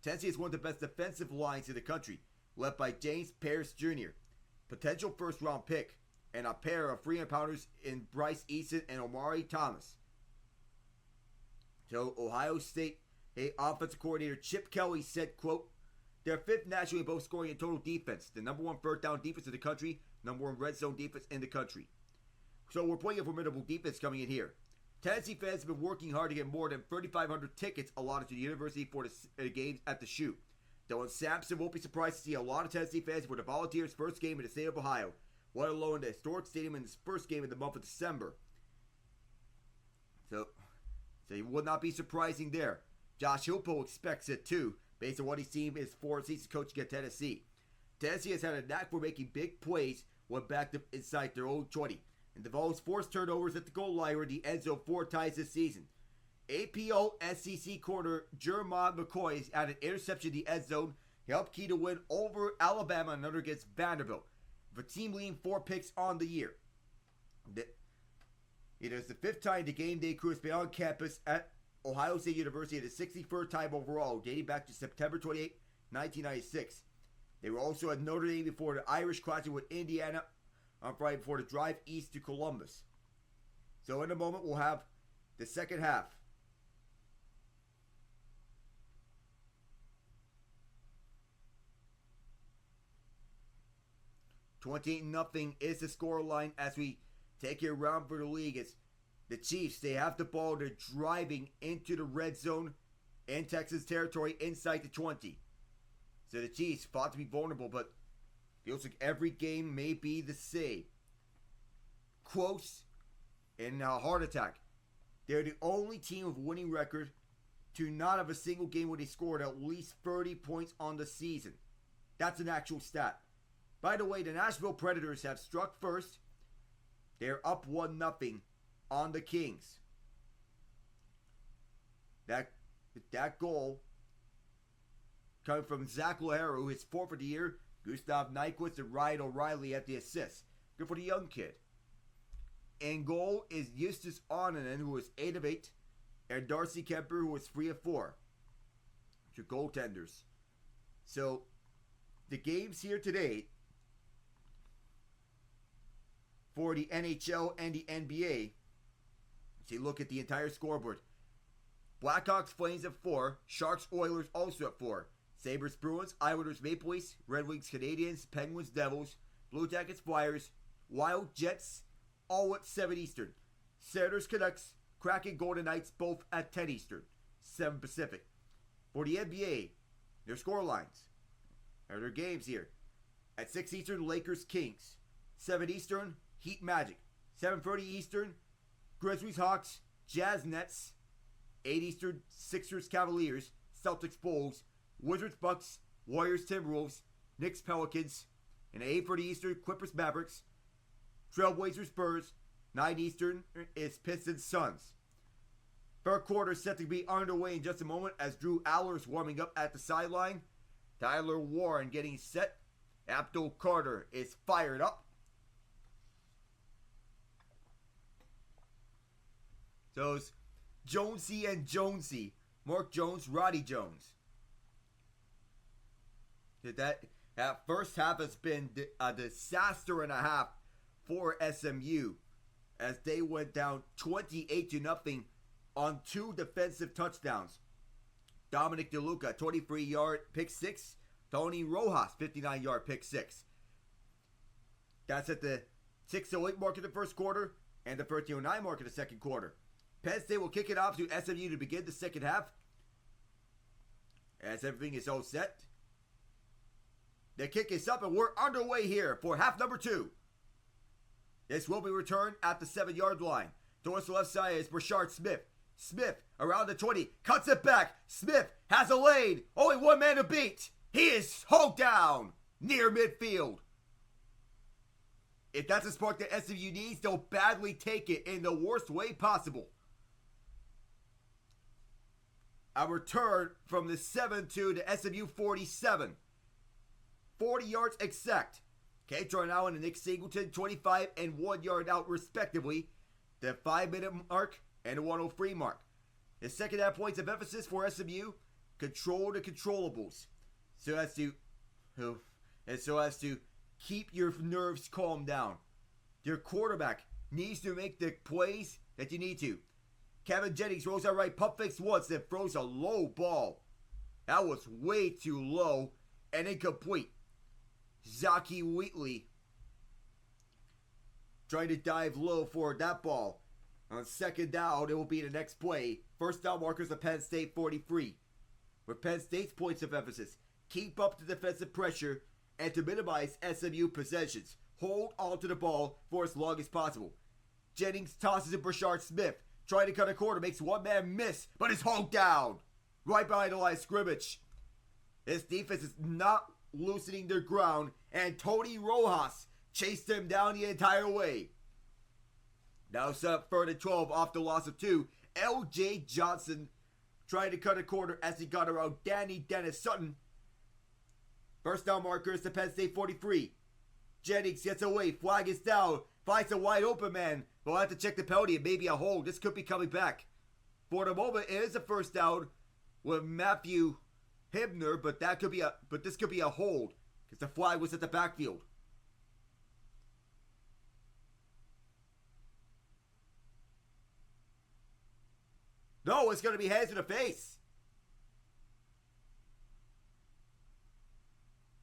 Tennessee is one of the best defensive lines in the country, led by James Pierce Jr., potential first-round pick, and a pair of 300-pounders in Bryce Eason and Omari Thomas. So Ohio State offensive coordinator Chip Kelly said, quote, they're 5th nationally in both scoring and total defense, the number 1 third down defense in the country, number 1 red zone defense in the country. So we're playing a formidable defense coming in here. Tennessee fans have been working hard to get more than 3,500 tickets allotted to the university for the games at the shoot. Dylan Sampson won't be surprised to see a lot of Tennessee fans for the Volunteers' first game in the state of Ohio, let alone the historic stadium in his first game in the month of December. So it would not be surprising there. Josh Hilpo expects it too, based on what he's seen as 4 seasons coaching at Tennessee. Tennessee has had a knack for making big plays when backed up inside their own 20, and develops forced turnovers at the goal line or the end zone 4 times this season. APO SEC corner Jermon McCoy had an interception in the end zone, helped Key to win over Alabama and another against Vanderbilt. The team leading 4 picks on the year. It is the 5th time the game day crew has been on campus at Ohio State University at the 61st time overall, dating back to September 28, 1996. They were also at Notre Dame before the Irish clashing with Indiana on Friday before the drive east to Columbus. So in a moment we'll have the second half. $28-0 is the scoreline as we take it around for the league. It's the Chiefs. They have the ball. They're driving into the red zone in Texas territory inside the 20. So the Chiefs fought to be vulnerable, but feels like every game may be the same. Close and a heart attack. They're the only team with winning record to not have a single game where they scored at least 30 points on the season. That's an actual stat. By the way, the Nashville Predators have struck first. They're up 1-0 on the Kings. That goal coming from Zach Lahara, who is 4th for the year. Gustav Nyquist and Ryan O'Reilly at the assist. Good for the young kid. In goal is Justus Onanen, who is 8 of 8. And Darcy Kemper, who is 3 of 4. Your goaltenders. So, the games here today for the NHL and the NBA. So you look at the entire scoreboard. Blackhawks Flames at 4. Sharks Oilers also at 4. Sabres Bruins, Islanders Maple Leafs, Red Wings Canadiens, Penguins Devils, Blue Jackets Flyers, Wild Jets, all at 7 Eastern. Senators Canucks, Kraken Golden Knights both at 10 Eastern. 7 Pacific. for the NBA. Their score lines. Or their games here. At 6 Eastern, Lakers Kings. 7 Eastern, Heat Magic. 7:30 Eastern, Grizzlies Hawks, Jazz Nets. 8 Eastern, Sixers Cavaliers, Celtics Bulls, Wizards Bucks, Warriors Timberwolves, Knicks Pelicans. And 8:30 Eastern, Clippers Mavericks, Trailblazers Spurs. 9 Eastern is Pistons Suns. Third quarter set to be underway in just a moment as Drew Aller's warming up at the sideline. Tyler Warren getting set. Abdul Carter is fired up. So it's Jonesy and Jonesy. Mark Jones, Roddy Jones. That first half has been a disaster and a half for SMU as they went down 28-0 on 2 defensive touchdowns. Dominic DeLuca, 23-yard pick 6. Tony Rojas, 59-yard pick 6. That's at the 6:08 mark of the first quarter and the 13:09 mark of the second quarter. Penn State will kick it off to SMU to begin the second half. As everything is all set. The kick is up and we're underway here for half number 2. This will be returned at the 7-yard line. Towards the left side is Brashard Smith. Smith around the 20, cuts it back. Smith has a lane. Only one man to beat. He is hauled down near midfield. If that's a spark that SMU needs, they'll badly take it in the worst way possible. A return from the 7-2 to SMU 47. 40 yards exact. Katron Allen and Nick Singleton, 25 and 1 yard out respectively. The 5-minute mark and the 103 mark. The second half points of emphasis for SMU, control the controllables. So as to keep your nerves calm down. Your quarterback needs to make the plays that you need to. Kevin Jennings rolls out right, pump fakes once, then throws a low ball. That was way too low and incomplete. Zaki Wheatley trying to dive low for that ball. On second down, it will be the next play. First down markers of Penn State 43. With Penn State's points of emphasis, keep up the defensive pressure and to minimize SMU possessions. Hold on to the ball for as long as possible. Jennings tosses it Brashard Smith. Trying to cut a corner, makes one man miss, but is hauled down. Right behind the line of scrimmage. This defense is not loosening their ground, and Tony Rojas chased him down the entire way. Now set up 3rd and 12 off the loss of 2. L.J. Johnson trying to cut a corner as he got around Dennis-Sutton. First down marker is to Penn State 43. Jennings gets away, flag is down, finds a wide open man. We'll have to check the penalty and maybe a hold. This could be coming back. For the moment, it is a first down with Matthew Hibner, but this could be a hold because the flag was at the backfield. No, it's going to be hands to the face.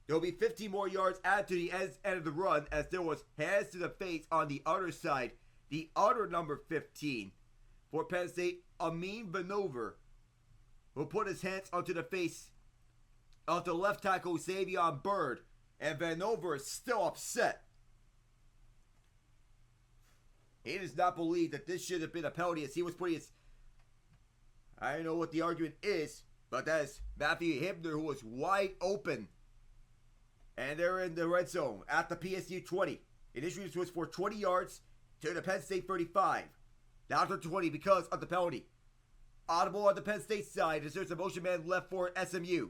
There'll be 15 more yards added to the end of the run as there was hands to the face on the other side. The other number 15 for Penn State, Amin Vanover, will put his hands onto the face of the left tackle Xavion Bird. And Vanover is still upset. He does not believe that this should have been a penalty as he was putting his... I don't know what the argument is, but that is Matthew Hibner who was wide open. And they're in the red zone at the PSU 20. Initially was for 20 yards to the Penn State 35. Now to 20 because of the penalty. Audible on the Penn State side as there's a motion man left for SMU.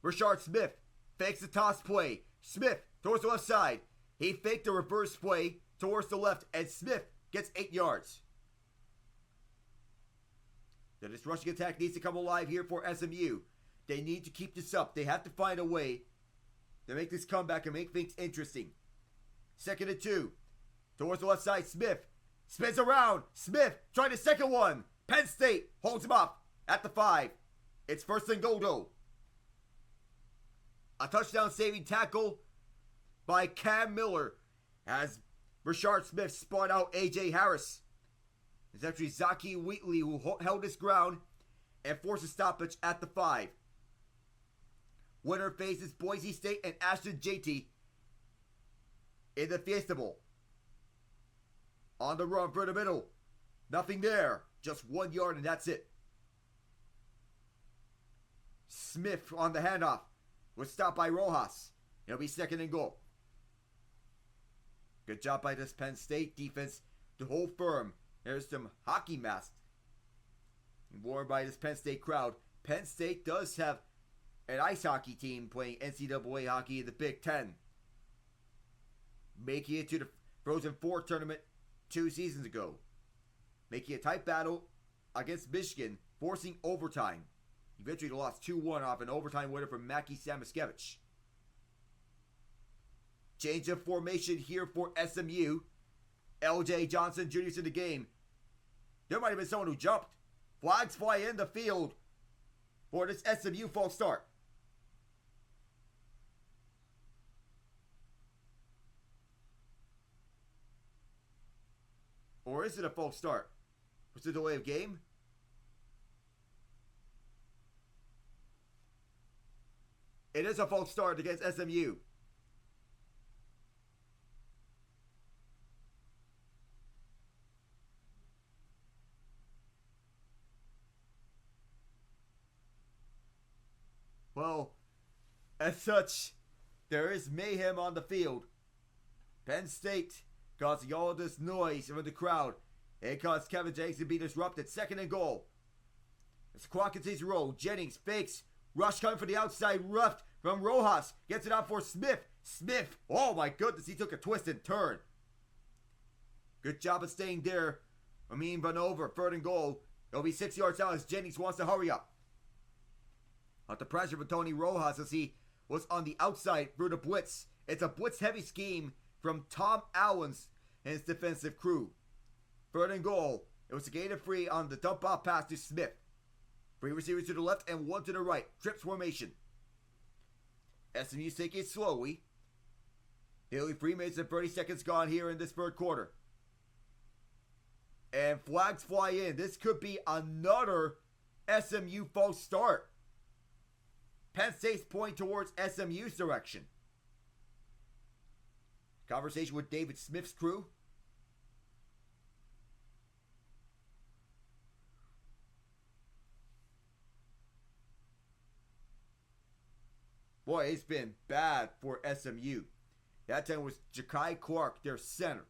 Brashard Smith fakes the toss play. Smith towards the left side. He faked a reverse play towards the left and Smith gets 8 yards. So this rushing attack needs to come alive here for SMU. They need to keep this up. They have to find a way to make this comeback and make things interesting. 2nd and 2. Towards the left side, Smith spins around. Smith trying the second one. Penn State holds him up at the 5. It's 1st and goal though. A touchdown saving tackle by Cam Miller as Brashard Smith spun out A.J. Harris. It's actually Zaki Wheatley who held his ground and forced a stoppage at the 5. Winner faces Boise State and Ashton JT in the Fiesta Bowl. On the run for the middle. Nothing there. Just 1 yard and that's it. Smith on the handoff was stopped by Rojas. It'll be 2nd and goal. Good job by this Penn State defense to hold firm. There's some hockey masks worn by this Penn State crowd. Penn State does have an ice hockey team playing NCAA hockey in the Big Ten, making it to the Frozen Four tournament 2 seasons ago, making a tight battle against Michigan, forcing overtime. Eventually they lost 2-1 off an overtime winner from Mackie Samoskevich. Change of formation here for SMU. LJ Johnson Jr.'s in the game. There might have been someone who jumped. Flags fly in the field for this SMU false start. Or is it a false start? Was it a delay of game? It is a false start against SMU. Well, as such, there is mayhem on the field. Penn State causing all this noise from the crowd. It caused Kevin Jennings to be disrupted. 2nd and goal. As the clock continues to roll, Jennings fakes. Rush coming for the outside rough from Rojas. Gets it out for Smith. Smith, oh my goodness, he took a twist and turn. Good job of staying there. Amin Vanover, 3rd and goal. It'll be 6 yards out as Jennings wants to hurry up. Under pressure from Tony Rojas as he was on the outside through the blitz. It's a blitz-heavy scheme from Tom Allens and his defensive crew. 3rd and goal. It was a gain of 3 on the dump-off pass to Smith. 3 receivers to the left and 1 to the right. Trips formation. SMU's taking it slowly. Nearly 3 minutes and 30 seconds gone here in this 3rd quarter. And flags fly in. This could be another SMU false start. Penn State's pointing towards SMU's direction. Conversation with David Smith's crew. Boy, it's been bad for SMU. That time was Ja'Kai Clark, their center.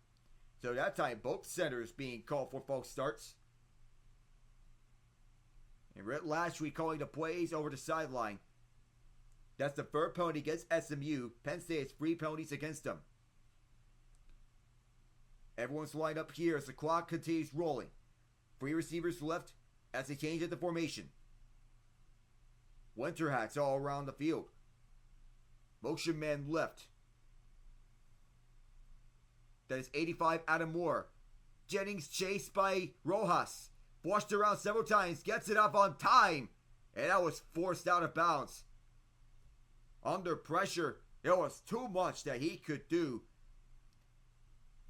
So that time, both centers being called for false starts. And Rhett Lashley calling the plays over the sideline. That's the 3rd penalty against SMU. Penn State has 3 penalties against them. Everyone's lined up here as the clock continues rolling. 3 receivers left as they change at the formation. Winter hats all around the field. Motion man left. That is 85 Adam Moore. Jennings chased by Rojas. Flushed around several times. Gets it up on time. And that was forced out of bounds. Under pressure, there was too much that he could do.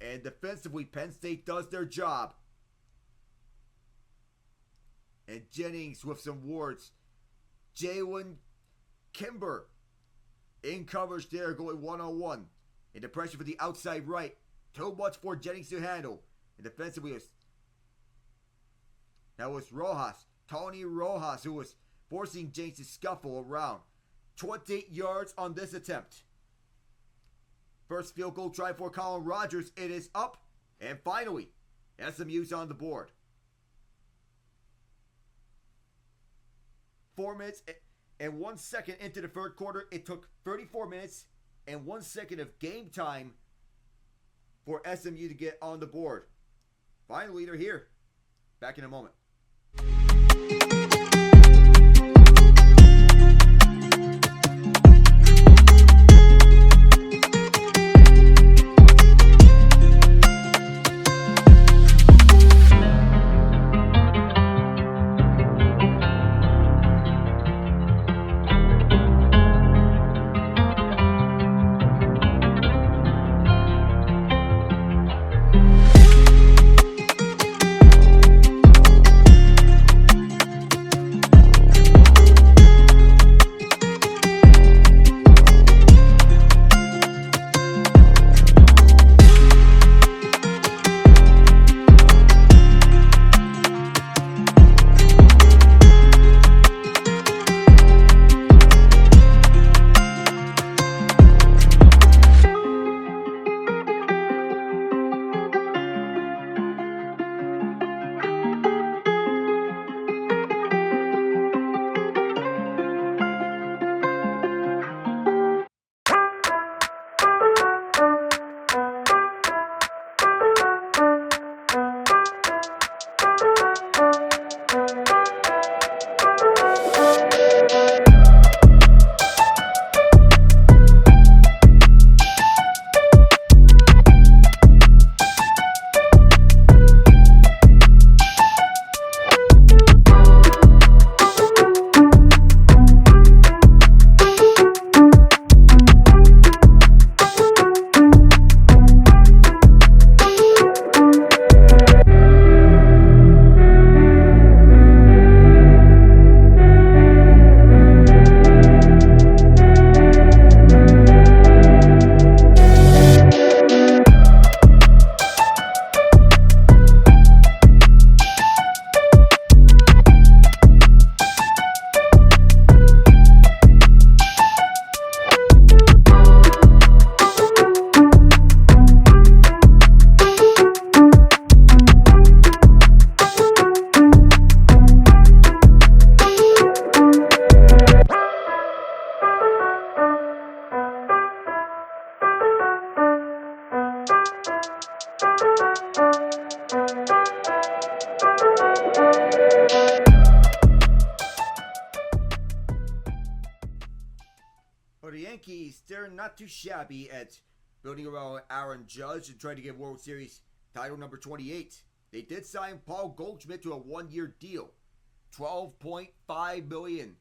And defensively, Penn State does their job. And Jennings with some words. Jalen Kimber in coverage there, going 1-on-1. And the pressure for the outside right. Too much for Jennings to handle. And defensively, that was Rojas. Tony Rojas, who was forcing Jennings to scuffle around. 28 yards on this attempt. First field goal try for Colin Rogers. It is up. And finally, SMU's on the board. 4 minutes and 1 second into the 3rd quarter. It took 34 minutes and 1 second of game time for SMU to get on the board. Finally, they're here. Back in a moment. Well, the Yankees, they're not too shabby at building around Aaron Judge and trying to get World Series title number 28. They did sign Paul Goldschmidt to a one-year deal, $12.5 million.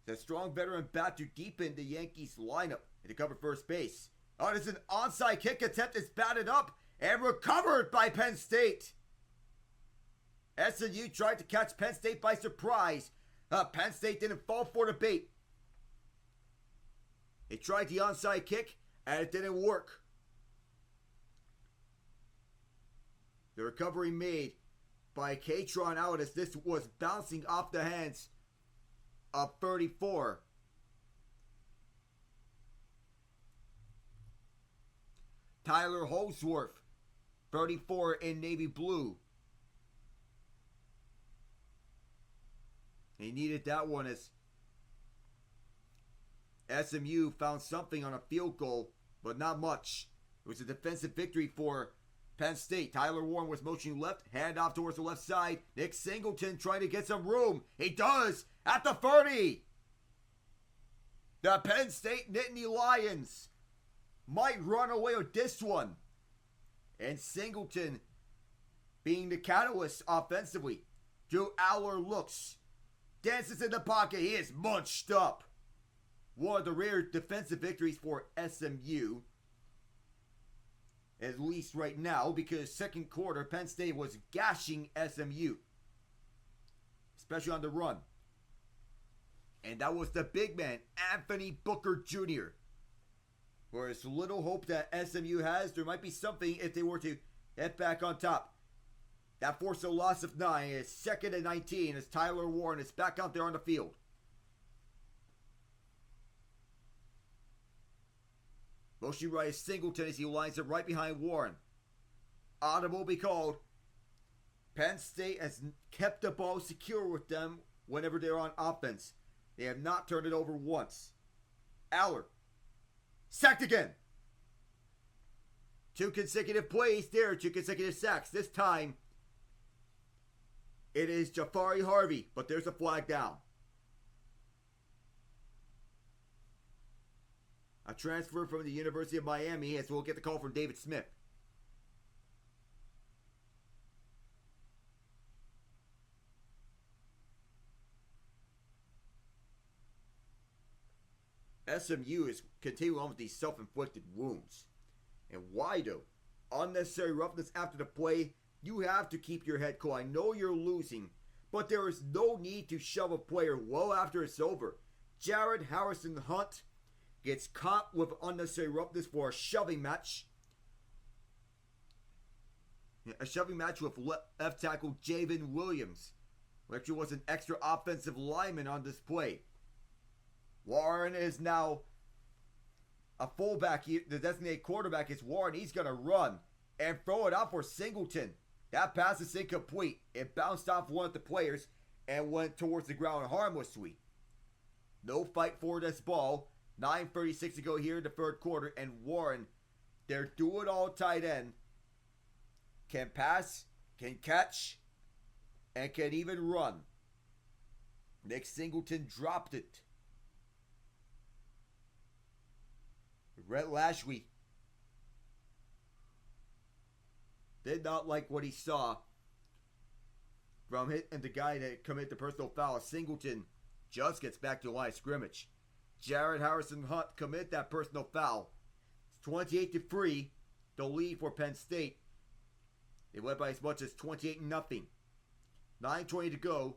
The strong veteran bat to deepen the Yankees lineup and to cover first base. Oh, there's an onside kick attempt. It's batted up and recovered by Penn State. SMU tried to catch Penn State by surprise. Penn State didn't fall for the bait. They tried the onside kick and it didn't work. The recovery made by Katron out as this was bouncing off the hands of 34. Tyler Holsworth, 34 in navy blue. He needed that one as SMU found something on a field goal, but not much. It was a defensive victory for Penn State. Tyler Warren was motioning left, hand off towards the left side. Nick Singleton trying to get some room. He does at the 30. The Penn State Nittany Lions might run away with this one. And Singleton being the catalyst offensively. Drew Aller looks. Dances in the pocket. He is munched up. One of the rare defensive victories for SMU. At least right now, because second quarter, Penn State was gashing SMU. Especially on the run. And that was the big man, Anthony Booker Jr. For as little hope that SMU has, there might be something if they were to head back on top. That forced a loss of 9. It's 2nd and 19 as Tyler Warren is back out there on the field. Motion right is Singleton as he lines up right behind Warren. Audible be called. Penn State has kept the ball secure with them whenever they're on offense. They have not turned it over once. Aller. Sacked again. 2 consecutive plays there. 2 consecutive sacks. This time, it is Jafari Harvey, but there's a flag down. A transfer from the University of Miami as we'll get the call from David Smith. SMU is continuing on with these self-inflicted wounds. And why though? Unnecessary roughness after the play. You have to keep your head cool. I know you're losing, but there is no need to shove a player well after it's over. Jared Harrison Hunt gets caught with unnecessary roughness for a shoving match. A shoving match with left tackle Javen Williams, who actually was an extra offensive lineman on this play. Warren is now a fullback. The designated quarterback is Warren. He's going to run and throw it out for Singleton. That pass is incomplete. It bounced off one of the players and went towards the ground harmlessly. No fight for this ball. 9:36 to go here in the third quarter. And Warren, their do-it-all tight end, can pass, can catch, and can even run. Nick Singleton dropped it. Rhett Lashley did not like what he saw from hitting the guy that committed the personal foul. Singleton just gets back to the line of scrimmage. Jared Harrison Hunt committed that personal foul. It's 28-3, the lead for Penn State. They led by as much as 28-0. 9:20 to go.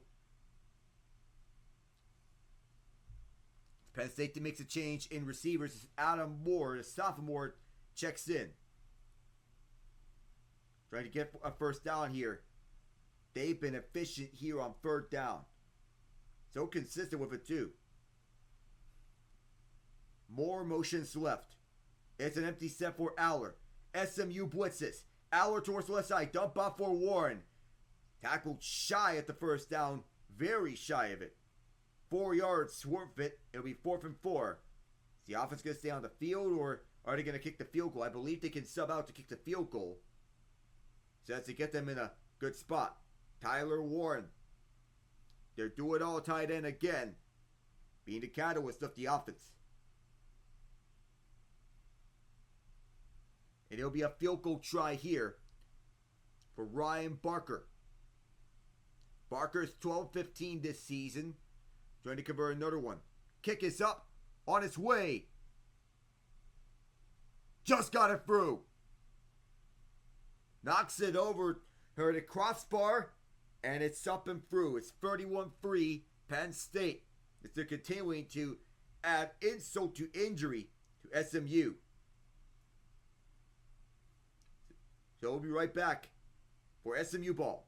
Penn State makes a change in receivers. Adam Moore, the sophomore, checks in. Trying to get a first down here. They've been efficient here on third down. So consistent with it too. More motions left. It's an empty set for Aller. SMU blitzes. Aller towards the left side. Dump off for Warren. Tackled shy at the first down. Very shy of it. 4 yards, swerve it. It'll be 4th and 4. Is the offense going to stay on the field or are they going to kick the field goal? I believe they can sub out to kick the field goal. So that's to get them in a good spot. Tyler Warren. They're do-it-all tight end again. Being the catalyst of the offense. And it'll be a field goal try here for Ryan Barker. Barker's 12-15 this season. Trying to convert another one. Kick is up. On its way. Just got it through. Knocks it over her the crossbar. And it's up and through. It's 31-3 Penn State. They're continuing to add insult to injury to SMU. So we'll be right back for SMU ball.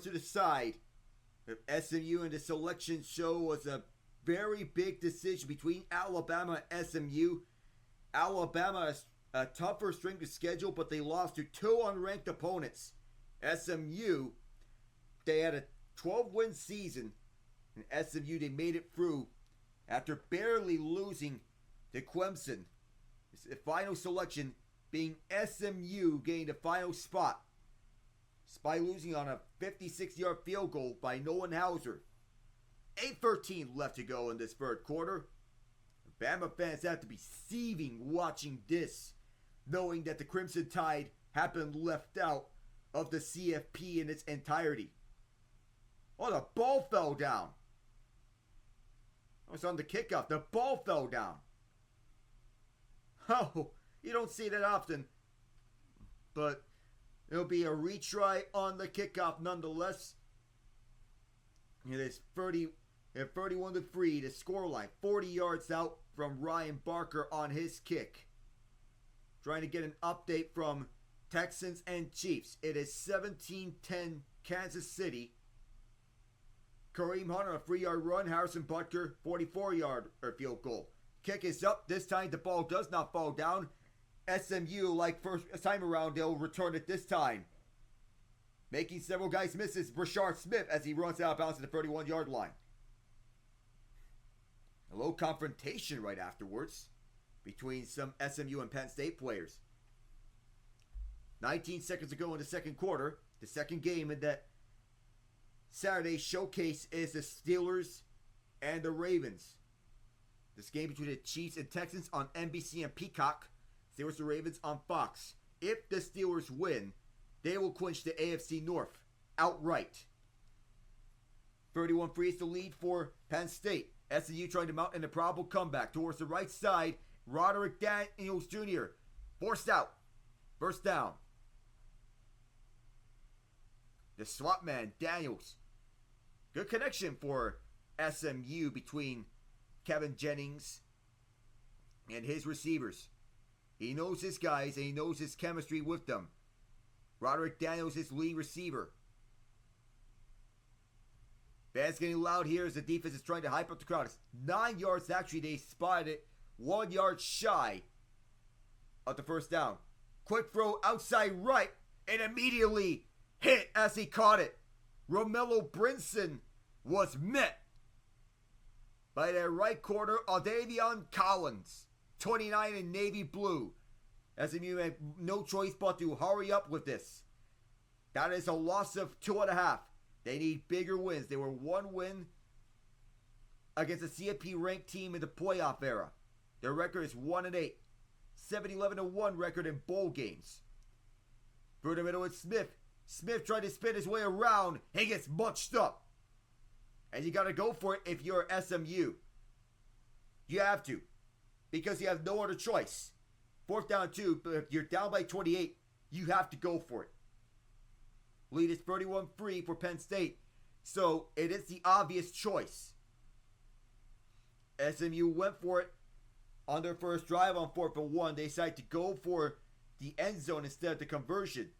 To the side of SMU, and the selection show was a very big decision between Alabama and SMU. Alabama has a tougher strength of schedule, but they lost to two unranked opponents. SMU, they had a 12-win season, and SMU, they made it through after barely losing to Clemson. The final selection being SMU getting the final spot by losing on a 56-yard field goal by Nolan Hauser. 8:13 left to go in this third quarter. Bama fans have to be seething watching this, knowing that the Crimson Tide have been left out of the CFP in its entirety. Oh, the ball fell down. It was on the kickoff. The ball fell down. Oh, you don't see that often, but it'll be a retry on the kickoff nonetheless. It is 31-3, the scoreline. 40 yards out from Ryan Barker on his kick. Trying to get an update from Texans and Chiefs. It is 17-10 Kansas City. Kareem Hunt on a 3-yard run. Harrison Butker, 44-yard field goal. Kick is up. This time the ball does not fall down. SMU, like first time around, they'll return it this time. Making several guys miss is Brashard Smith as he runs out of bounds at the 31-yard line. A low confrontation right afterwards between some SMU and Penn State players. 19 seconds to go in the second quarter. The second game in that Saturday showcase is the Steelers and the Ravens. This game between the Chiefs and Texans on NBC and Peacock. Steelers and Ravens on Fox. If the Steelers win, they will clinch the AFC North outright. 31-3 is the lead for Penn State. SMU trying to mount an improbable comeback towards the right side. Roderick Daniels Jr. forced out. First down. The slot man, Daniels. Good connection for SMU between Kevin Jennings and his receivers. He knows his guys and he knows his chemistry with them. Roderick Daniels, his lead receiver. Fans getting loud here as the defense is trying to hype up the crowd. It's 9 yards actually. They spotted it 1 yard shy of the first down. Quick throw outside right and immediately hit as he caught it. Romello Brinson was met by their right corner, Aldavion Collins, 29 in navy blue. SMU had no choice but to hurry up with this. That is a loss of 2.5. They need bigger wins. They were 1 win against a CFP ranked team in the playoff era. Their record is 1-8. 7-11-1 record in bowl games. Through the middle with Smith. Smith tried to spin his way around. He gets munched up. And you got to go for it if you're SMU. You have to. Because you have no other choice. 4th down 2, but if you're down by 28, you have to go for it. Lead is 31-3 for Penn State. So it is the obvious choice. SMU went for it on their first drive on 4th and 1. They decided to go for the end zone instead of the conversion.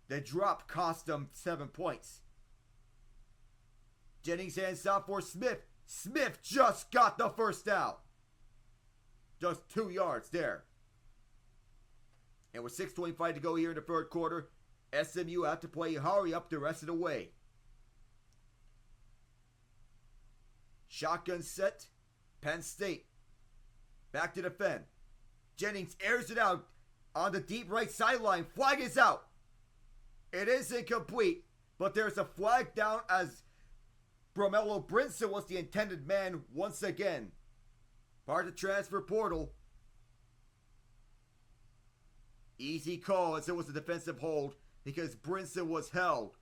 The drop cost them 7 points. Jennings hands off for Smith. Smith just got the first down. Just 2 yards there. And with 6:25 to go here in the third quarter, SMU have to play hurry up the rest of the way. Shotgun set. Penn State. Back to defend. Jennings airs it out on the deep right sideline. Flag is out. It is incomplete, but there's a flag down as Romello Brinson was the intended man once again. Part of the transfer portal. Easy call as it was a defensive hold because Brinson was held.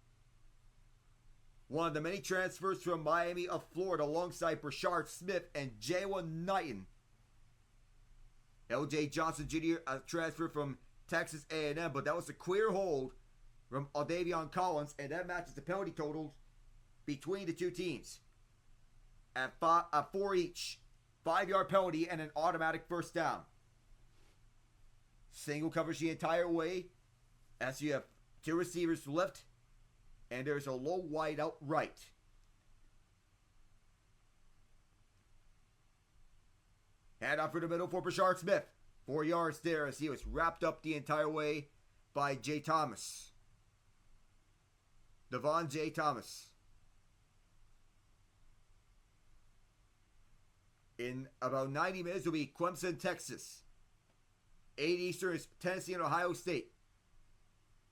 One of the many transfers from Miami of Florida alongside Brashard Smith and Jalen Knighton. L.J. Johnson Jr. a transfer from Texas A&M, but that was a clear hold from Aldavion Collins, and that matches the penalty totals between the two teams. At 4 each. 5-yard penalty and an automatic first down. Single coverage the entire way as you have 2 receivers left and there's a low wide out right. Hand off for the middle for Brashard Smith. 4 yards there as he was wrapped up the entire way by J. Thomas. Devon J. Thomas. In about 90 minutes, will be Clemson, Texas. 8 Eastern is Tennessee and Ohio State.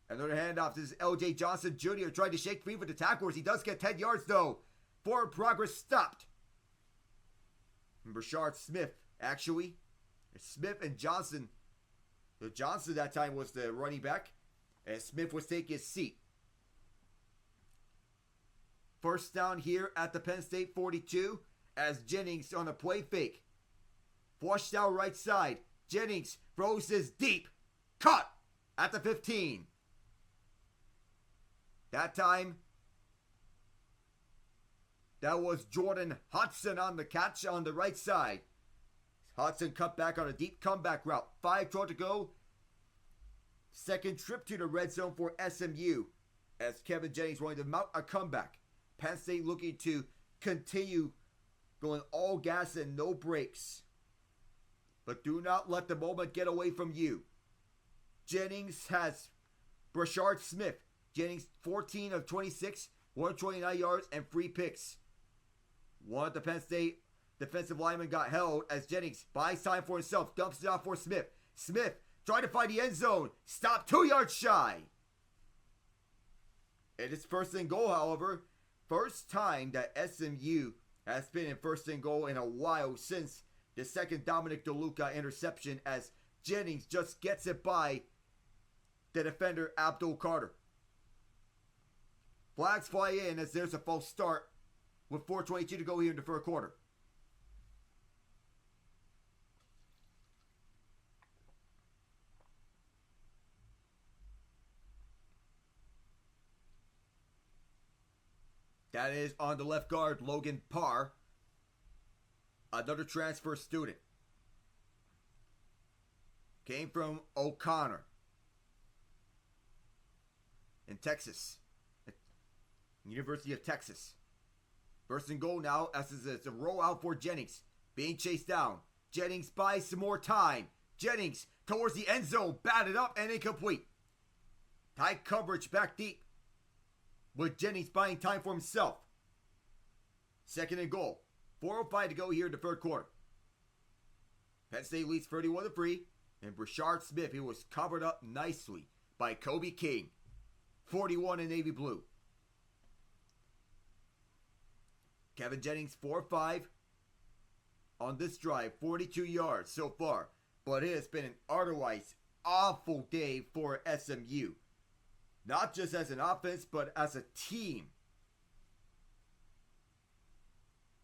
Another handoff. This is L.J. Johnson Jr. trying to shake free with the tacklers. He does get 10 yards, though. Forward progress stopped. And Brashard Smith, actually. Smith and Johnson. So Johnson that time was the running back. And Smith was taking his seat. First down here at the Penn State 42. As Jennings on a play fake. Flushed out right side. Jennings throws his deep. Cut at the 15. That time, that was Jordan Hudson on the catch on the right side. Hudson cut back on a deep comeback route. 5:12 to go. Second trip to the red zone for SMU. As Kevin Jennings wanted to mount a comeback. Penn State looking to continue going all gas and no brakes. But do not let the moment get away from you. Jennings has Brashard Smith. Jennings 14 of 26, 129 yards and 3 picks. One of the Penn State defensive linemen got held as Jennings buys time for himself. Dumps it off for Smith. Smith trying to find the end zone. Stop 2 yards shy. It is first and goal, however. First time that SMU has been in first and goal in a while since the second Dominic DeLuca interception as Jennings just gets it by the defender Abdul Carter. Flags fly in as there's a false start with 4:22 to go here in the third quarter. That is on the left guard, Logan Parr. another transfer student. Came from O'Connor in Texas. University of Texas. First and goal now as it's a rollout for Jennings. Being chased down. Jennings buys some more time. Jennings towards the end zone. Batted up and incomplete. Tight coverage back deep. With Jennings buying time for himself. Second and goal. 4:05 to go here in the third quarter. Penn State leads 31-3. And Brashard Smith, he was covered up nicely by Kobe King. 41 in navy blue. Kevin Jennings 4-5 on this drive. 42 yards so far. But it has been an otherwise awful day for SMU. Not just as an offense, but as a team.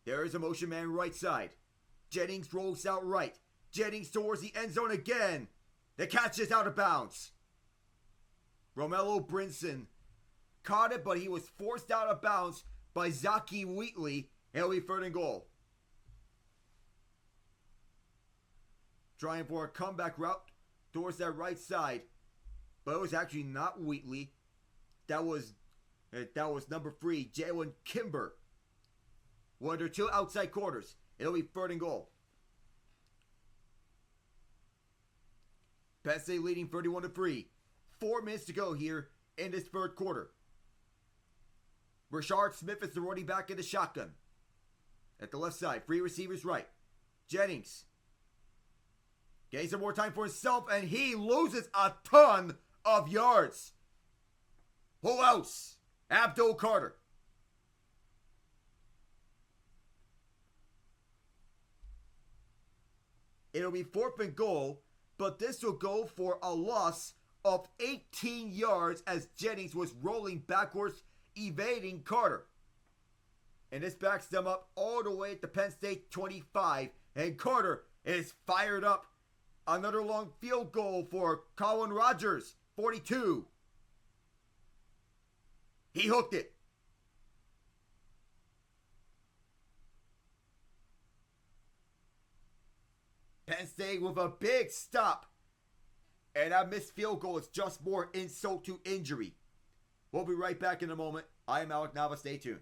There is a motion man right side. Jennings rolls out right. Jennings towards the end zone again. The catch is out of bounds. Romello Brinson caught it, but he was forced out of bounds by Zaki Wheatley. It'll be third and goal. Trying for a comeback route towards that right side. But it was actually not Wheatley. That was number 3, Jalen Kimber. One of their 2 outside quarters. It'll be third and goal. Penn State leading 31-3. 4 minutes to go here in this third quarter. Brashard Smith is the running back in the shotgun. At the left side, 3 receivers right. Jennings getting some more time for himself, and he loses a ton of yards. Who else? Abdul Carter. It'll be 4th and goal, but this will go for a loss of 18 yards as Jennings was rolling backwards, evading Carter. And this backs them up all the way at the Penn State 25. And Carter is fired up. Another long field goal for Colin Rogers, 42. He hooked it. Penn State with a big stop. And that missed field goal is just more insult to injury. We'll be right back in a moment. I am Alec Nava. Stay tuned.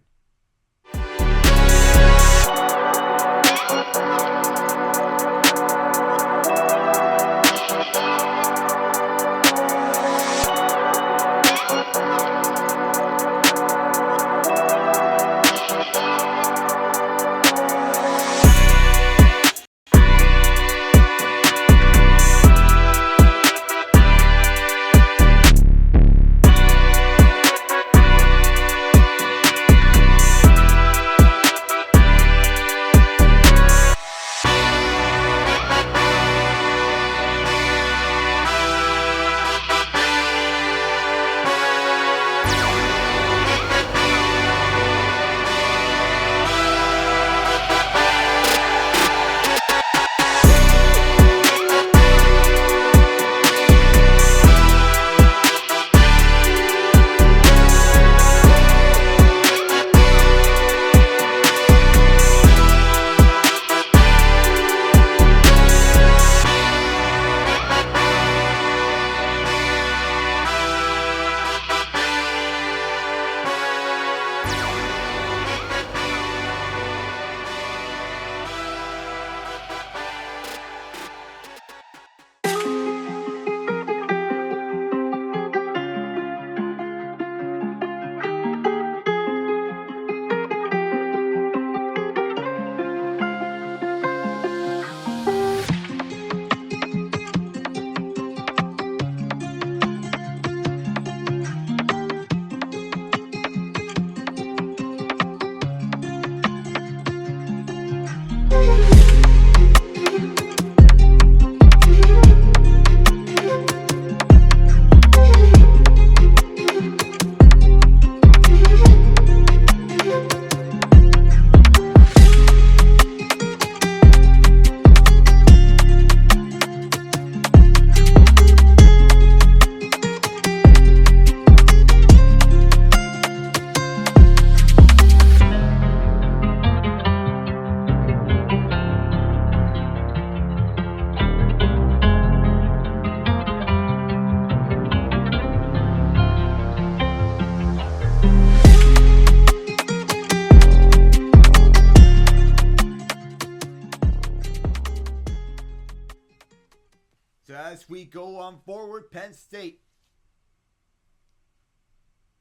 as we go on forward, Penn State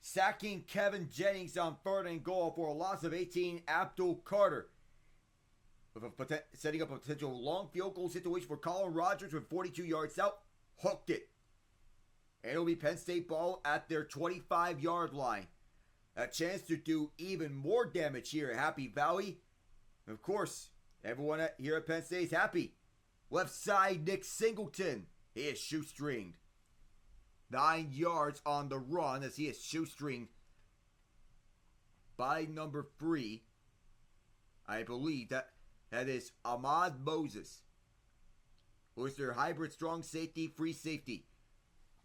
sacking Kevin Jennings on 3rd and goal for a loss of 18. Abdul Carter setting up a potential long field goal situation for Colin Rogers with 42 yards out. Hooked it. And it'll be Penn State ball at their 25-yard line. A chance to do even more damage here at Happy Valley. Of course, everyone here at Penn State is happy. Left side, Nick Singleton. He is shoestringed. 9 yards on the run as he is shoestringed by number 3. I believe that is Ahmad Moses, who is their hybrid strong safety, free safety.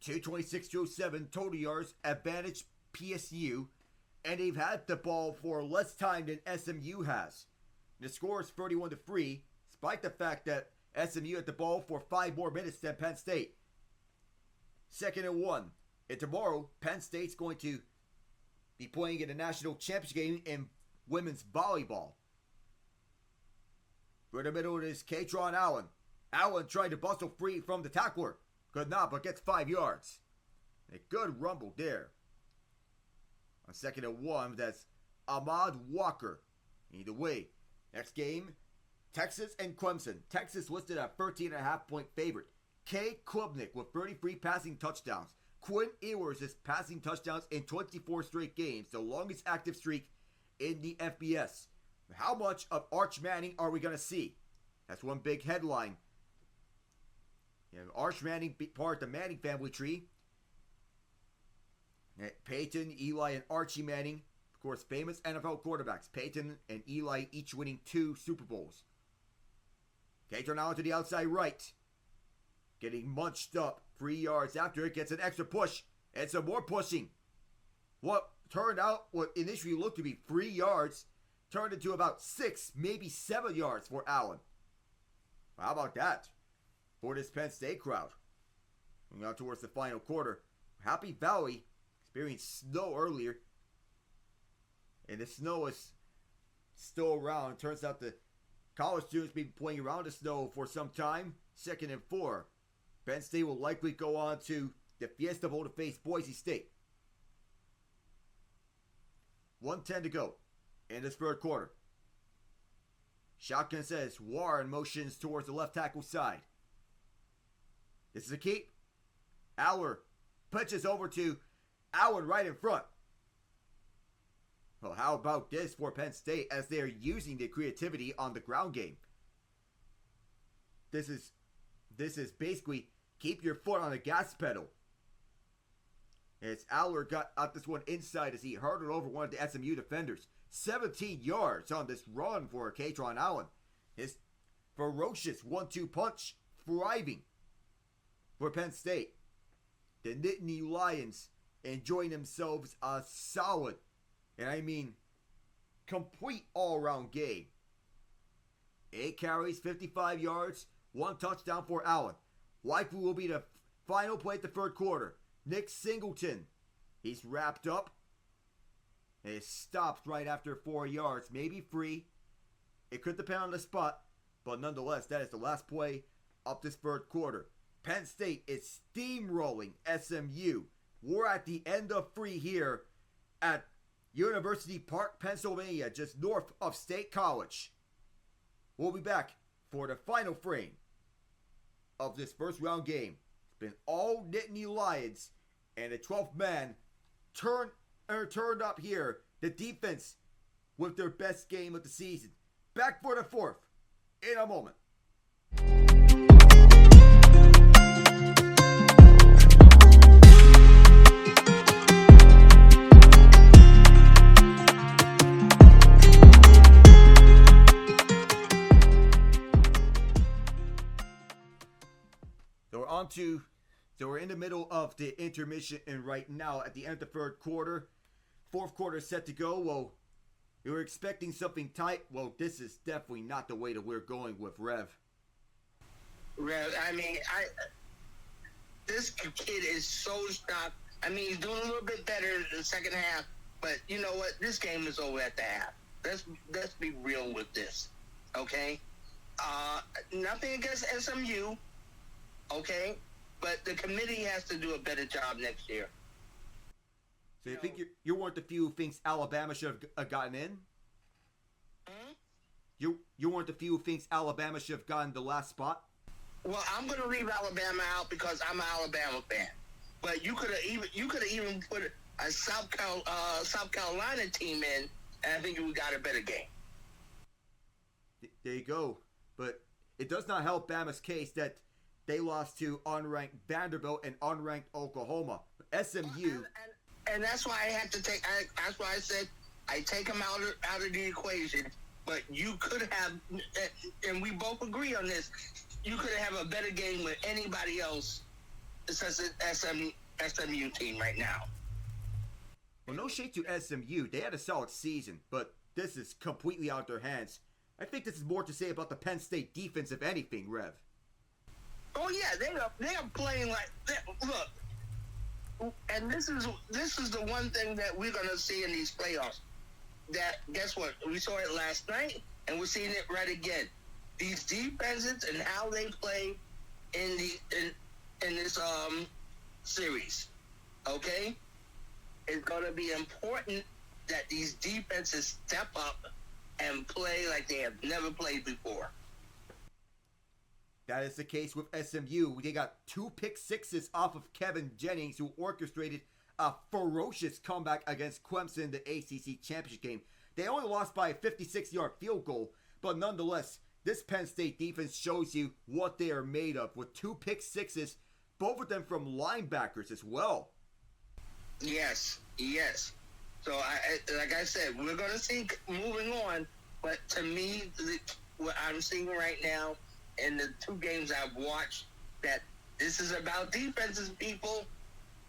226-207 total yards, advantage PSU, and they've had the ball for less time than SMU has. The score is 31-3, despite the fact that SMU had the ball for 5 more minutes than Penn State. 2nd and 1. And tomorrow, Penn State's going to be playing in a national championship game in women's volleyball. We're in the middle of this, Katron Allen. Allen tried to bustle free from the tackler. Could not, but gets 5 yards. A good rumble there. On 2nd and 1, that's Ahmad Walker. Either way, next game, Texas and Clemson. Texas listed at 13.5-point favorite. Kay Klubnik with 33 passing touchdowns. Quinn Ewers is passing touchdowns in 24 straight games, the longest active streak in the FBS. How much of Arch Manning are we going to see? That's one big headline. Arch Manning, part of the Manning family tree. Peyton, Eli, and Archie Manning, of course, famous NFL quarterbacks. Peyton and Eli each winning 2 Super Bowls. Katron Allen to the outside right. Getting munched up 3 yards after it, gets an extra push and some more pushing. What turned out, what initially looked to be 3 yards, turned into about 6, maybe 7 yards for Allen. How about that for this Penn State crowd? Moving on towards the final quarter. Happy Valley experienced snow earlier, and the snow is still around. It turns out the college students will be playing around the snow for some time. 2nd and 4. Penn State will likely go on to the Fiesta Bowl to face Boise State. 1:10 to go in this 3rd quarter. Shotgun says Warren motions towards the left tackle side. This is a keep. Aller pitches over to Allen right in front. Well, how about this for Penn State as they are using the creativity on the ground game? This is basically keep your foot on the gas pedal. As Aller got out this one inside as he hurdled over one of the SMU defenders. 17 yards on this run for Katron Allen. His ferocious 1-2 punch thriving for Penn State. The Nittany Lions enjoying themselves a solid, and I mean complete all-around game. 8 carries, 55 yards, 1 touchdown for Allen. Likely will be the final play at the 3rd quarter. Nick Singleton, he's wrapped up. And it stops right after 4 yards, maybe 3. It could depend on the spot, but nonetheless, that is the last play of this 3rd quarter. Penn State is steamrolling SMU. We're at the end of 3 here at University Park, Pennsylvania, just north of State College. We'll be back for the final frame of this 1st round game. It's been all Nittany Lions, and the 12th man turned up here. The defense with their best game of the season. Back for the 4th in a moment. So we're in the middle of the intermission, and right now at the end of the 3rd quarter, 4th quarter is set to go. Well, we were expecting something tight. Well, this is definitely not the way that we're going with Rev. I mean, this kid is so stopped. I mean, he's doing a little bit better in the 2nd half, but you know what? This game is over at the half. Let's be real with this, okay? Nothing against SMU, okay? But the committee has to do a better job next year. So you think you're one of the few who thinks Alabama should have gotten in? You're one of the few who thinks Alabama should have gotten the last spot? Well, I'm going to leave Alabama out because I'm an Alabama fan. But you could have even put a South Carolina team in, and I think we got a better game. There you go. But it does not help Bama's case that they lost to unranked Vanderbilt and unranked Oklahoma. SMU. And that's why I had to take. That's why I said I take them out of the equation. But you could have, and we both agree on this. You could have a better game with anybody else. It's an SMU team right now. Well, no shade to SMU. They had a solid season, but this is completely out of their hands. I think this is more to say about the Penn State defense, if anything, Rev. Oh yeah, they are playing like look, and this is the one thing that we're gonna see in these playoffs. That guess what? We saw it last night, and we're seeing it right again. These defenses and how they play in this series, okay? It's gonna be important that these defenses step up and play like they have never played before. That is the case with SMU. They got 2 pick sixes off of Kevin Jennings, who orchestrated a ferocious comeback against Clemson in the ACC championship game. They only lost by a 56-yard field goal, but nonetheless, this Penn State defense shows you what they are made of with 2 pick sixes, both of them from linebackers as well. Yes. So, like I said, we're going to see moving on, but to me, what I'm seeing right now in the 2 games I've watched, that this is about defenses, people.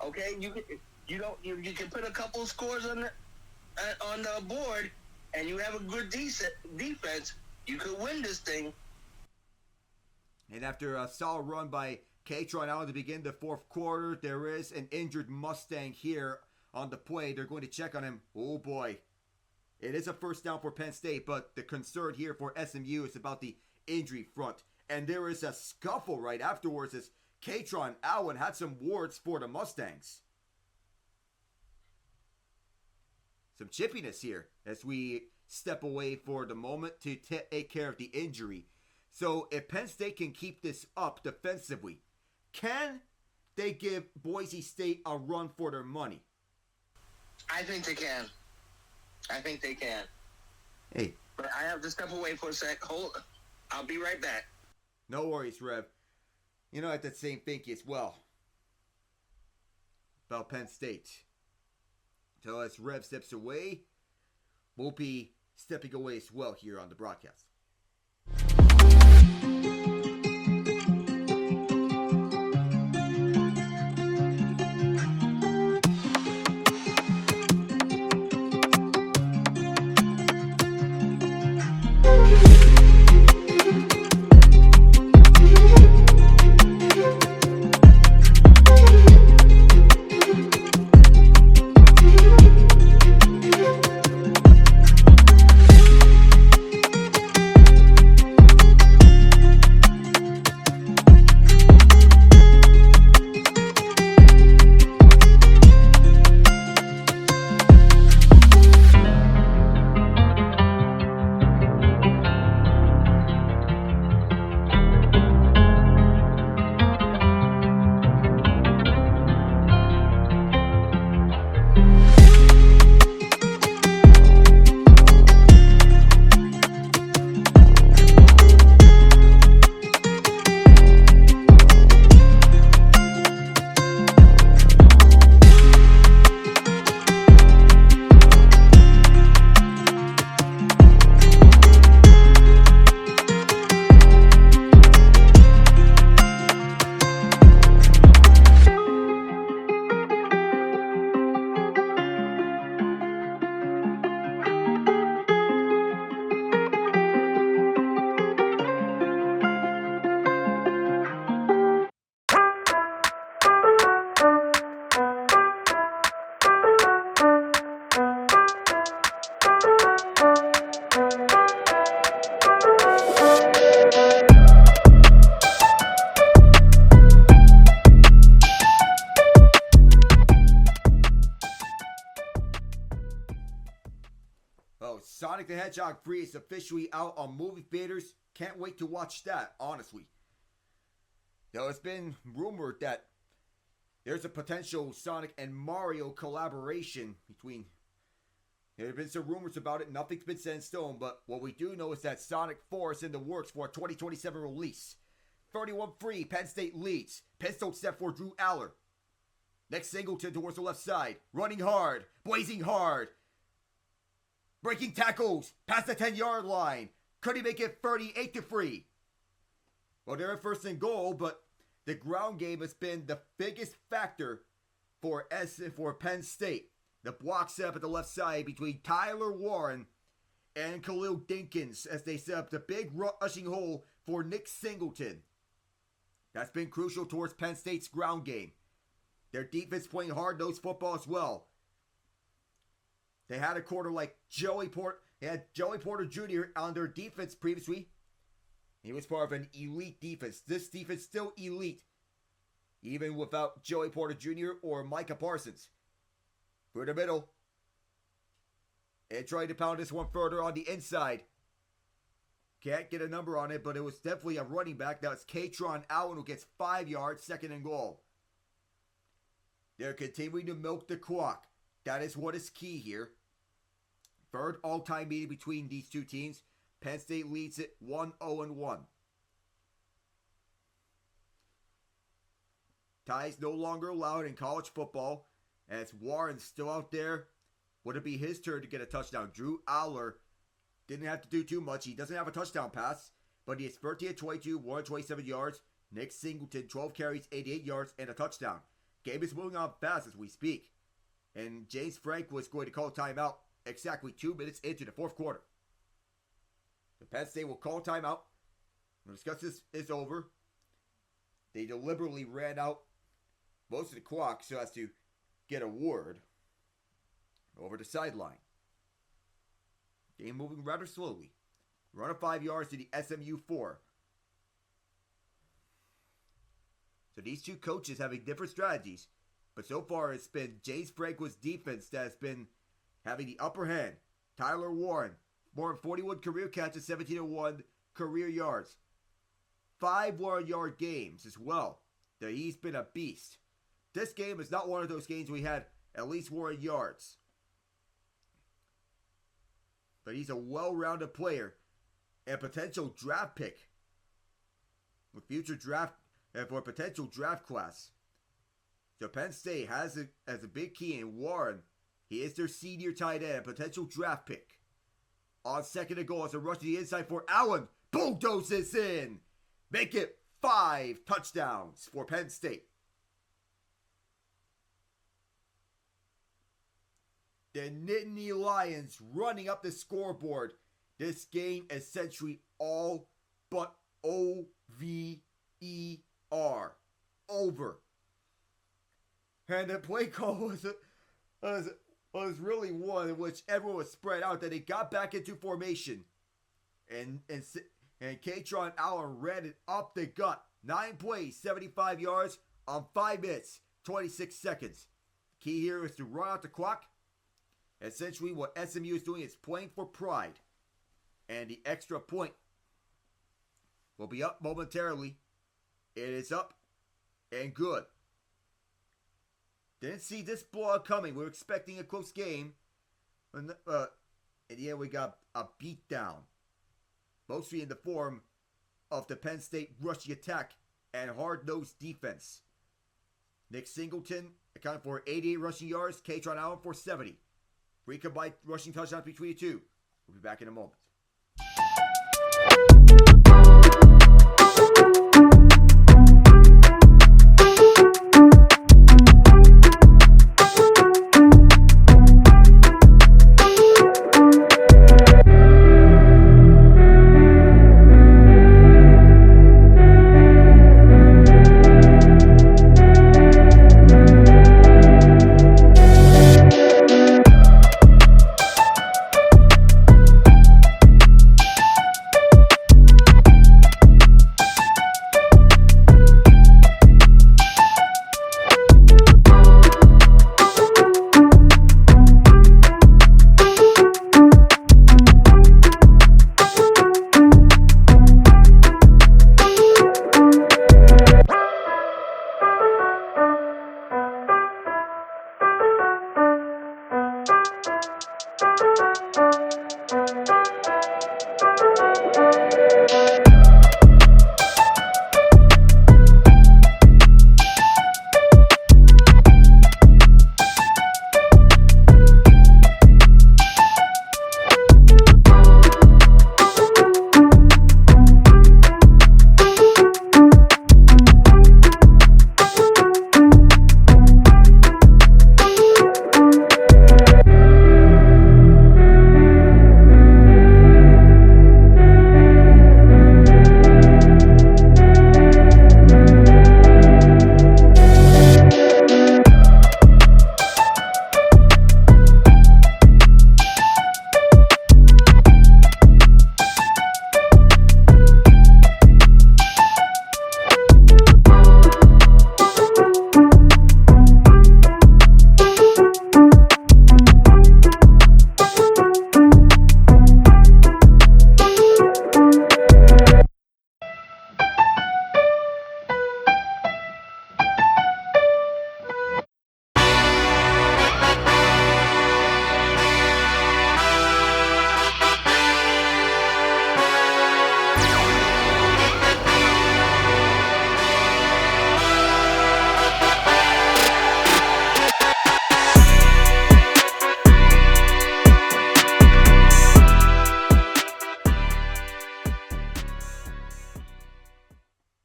Okay, you can put a couple scores on the board, and you have a good decent defense. You could win this thing. And after a solid run by Katron Allen to begin the 4th quarter, there is an injured Mustang here on the play. They're going to check on him. Oh boy. It is a first down for Penn State, but the concern here for SMU is about the injury front. And there is a scuffle right afterwards as Katron Allen had some words for the Mustangs. Some chippiness here as we step away for the moment to take care of the injury. So if Penn State can keep this up defensively, can they give Boise State a run for their money? I think they can. Hey. But I have to step away for a sec. I'll be right back. No worries, Rev. You know, I had that same thinking as well about Penn State. So as Rev steps away, we'll be stepping away as well here on the broadcast. So, Sonic the Hedgehog 3 is officially out on movie theaters. Can't wait to watch that, honestly. Though it's been rumored that there's a potential Sonic and Mario collaboration between... There have been some rumors about it. Nothing's been set in stone, but what we do know is that Sonic 4 is in the works for a 2027 release. 31-3, Penn State leads. Pistol step for Drew Aller. Next Singleton towards the left side. Running hard. Blazing hard. Breaking tackles. Past the 10-yard line. Could he make it 38-3? Well, they're at first and goal, but the ground game has been the biggest factor for Penn State. The block set up at the left side between Tyler Warren and Khalil Dinkins as they set up the big rushing hole for Nick Singleton. That's been crucial towards Penn State's ground game. Their defense playing hard-nosed football as well. They had a quarter like Joey Porter. They had Joey Porter Jr. on their defense previously. He was part of an elite defense. This defense still elite, even without Joey Porter Jr. or Micah Parsons. Through the middle. And trying to pound this one further on the inside. Can't get a number on it, but it was definitely a running back. That was Katron Allen who gets 5 yards, second and goal. They're continuing to milk the clock. That is what is key here. Third all-time meeting between these two teams. Penn State leads it 1-0-1. Ties no longer allowed in college football. As Warren's still out there. Would it be his turn to get a touchdown? Drew Aller didn't have to do too much. He doesn't have a touchdown pass. But he is 13-22, 127 yards. Nick Singleton, 12 carries, 88 yards, and a touchdown. Game is moving on fast as we speak. And James Frank was going to call timeout exactly 2 minutes into the fourth quarter. The Penn State will call timeout. We'll discuss this is over. They deliberately ran out most of the clock so as to get a word over the sideline. Game moving rather slowly. Run of 5 yards to the SMU 4. So these two coaches having different strategies. But so far it's been James Franco's defense that has been having the upper hand. Tyler Warren, more than 41 career catches, 17-1 career yards. 5 1-yard games as well. That he's been a beast. This game is not one of those games we had at least 1 yards. But he's a well-rounded player and potential draft pick with future draft and for a potential draft class. So Penn State has a big key in Warren. He is their senior tight end, potential draft pick. On second and goal as a rush to the inside for Allen. Bulldozes in. Make it 5 touchdowns for Penn State. The Nittany Lions running up the scoreboard. This game essentially all but O-V-E-R. Over. And the play call was really one in which everyone was spread out. That they got back into formation. And Katron Allen ran it up the gut. 9 plays, 75 yards on 5 minutes, 26 seconds. Key here is to run out the clock. Essentially, what SMU is doing is playing for pride. And the extra point will be up momentarily. It is up and good. Didn't see this blowout coming. We were expecting a close game. And yeah, we got a beatdown. Mostly in the form of the Penn State rushing attack and hard-nosed defense. Nick Singleton accounted for 88 rushing yards. Katron Allen for 70. 3 combined rushing touchdowns between the two. We'll be back in a moment.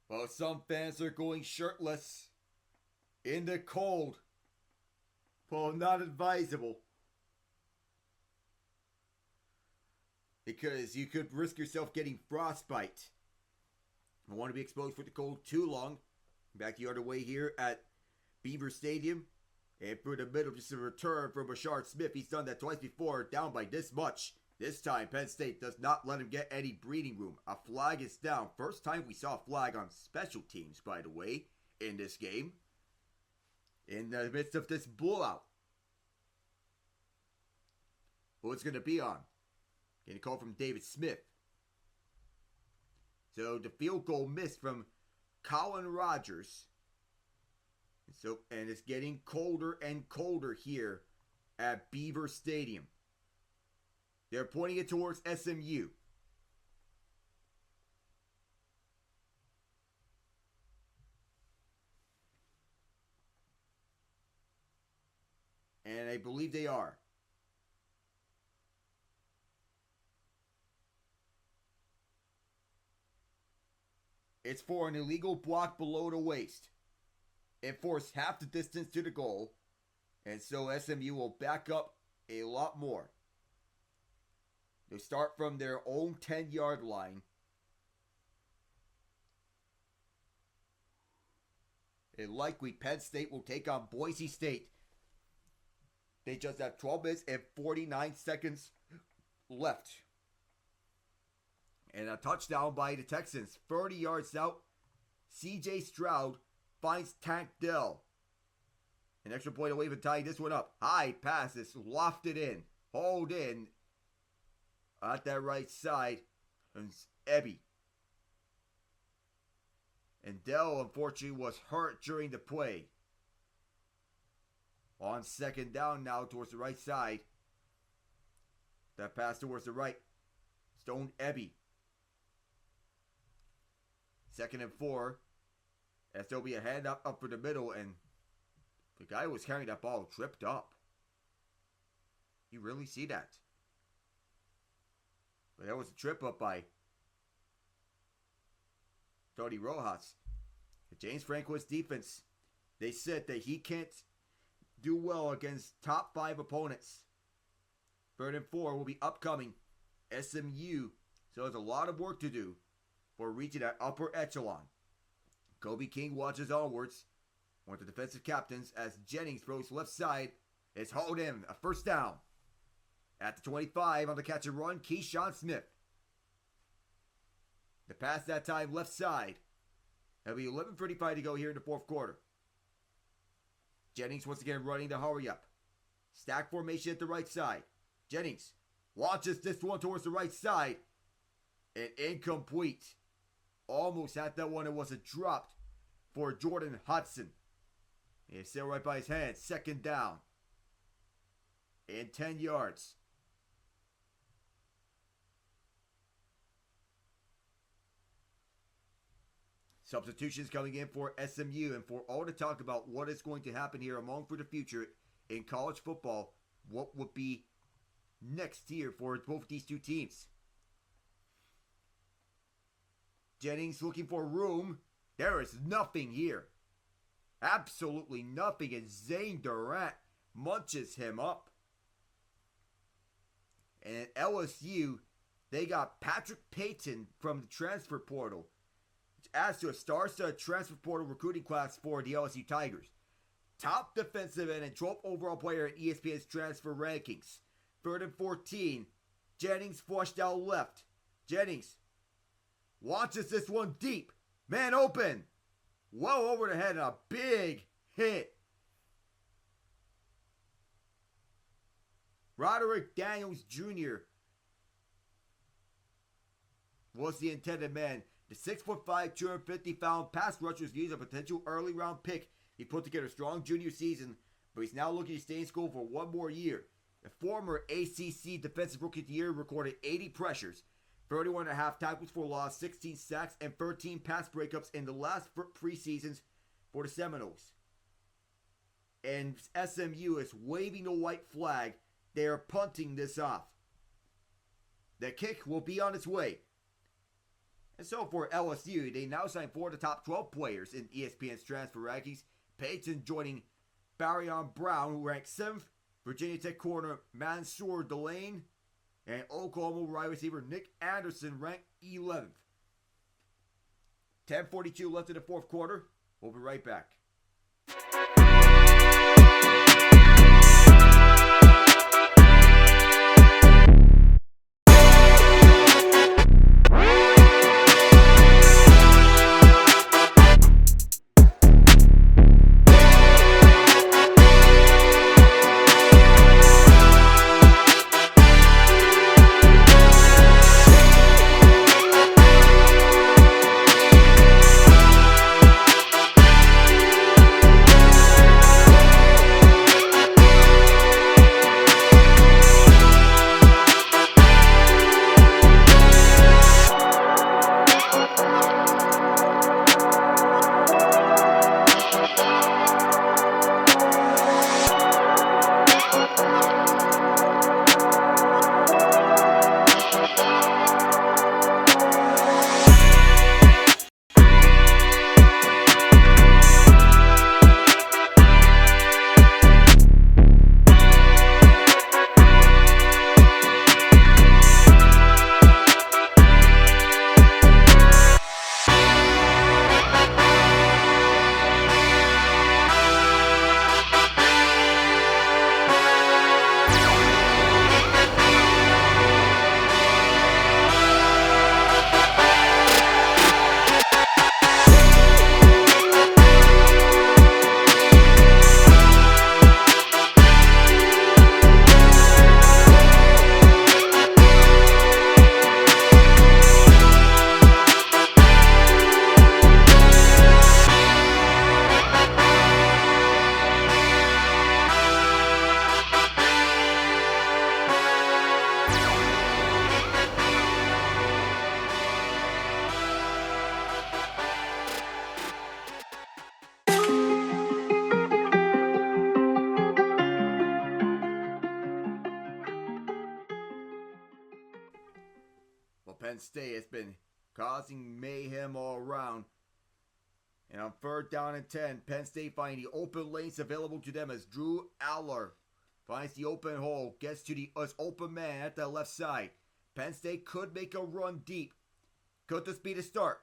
Well, some fans are going shirtless in the cold. Well, not advisable. Because you could risk yourself getting frostbite. I don't want to be exposed for the cold too long. Back the other way here at Beaver Stadium. And for the middle, just a return from Rashard Smith. He's done that twice before, down by this much. This time, Penn State does not let him get any breathing room. A flag is down. First time we saw a flag on special teams, by the way, in this game. In the midst of this blowout. What's going to be on? Getting a call from David Smith. So the field goal missed from Colin Rogers. And it's getting colder and colder here at Beaver Stadium. They're pointing it towards SMU. And I believe they are. It's for an illegal block below the waist. It forced half the distance to the goal. And so SMU will back up a lot more. They start from their own 10-yard line. And likely Penn State will take on Boise State. They just have 12 minutes and 49 seconds left. And a touchdown by the Texans. 30 yards out. C.J. Stroud finds Tank Dell. An extra point away from tying this one up. High pass is lofted in. Hold in. At that right side. And Ebby. And Dell, unfortunately, was hurt during the play. On second down now towards the right side. That pass towards the right. Stone Ebby. 2nd and 4. As there'll be a hand up for the middle, and the guy who was carrying that ball tripped up. You really see that. But that was a trip up by Tony Rojas. James Franklin's defense, they said that he can't do well against top 5 opponents. 3rd and 4 will be upcoming. SMU, so there's a lot of work to do for reaching that upper echelon. Kobe King watches onwards. One of the defensive captains as Jennings throws left side. It's hauled in. A first down. At the 25 on the catch and run, Keyshawn Smith. The pass that time left side. That'll be 11:35 to go here in the 4th quarter. Jennings once again running the hurry up. Stack formation at the right side. Jennings launches this one towards the right side. And incomplete. Almost had that one. It was a drop for Jordan Hudson. It's still right by his hand. 2nd down. And 10 yards. Substitutions coming in for SMU, and for all to talk about what is going to happen here among for the future in college football, what would be next year for both these two teams. Jennings looking for room. There is nothing here. Absolutely nothing, and Zane Durant munches him up. And at LSU, they got Patrick Payton from the transfer portal, which adds to a star-studded transfer portal recruiting class for the LSU Tigers. Top defensive end and 12th overall player in ESPN's transfer rankings. 3rd and 14. Jennings flushed out left. Jennings launches this one deep. Man open. Well over the head and a big hit. Roderick Daniels Jr. was the intended man. The 6'5", 250-pound pass rusher was used as a potential early round pick. He put together a strong junior season, but he's now looking to stay in school for one more year. The former ACC Defensive Rookie of the Year recorded 80 pressures, 31.5 tackles for loss, 16 sacks, and 13 pass breakups in the last preseasons for the Seminoles. And SMU is waving the white flag. They are punting this off. The kick will be on its way. And so for LSU, they now sign 4 of the top 12 players in ESPN's transfer rankings. Payton joining Barion Brown, who ranked 7th, Virginia Tech corner Mansour Delane, and Oklahoma wide receiver Nick Anderson ranked 11th. 10:42 left in the fourth quarter. We'll be right back. Penn State has been causing mayhem all around. And on 3rd down and 10, Penn State finding the open lanes available to them as Drew Aller finds the open hole, gets to the open man at the left side. Penn State could make a run deep. Could this be the start?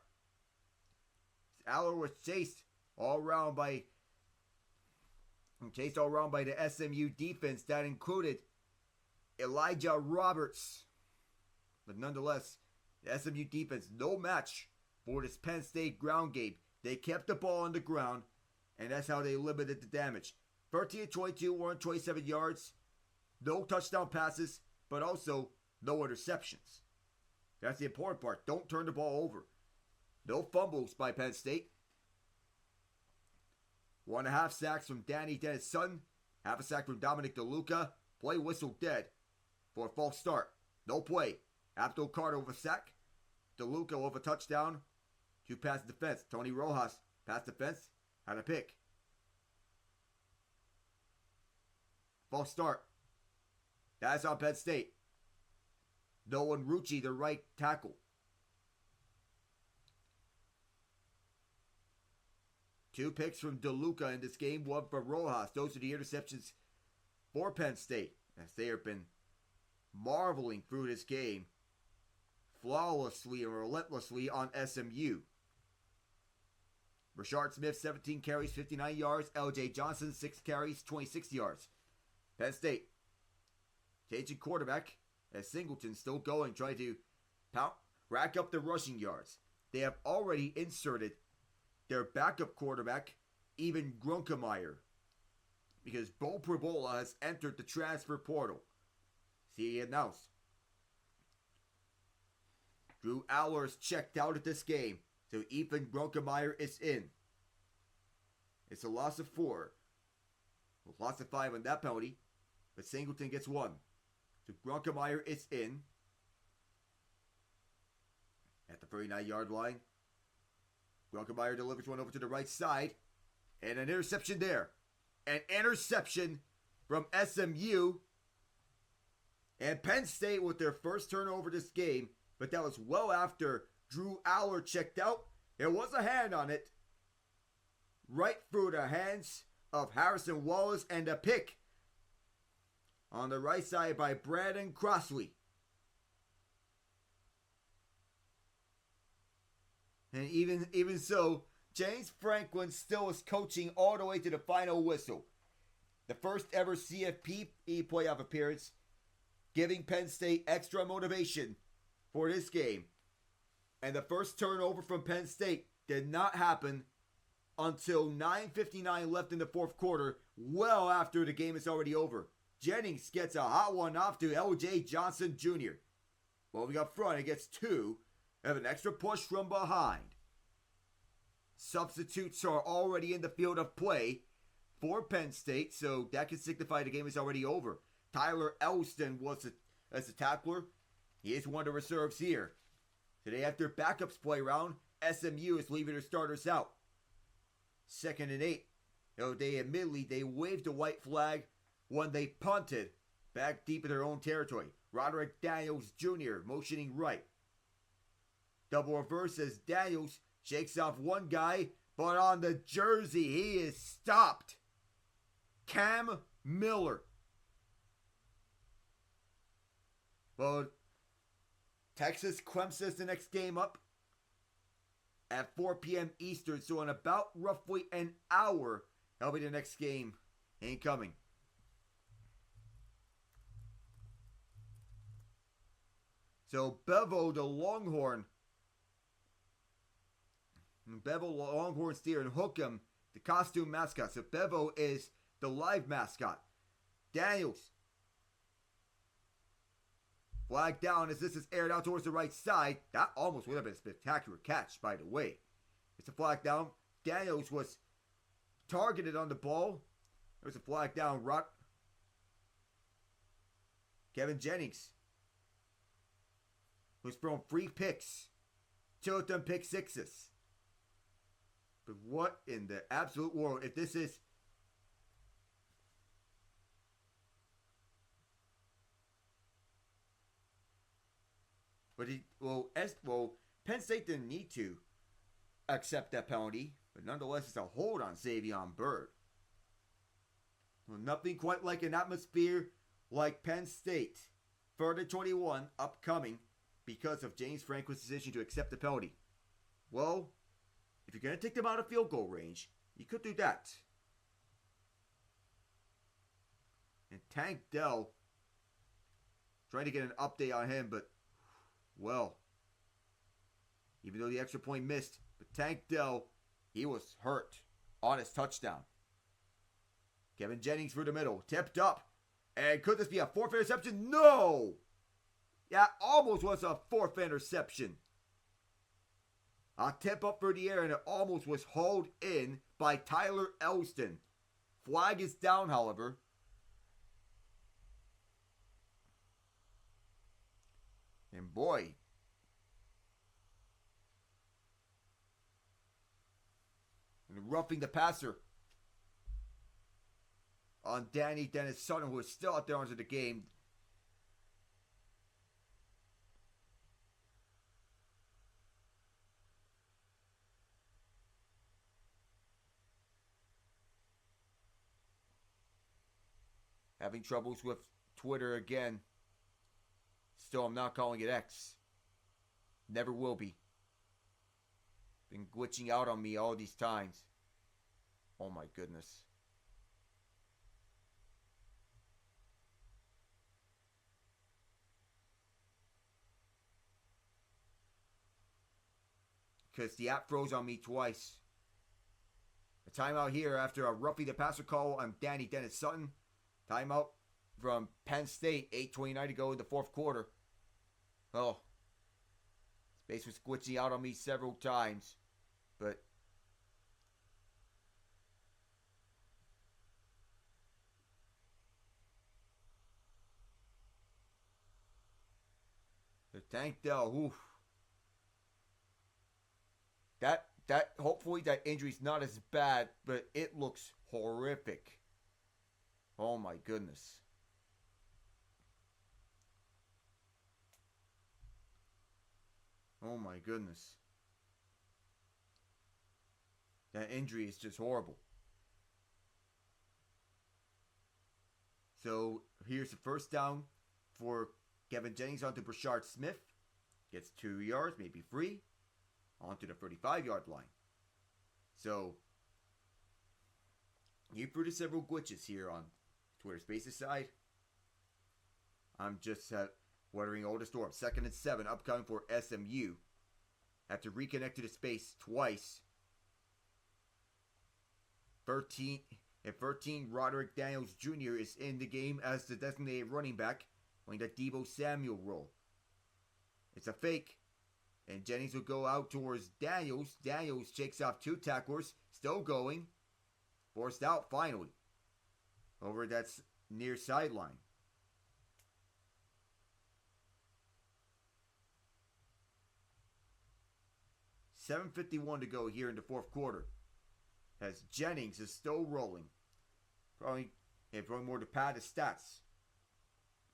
Aller was chased all around by the SMU defense that included Elijah Roberts. But nonetheless, the SMU defense, no match for this Penn State ground game. They kept the ball on the ground, and that's how they limited the damage. 13-22, 127 yards. No touchdown passes, but also no interceptions. That's the important part. Don't turn the ball over. No fumbles by Penn State. 1.5 sacks from Dennis-Sutton. Half a sack from Dominic DeLuca. Play whistle dead for a false start. No play. Abdul Carter with a sack. DeLuca with a touchdown. Two pass defense. Tony Rojas, pass defense, had a pick. False start. That's on Penn State. Nolan Rucci, the right tackle. Two picks from DeLuca in this game, one for Rojas. Those are the interceptions for Penn State, as they have been marveling through this game flawlessly and relentlessly on SMU. Rashard Smith, 17 carries, 59 yards. LJ Johnson, 6 carries, 26 yards. Penn State changing quarterback as Singleton still going, trying to rack up the rushing yards. They have already inserted their backup quarterback, even Grunkemeyer, because Bo Perbola has entered the transfer portal. See announced. Drew Allers checked out of this game, so Ethan Grunkemeyer is in. It's a loss of 4. A loss of 5 on that penalty, but Singleton gets 1. So Grunkemeyer is in at the 39-yard line. Grunkemeyer delivers one over to the right side, and an interception there. An interception from SMU, and Penn State with their first turnover this game, but that was well after Drew Aller checked out. There was a hand on it, right through the hands of Harrison Wallace, and a pick on the right side by Brandon Crossley. And even so, James Franklin still is coaching all the way to the final whistle. The first ever CFP playoff appearance, giving Penn State extra motivation for this game. And the first turnover from Penn State did not happen until 9:59 left in the fourth quarter, well after the game is already over. Jennings gets a hot one off to L.J. Johnson Jr. Moving up front, it gets 2. Have an extra push from behind. Substitutes are already in the field of play for Penn State, so that can signify the game is already over. Tyler Elston was as a tackler. He is one of the reserves here. Today, after backups play around, SMU is leaving their starters out. 2nd and 8. They waved a white flag when they punted back deep in their own territory. Roderick Daniels Jr. motioning right. Double reverse as Daniels shakes off one guy, but on the jersey, he is stopped. Cam Miller. But Texas Clemson is the next game up at 4 p.m. Eastern, so in about roughly an hour, that'll be the next game incoming. So Bevo, the Longhorn steer, and Hookem, the costume mascot. So Bevo is the live mascot. Daniels. Flag down as this is aired out towards the right side. That almost would have been a spectacular catch, by the way. It's a flag down. Daniels was targeted on the ball. There's a flag down. Kevin Jennings was thrown 3 picks. 2 of them pick sixes. But what in the absolute world, if this is... Penn State didn't need to accept that penalty, but nonetheless, it's a hold on Xavion Byrd. Well, nothing quite like an atmosphere like Penn State. 3rd and 21 upcoming because of James Franklin's decision to accept the penalty. Well, if you're going to take them out of field goal range, you could do that. And Tank Dell, trying to get an update on him, but, well, even though the extra point missed, but Tank Dell, he was hurt on his touchdown. Kevin Jennings through the middle, tipped up. And could this be a 4th interception? No! Yeah, almost was a 4th interception. A tip up for the air, and it almost was hauled in by Tyler Elston. Flag is down, however. And boy, roughing the passer on Dennis-Sutton, who is still out there onto the game. Having troubles with Twitter again. Still, I'm not calling it X. Never will be. Been glitching out on me all these times. Oh my goodness. Because the app froze on me twice. A timeout here after a roughing the passer call on Dennis-Sutton. Timeout from Penn State. 8:29 to go in the fourth quarter. Oh. Space was glitching out on me several times. But the Tank Dell, oof. That hopefully that injury's not as bad, but it looks horrific. Oh my goodness. Oh my goodness. That injury is just horrible. So here's the first down for Kevin Jennings onto Brashard Smith. Gets 2 yards, maybe 3. Onto the 35-yard line. So you threw to several glitches here on Twitter Spaces side. I'm just watering all the storm. 2nd and 7 upcoming for SMU. Have to reconnect to the space twice. 13, Roderick Daniels Jr. is in the game as the designated running back, playing the Deebo Samuel role. It's a fake, and Jennings will go out towards Daniels. Daniels shakes off 2 tacklers, still going. Forced out finally. Over that near sideline. $7:51 to go here in the fourth quarter. As Jennings is still rolling. Probably more to pad his stats.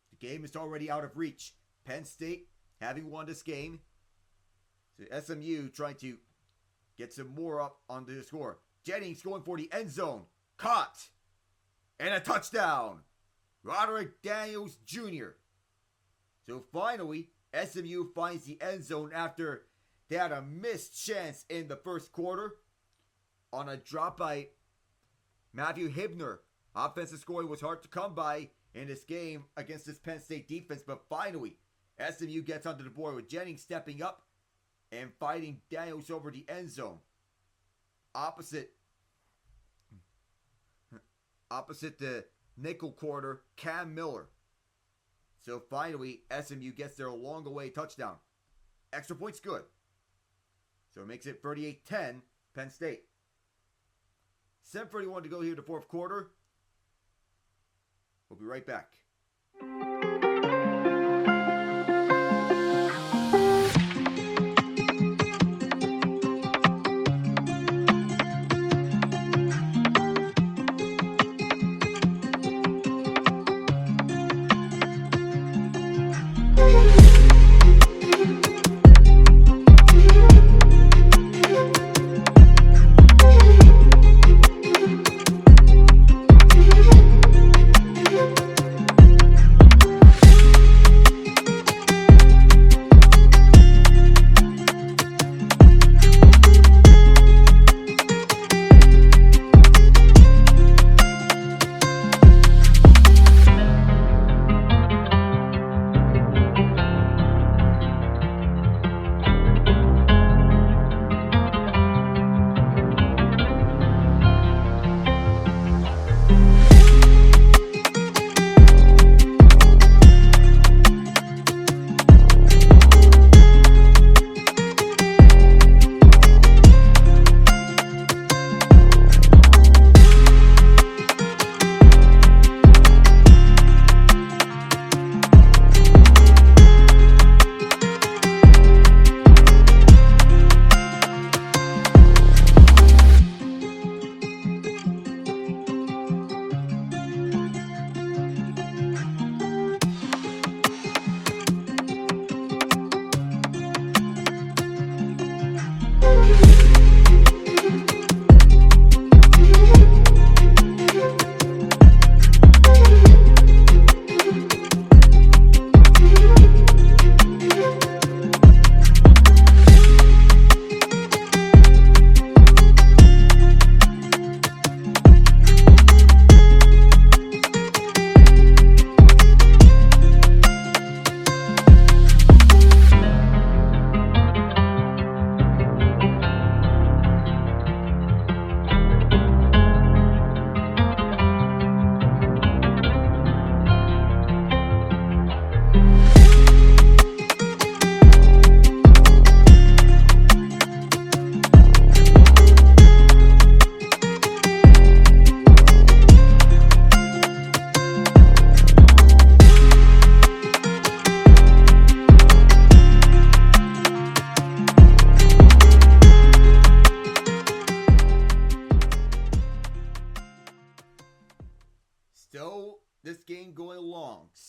The game is already out of reach. Penn State having won this game. So SMU trying to get some more up on the score. Jennings going for the end zone. Caught. And a touchdown. Roderick Daniels Jr. So finally, SMU finds the end zone after they had a missed chance in the first quarter on a drop by Matthew Hibner. Offensive scoring was hard to come by in this game against this Penn State defense, but finally, SMU gets onto the board with Jennings stepping up and fighting Daniels over the end zone. Opposite the nickel quarter, Cam Miller. So finally, SMU gets their long-away touchdown. Extra points good. So it makes it 38-10, Penn State. 7:31 to go here in the fourth quarter. We'll be right back.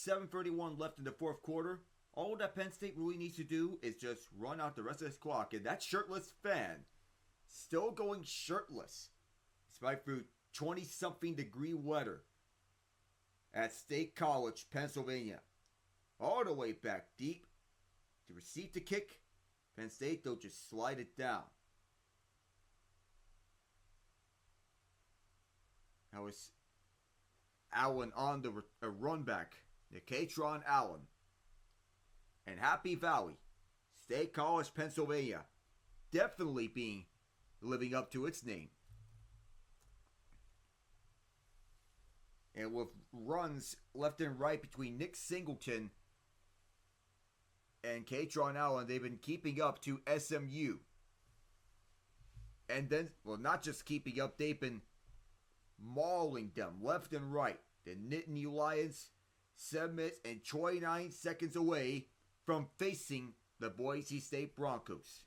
7:31 left in the fourth quarter. All that Penn State really needs to do is just run out the rest of this clock. And that shirtless fan still going shirtless despite through 20-something degree weather at State College, Pennsylvania. All the way back deep to receive the kick. Penn State, they'll just slide it down. That was Allen on the run back. Nicatron Allen. And Happy Valley, State College, Pennsylvania, definitely living up to its name. And with runs left and right between Nick Singleton and Catron Allen, they've been keeping up to SMU. And then, well, not just keeping up, they've been mauling them left and right. The Nittany Lions, 7 minutes and 29 seconds away from facing the Boise State Broncos.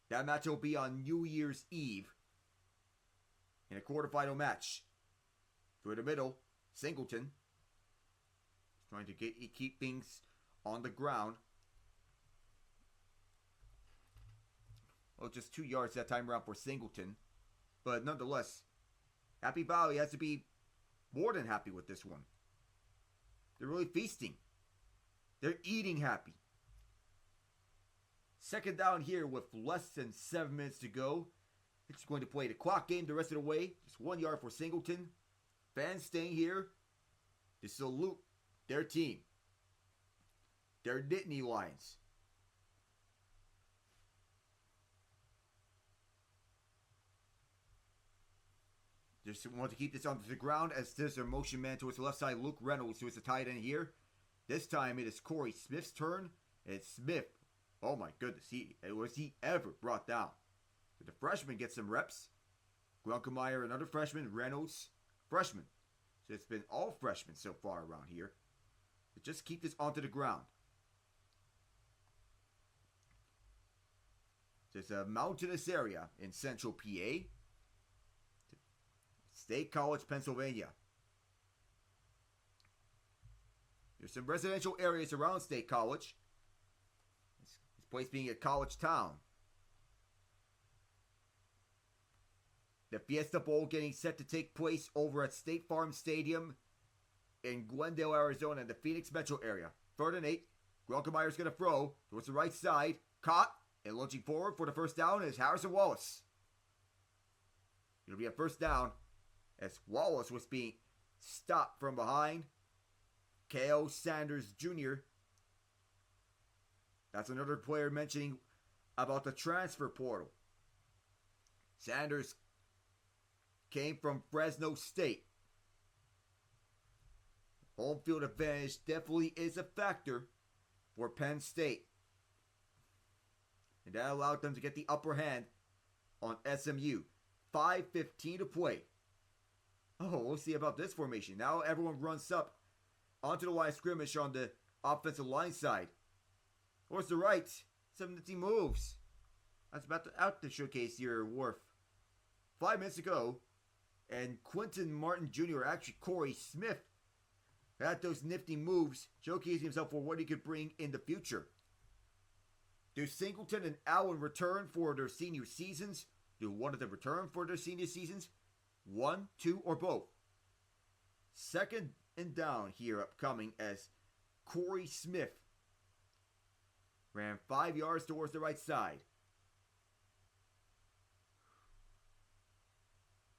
That match will be on New Year's Eve in a quarterfinal match. Through the middle, Singleton is trying to keep things on the ground. Well, just 2 yards that time around for Singleton. But nonetheless, Happy Valley has to be more than happy with this one. They're really feasting. They're eating happy. Second down here with less than 7 minutes to go. They're just going to play the clock game the rest of the way. Just 1 yard for Singleton. Fans staying here to salute their team. Their Nittany Lions. Just want to keep this on the ground as there's a motion man towards the left side. Luke Reynolds, who is the tight end here. This time it is Corey Smith's turn. And it's Smith. Oh my goodness. Was he ever brought down? So the freshman gets some reps. Grunkemeyer, another freshman. Reynolds, freshman. So it's been all freshmen so far around here. But just keep this onto the ground. So it's a mountainous area in central PA. State College, Pennsylvania. There's some residential areas around State College. This place being a college town. The Fiesta Bowl getting set to take place over at State Farm Stadium in Glendale, Arizona, in the Phoenix metro area. 3rd and 8. Grunkemeier's going to throw towards the right side. Caught and lunging forward for the first down is Harrison Wallace. It'll be a first down as Wallace was being stopped from behind. K.O. Sanders Jr. That's another player mentioning about the transfer portal. Sanders came from Fresno State. Home field advantage definitely is a factor for Penn State. And that allowed them to get the upper hand on SMU. 5:15 to play. Oh, we'll see about this formation. Now everyone runs up onto the line of scrimmage on the offensive line side. Towards the right. 70 moves. That's about out to showcase your Worf. 5 minutes ago. And Quentin Martin Jr., actually Corey Smith, had those nifty moves, showcasing himself for what he could bring in the future. Do Singleton and Allen return for their senior seasons? Do one of them return for their senior seasons? 1, 2, or both? Second and down here upcoming as Corey Smith ran 5 yards towards the right side.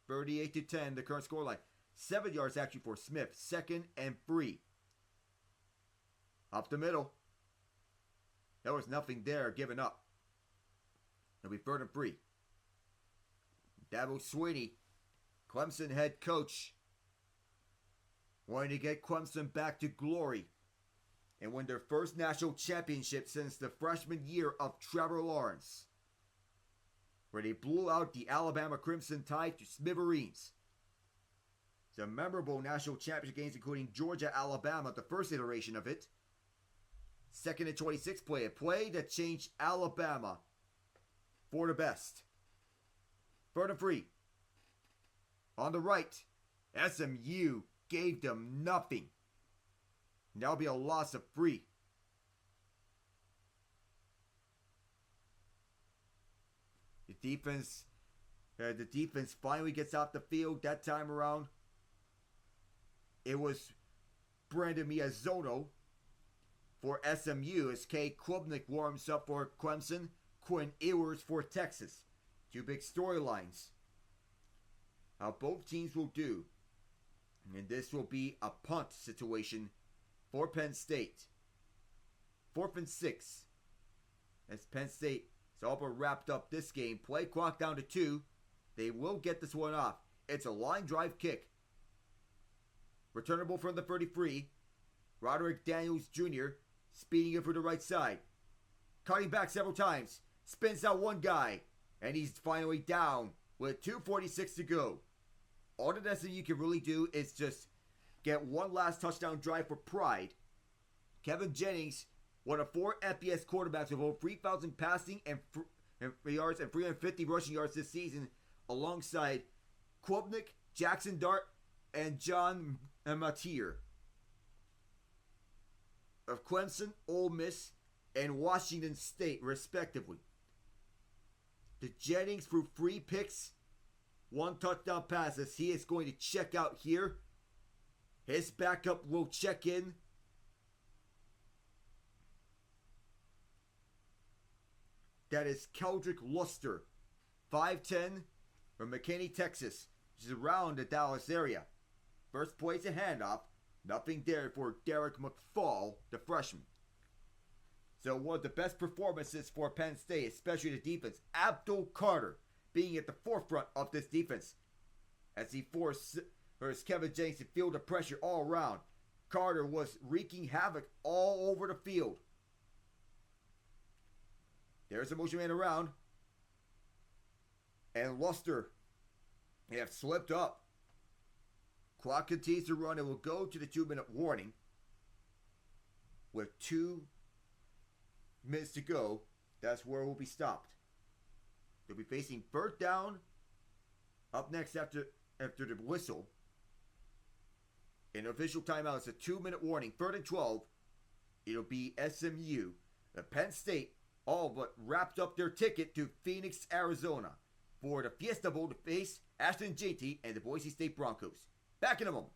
38-10, the current scoreline. 7 yards actually for Smith. 2nd and 3. Up the middle. There was nothing there given up. It'll be 3rd and 3. Dabo Swinney, Clemson head coach, wanting to get Clemson back to glory and win their first national championship since the freshman year of Trevor Lawrence, where they blew out the Alabama Crimson Tide to smithereens. Some memorable national championship games, including Georgia-Alabama, the first iteration of it. 2nd and 26 play, a play that changed Alabama for the best. 3rd and 3. On the right, SMU gave them nothing. And that'll be a loss of 3. The defense finally gets off the field that time around. It was Brandon Miazono for SMU as Kay Klubnik warms up for Clemson. Quinn Ewers for Texas. 2 big storylines. How both teams will do. And this will be a punt situation for Penn State. 4th and 6. As Penn State has all but wrapped up this game. Play clock down to 2. They will get this one off. It's a line drive kick. Returnable from the 33. Roderick Daniels Jr. speeding it for the right side. Cutting back several times. Spins out one guy. And he's finally down with 2:46 to go. All that SMU can really do is just get one last touchdown drive for pride. Kevin Jennings, one of 4 FBS quarterbacks with over 3,000 passing and yards and 350 rushing yards this season, alongside Klubnik, Jackson Dart, and John Matier of Clemson, Ole Miss, and Washington State, respectively. The Jennings threw 3 picks, 1 touchdown pass as he is going to check out here. His backup will check in. That is Keldrick Luster, 5'10", from McKinney, Texas, which is around the Dallas area. First place a handoff. Nothing there for Derek McFall, the freshman. So one of the best performances for Penn State, especially the defense. Abdul Carter being at the forefront of this defense as he forced Kevin Jennings to feel the pressure all around. Carter was wreaking havoc all over the field. There's a motion man around. And Luster, they have slipped up. Clock continues to run and will go to the 2-minute warning. With 2 minutes to go, that's where we'll be stopped. They'll be facing 3rd down up next after the whistle. An official timeout is a 2-minute warning. 3rd and 12. It'll be SMU. Penn State all but wrapped up their ticket to Phoenix, Arizona for the Fiesta Bowl to face Ashton Jeanty and the Boise State Broncos. Back in a moment.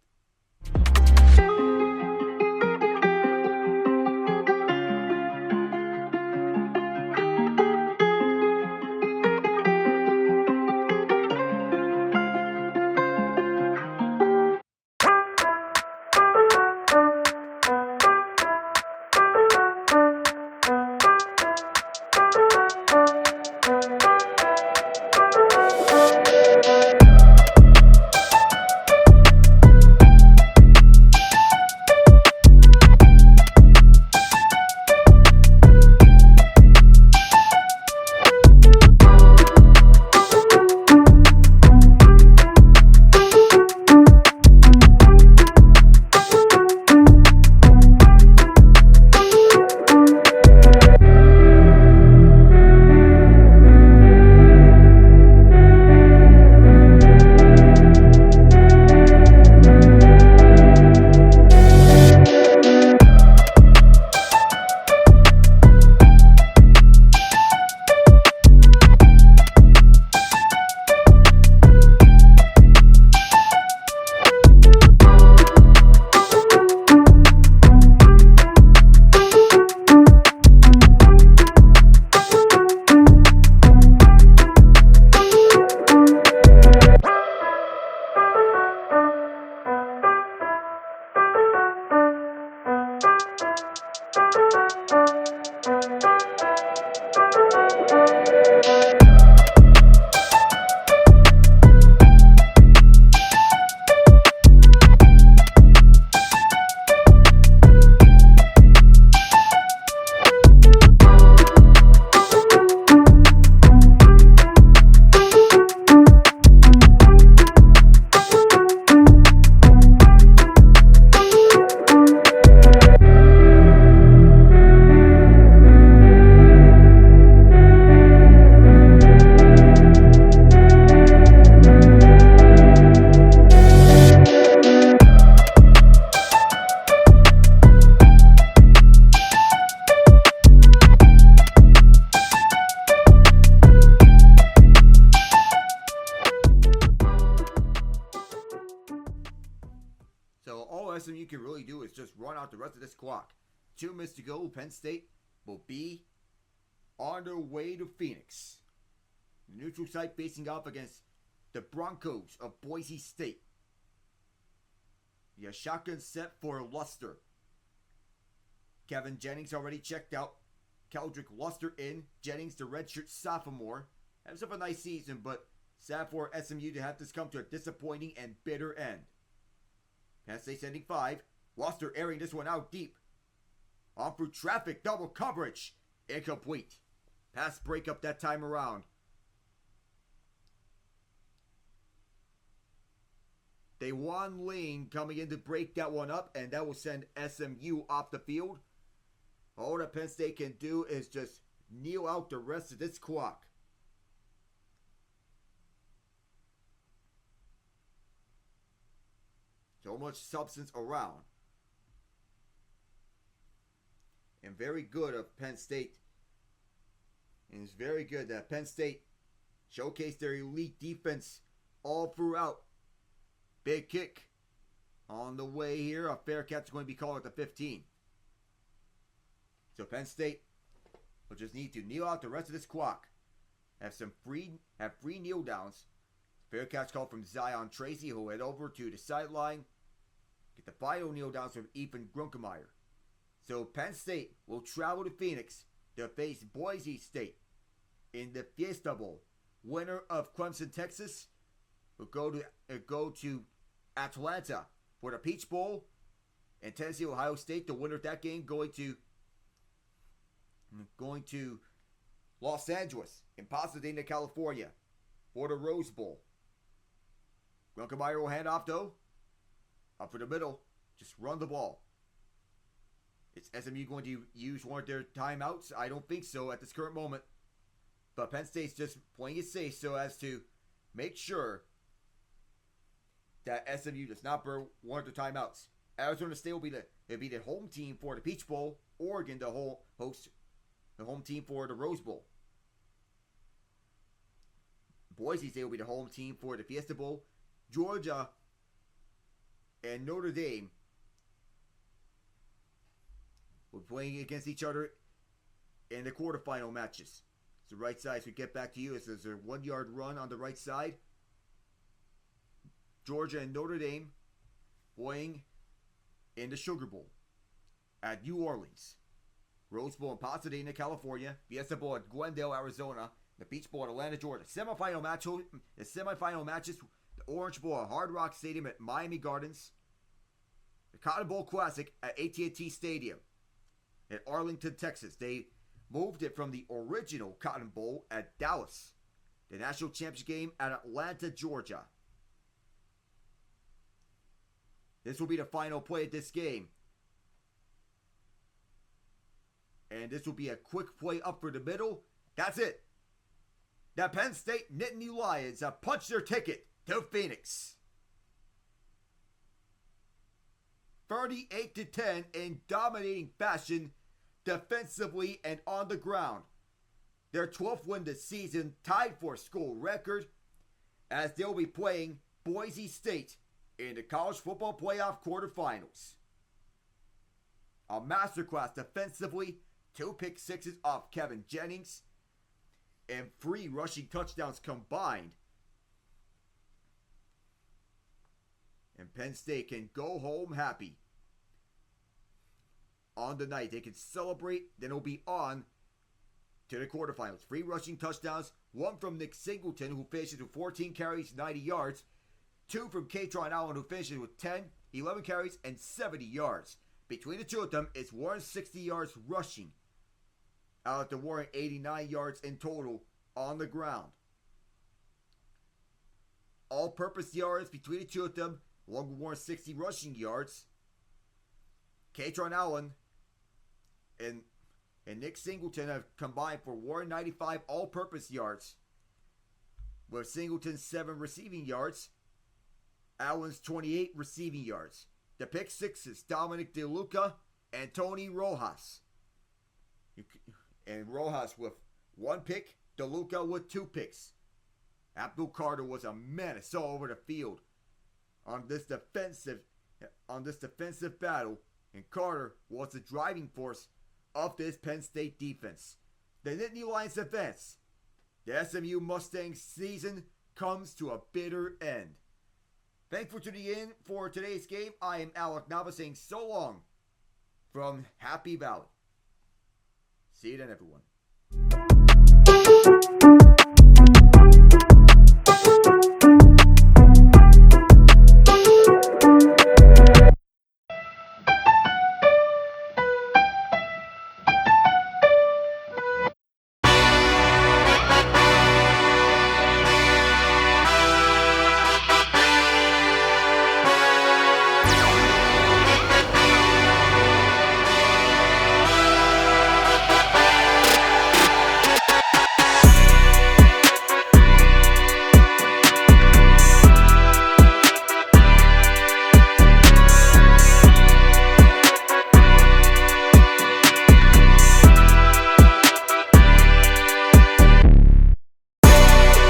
out the rest of this clock. 2 minutes to go. Penn State will be on their way to Phoenix. The neutral site facing off against the Broncos of Boise State. The shotgun set for Luster. Kevin Jennings already checked out. Keldrick Luster in. Jennings, the redshirt sophomore. Has a nice season, but sad for SMU to have this come to a disappointing and bitter end. Penn State sending 5. Luster airing this one out deep. On through traffic, double coverage. Incomplete. Pass breakup that time around. Daewon Ling coming in to break that one up, and that will send SMU off the field. All that Penn State can do is just kneel out the rest of this clock. So much substance around. And very good of Penn State. And it's very good that Penn State showcased their elite defense all throughout. Big kick on the way here. A fair catch is going to be called at the 15. So Penn State will just need to kneel out the rest of this clock. Have free kneel downs. Fair catch called from Zion Tracy, who will head over to the sideline. Get the final kneel downs from Ethan Grunkemeyer. So Penn State will travel to Phoenix to face Boise State in the Fiesta Bowl. Winner of Clemson, Texas will go to Atlanta for the Peach Bowl. And Tennessee, Ohio State, the winner of that game, going to Los Angeles in Pasadena, California for the Rose Bowl. Grunkemeyer will hand off though. Up for the middle. Just run the ball. Is SMU going to use one of their timeouts? I don't think so at this current moment. But Penn State's just playing it safe so as to make sure that SMU does not burn one of their timeouts. Arizona State will be the home team for the Peach Bowl. Oregon the home team for the Rose Bowl. Boise State will be the home team for the Fiesta Bowl. Georgia and Notre Dame will be playing against each other in the quarterfinal matches. So right side, as we get back to you, there's a 1 yard run on the right side. Georgia and Notre Dame playing in the Sugar Bowl at New Orleans. Rose Bowl in Pasadena, California. Fiesta Bowl at Glendale, Arizona. The Peach Bowl at Atlanta, Georgia. The semifinal matches, the Orange Bowl at Hard Rock Stadium at Miami Gardens. The Cotton Bowl Classic at AT&T Stadium at Arlington, Texas. They moved it from the original Cotton Bowl at Dallas. The national championship game at Atlanta, Georgia. This will be the final play of this game. And this will be a quick play up for the middle. That's it. The Penn State Nittany Lions have punched their ticket to Phoenix. 38-10 in dominating fashion, defensively and on the ground. Their 12th win this season, tied for school record, as they'll be playing Boise State in the college football playoff quarterfinals. A masterclass defensively, 2 pick sixes off Kevin Jennings, and 3 rushing touchdowns combined. And Penn State can go home happy. On the night, they can celebrate, then it'll be on to the quarterfinals. 3 rushing touchdowns, 1 from Nick Singleton, who finishes with 14 carries, 90 yards. 2 from Katron Allen, who finishes with 10, 11 carries, and 70 yards. Between the two of them, it's 160 yards rushing. Out to Warren, 89 yards in total on the ground. All-purpose yards between the two of them, along with 160 rushing yards. Katron Allen and Nick Singleton have combined for 195 all-purpose yards, with Singleton's 7 receiving yards, Allen's 28 receiving yards. The pick sixes, Dominic DeLuca and Tony Rojas. And Rojas with 1 pick, DeLuca with 2 picks. Abdul Carter was a menace all over the field on this defensive battle and Carter was the driving force of this Penn State defense. The Nittany Lions advance. The SMU Mustangs season comes to a bitter end. Thanks for tuning in for today's game. I am Alec Nava saying so long from Happy Valley. See you then, everyone.